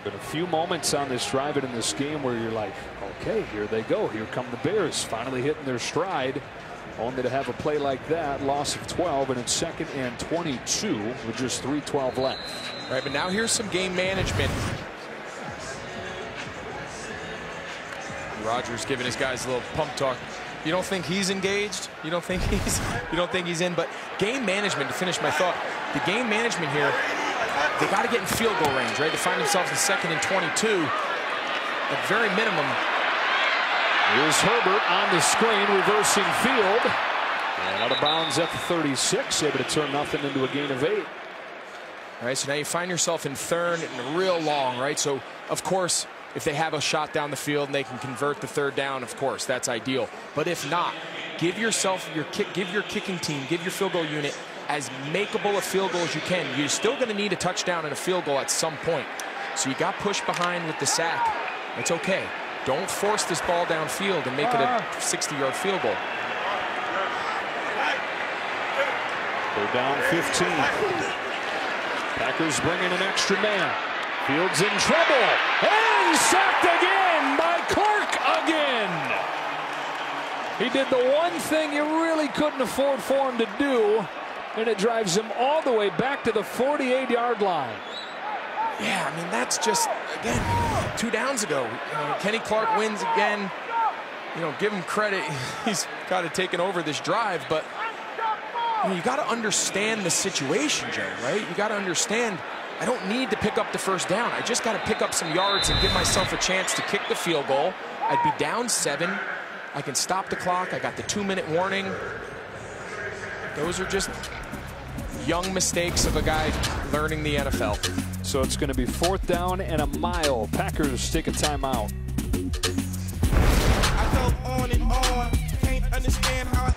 Been a few moments on this drive and in this game where you're like, okay, here they go. Here come the Bears, finally hitting their stride. Only to have a play like that, loss of 12, and it's 2nd and 22 with just 3:12 left. Right, but now here's some game management. Rodgers giving his guys a little pump talk. You don't think he's engaged? You don't think he's in? But game management, to finish my thought, the game management here, they got to get in field goal range, right? To find themselves in 2nd and 22, at very minimum. Here's Herbert on the screen, reversing field. And out of bounds at the 36, able to turn nothing into a gain of 8. All right, so now you find yourself in 3rd and real long, right? So, of course, if they have a shot down the field and they can convert the 3rd down, of course, that's ideal. But if not, give yourself give your kicking team, give your field goal unit as makeable a field goal as you can. You're still going to need a touchdown and a field goal at some point. So you got pushed behind with the sack. It's okay. Don't force this ball downfield and make it a 60-yard field goal. They're down 15. Packers bringing an extra man. Fields in trouble. And sacked again by Clark again. He did the one thing you really couldn't afford for him to do, and it drives him all the way back to the 48-yard line. Yeah, I mean, that's just, again, 2 downs ago. Kenny Clark wins again. Give him credit. He's kind of taken over this drive, but you got to understand the situation, Joe, right? You got to understand, I don't need to pick up the 1st down. I just got to pick up some yards and give myself a chance to kick the field goal. I'd be down 7. I can stop the clock. I got the 2-minute warning. Those are just young mistakes of a guy learning the NFL. So it's going to be 4th down and a mile. Packers take a timeout. I go on and on. Can't understand how.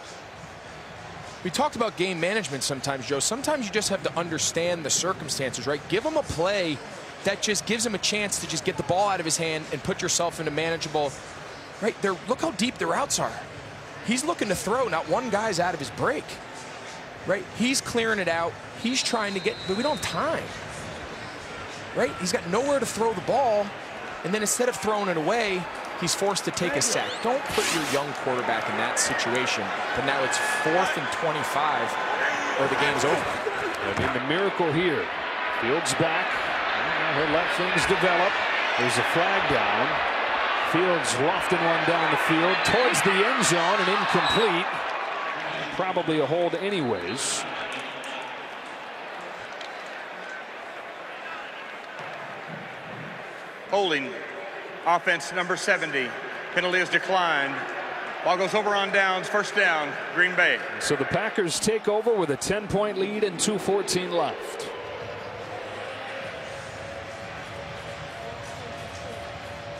We talked about game management sometimes, Joe. Sometimes you just have to understand the circumstances, right? Give him a play that just gives him a chance to just get the ball out of his hand and put yourself into manageable, right? Look how deep the routes are. He's looking to throw. Not one guy's out of his break, right? He's clearing it out. He's trying to get, but we don't have time, right? He's got nowhere to throw the ball, and then instead of throwing it away, he's forced to take a sack. Don't put your young quarterback in that situation. But now it's 4th and 25, or the game's over. I mean, the miracle here. Fields back. He'll let things develop. There's a flag down. Fields lofting one down the field towards the end zone and incomplete. Probably a hold anyways. Holding. Offense number 70. Penalty is declined. Ball goes over on downs. 1st down, Green Bay. So the Packers take over with a 10-point lead and 2:14 left.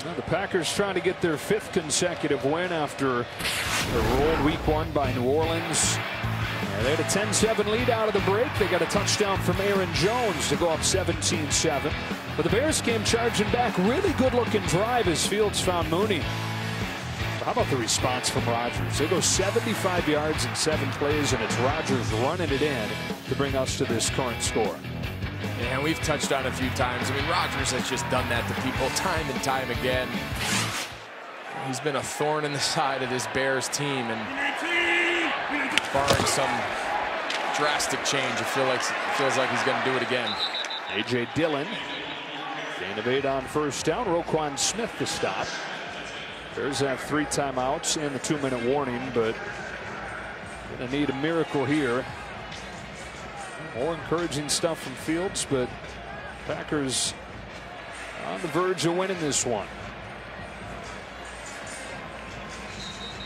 Now the Packers trying to get their 5th consecutive win after a rolled week 1 by New Orleans. They had a 10-7 lead out of the break. They got a touchdown from Aaron Jones to go up 17-7. But the Bears came charging back. Really good-looking drive as Fields found Mooney. How about the response from Rodgers? They go 75 yards in 7 plays, and it's Rodgers running it in to bring us to this current score. And we've touched on it a few times. I mean, Rodgers has just done that to people time and time again. He's been a thorn in the side of this Bears team, and barring some drastic change, it feels like he's going to do it again. A.J. Dillon, gain of 8 on 1st down. Roquan Smith to stop. Bears have 3 timeouts and the 2-minute warning, but going to need a miracle here. More encouraging stuff from Fields, but Packers on the verge of winning this one.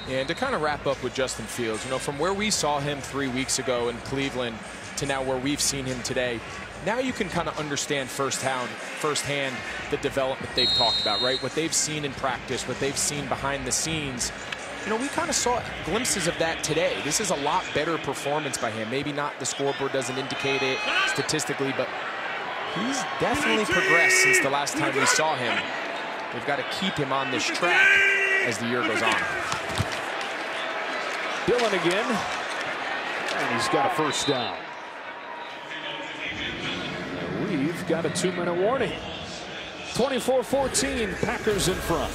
And to kind of wrap up with Justin Fields, you know, from where we saw him 3 weeks ago in Cleveland to now where we've seen him today, now you can kind of understand firsthand the development they've talked about, right? What they've seen in practice, what they've seen behind the scenes. You know, we kind of saw glimpses of that today. This is a lot better performance by him. Maybe not, the scoreboard doesn't indicate it statistically, but he's definitely progressed since the last time we saw him. They've got to keep him on this track as the year goes on. Dillon again, and he's got a first down. And we've got a 2-minute warning. 24-14, Packers in front.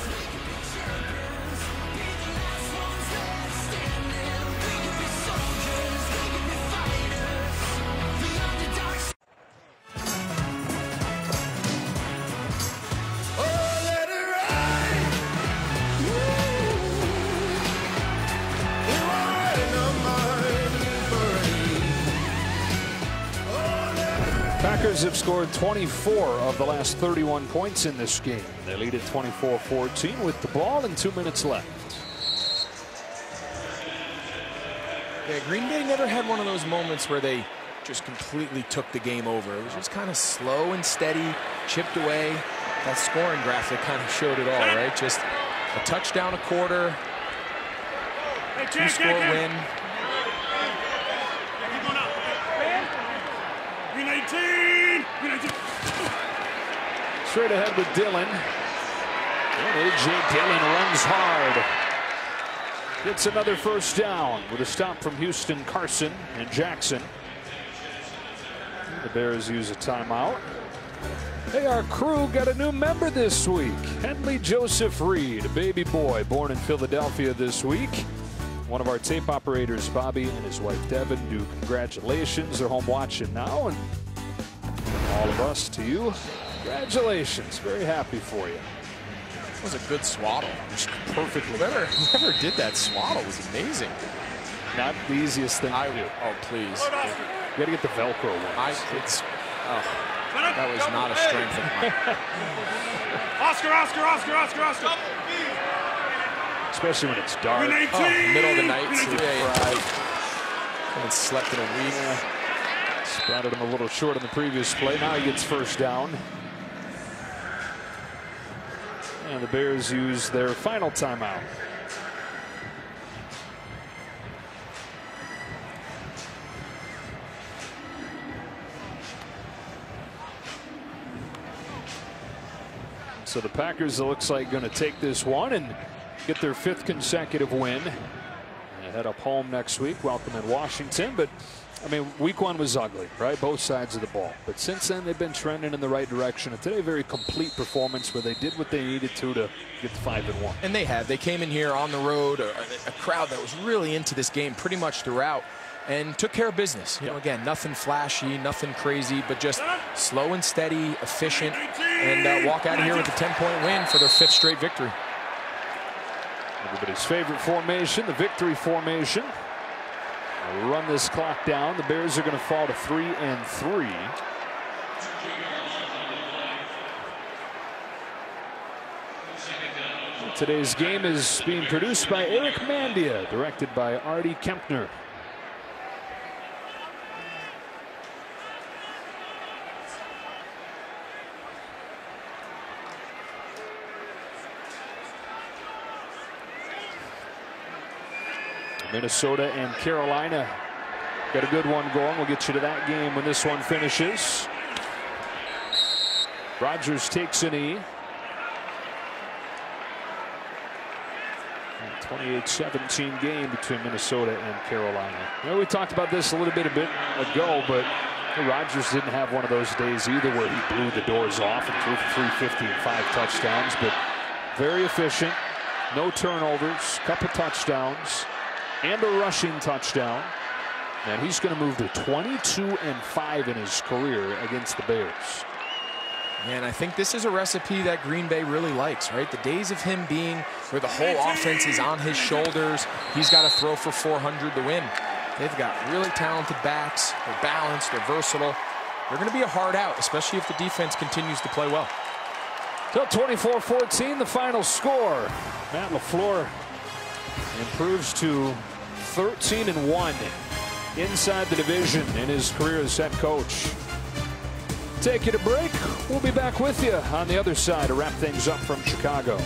Packers have scored 24 of the last 31 points in this game. They lead at 24-14 with the ball and 2 minutes left. Yeah, Green Bay never had one of those moments where they just completely took the game over. It was just kind of slow and steady, chipped away. That scoring graphic kind of showed it all, right? Just a touchdown a quarter, two-score win. Straight ahead with Dillon. And A.J. Dillon runs hard. Gets another first down with a stop from Houston, Carson, and Jackson. The Bears use a timeout. Hey, our crew got a new member this week. Henley Joseph Reed, a baby boy born in Philadelphia this week. One of our tape operators, Bobby, and his wife, Devin, do congratulations. They're home watching now. And all of us to you, congratulations. Very happy for you. That was a good swaddle. Just perfectly. Whoever did that swaddle was amazing. Not the easiest thing to do. Oh, please. You got to get the Velcro one. That was not a strength of mine. Oscar. Especially when it's dark. Middle of the night. Haven't slept in a week. Spotted him a little short on the previous play. Now he gets first down. And the Bears use their final timeout. So the Packers, it looks like, going to take this one and get their 5th consecutive win. And head up home next week, welcome in Washington. But I mean, week 1 was ugly, right? Both sides of the ball. But since then, they've been trending in the right direction. And today, a very complete performance where they did what they needed to get to 5-1. And they have. They came in here on the road, a crowd that was really into this game pretty much throughout, and took care of business. You know, again, nothing flashy, nothing crazy, but just slow and steady, efficient, and walk out of here with a 10-point win for their 5th straight victory. Everybody's favorite formation, the victory formation. We'll run this clock down. The Bears are going to fall to 3-3. Today's game is being produced by Eric Mandia, directed by Artie Kempner. Minnesota and Carolina got a good one going. We'll get you to that game when this one finishes. Rodgers takes a knee. 28-17 game between Minnesota and Carolina. You know, we talked about this a bit ago, but Rodgers didn't have one of those days either where he blew the doors off and threw for 350 and 5 touchdowns, but very efficient, no turnovers, couple touchdowns, and a rushing touchdown. And he's going to move to 22-5 in his career against the Bears. And I think this is a recipe that Green Bay really likes, right? The days of him being where the whole offense is on his shoulders, he's got to throw for 400 to win. They've got really talented backs. They're balanced. They're versatile. They're going to be a hard out, especially if the defense continues to play well. So 24-14, the final score. Matt LaFleur improves to 13-1 inside the division in his career as head coach. Take it a break. We'll be back with you on the other side to wrap things up from Chicago.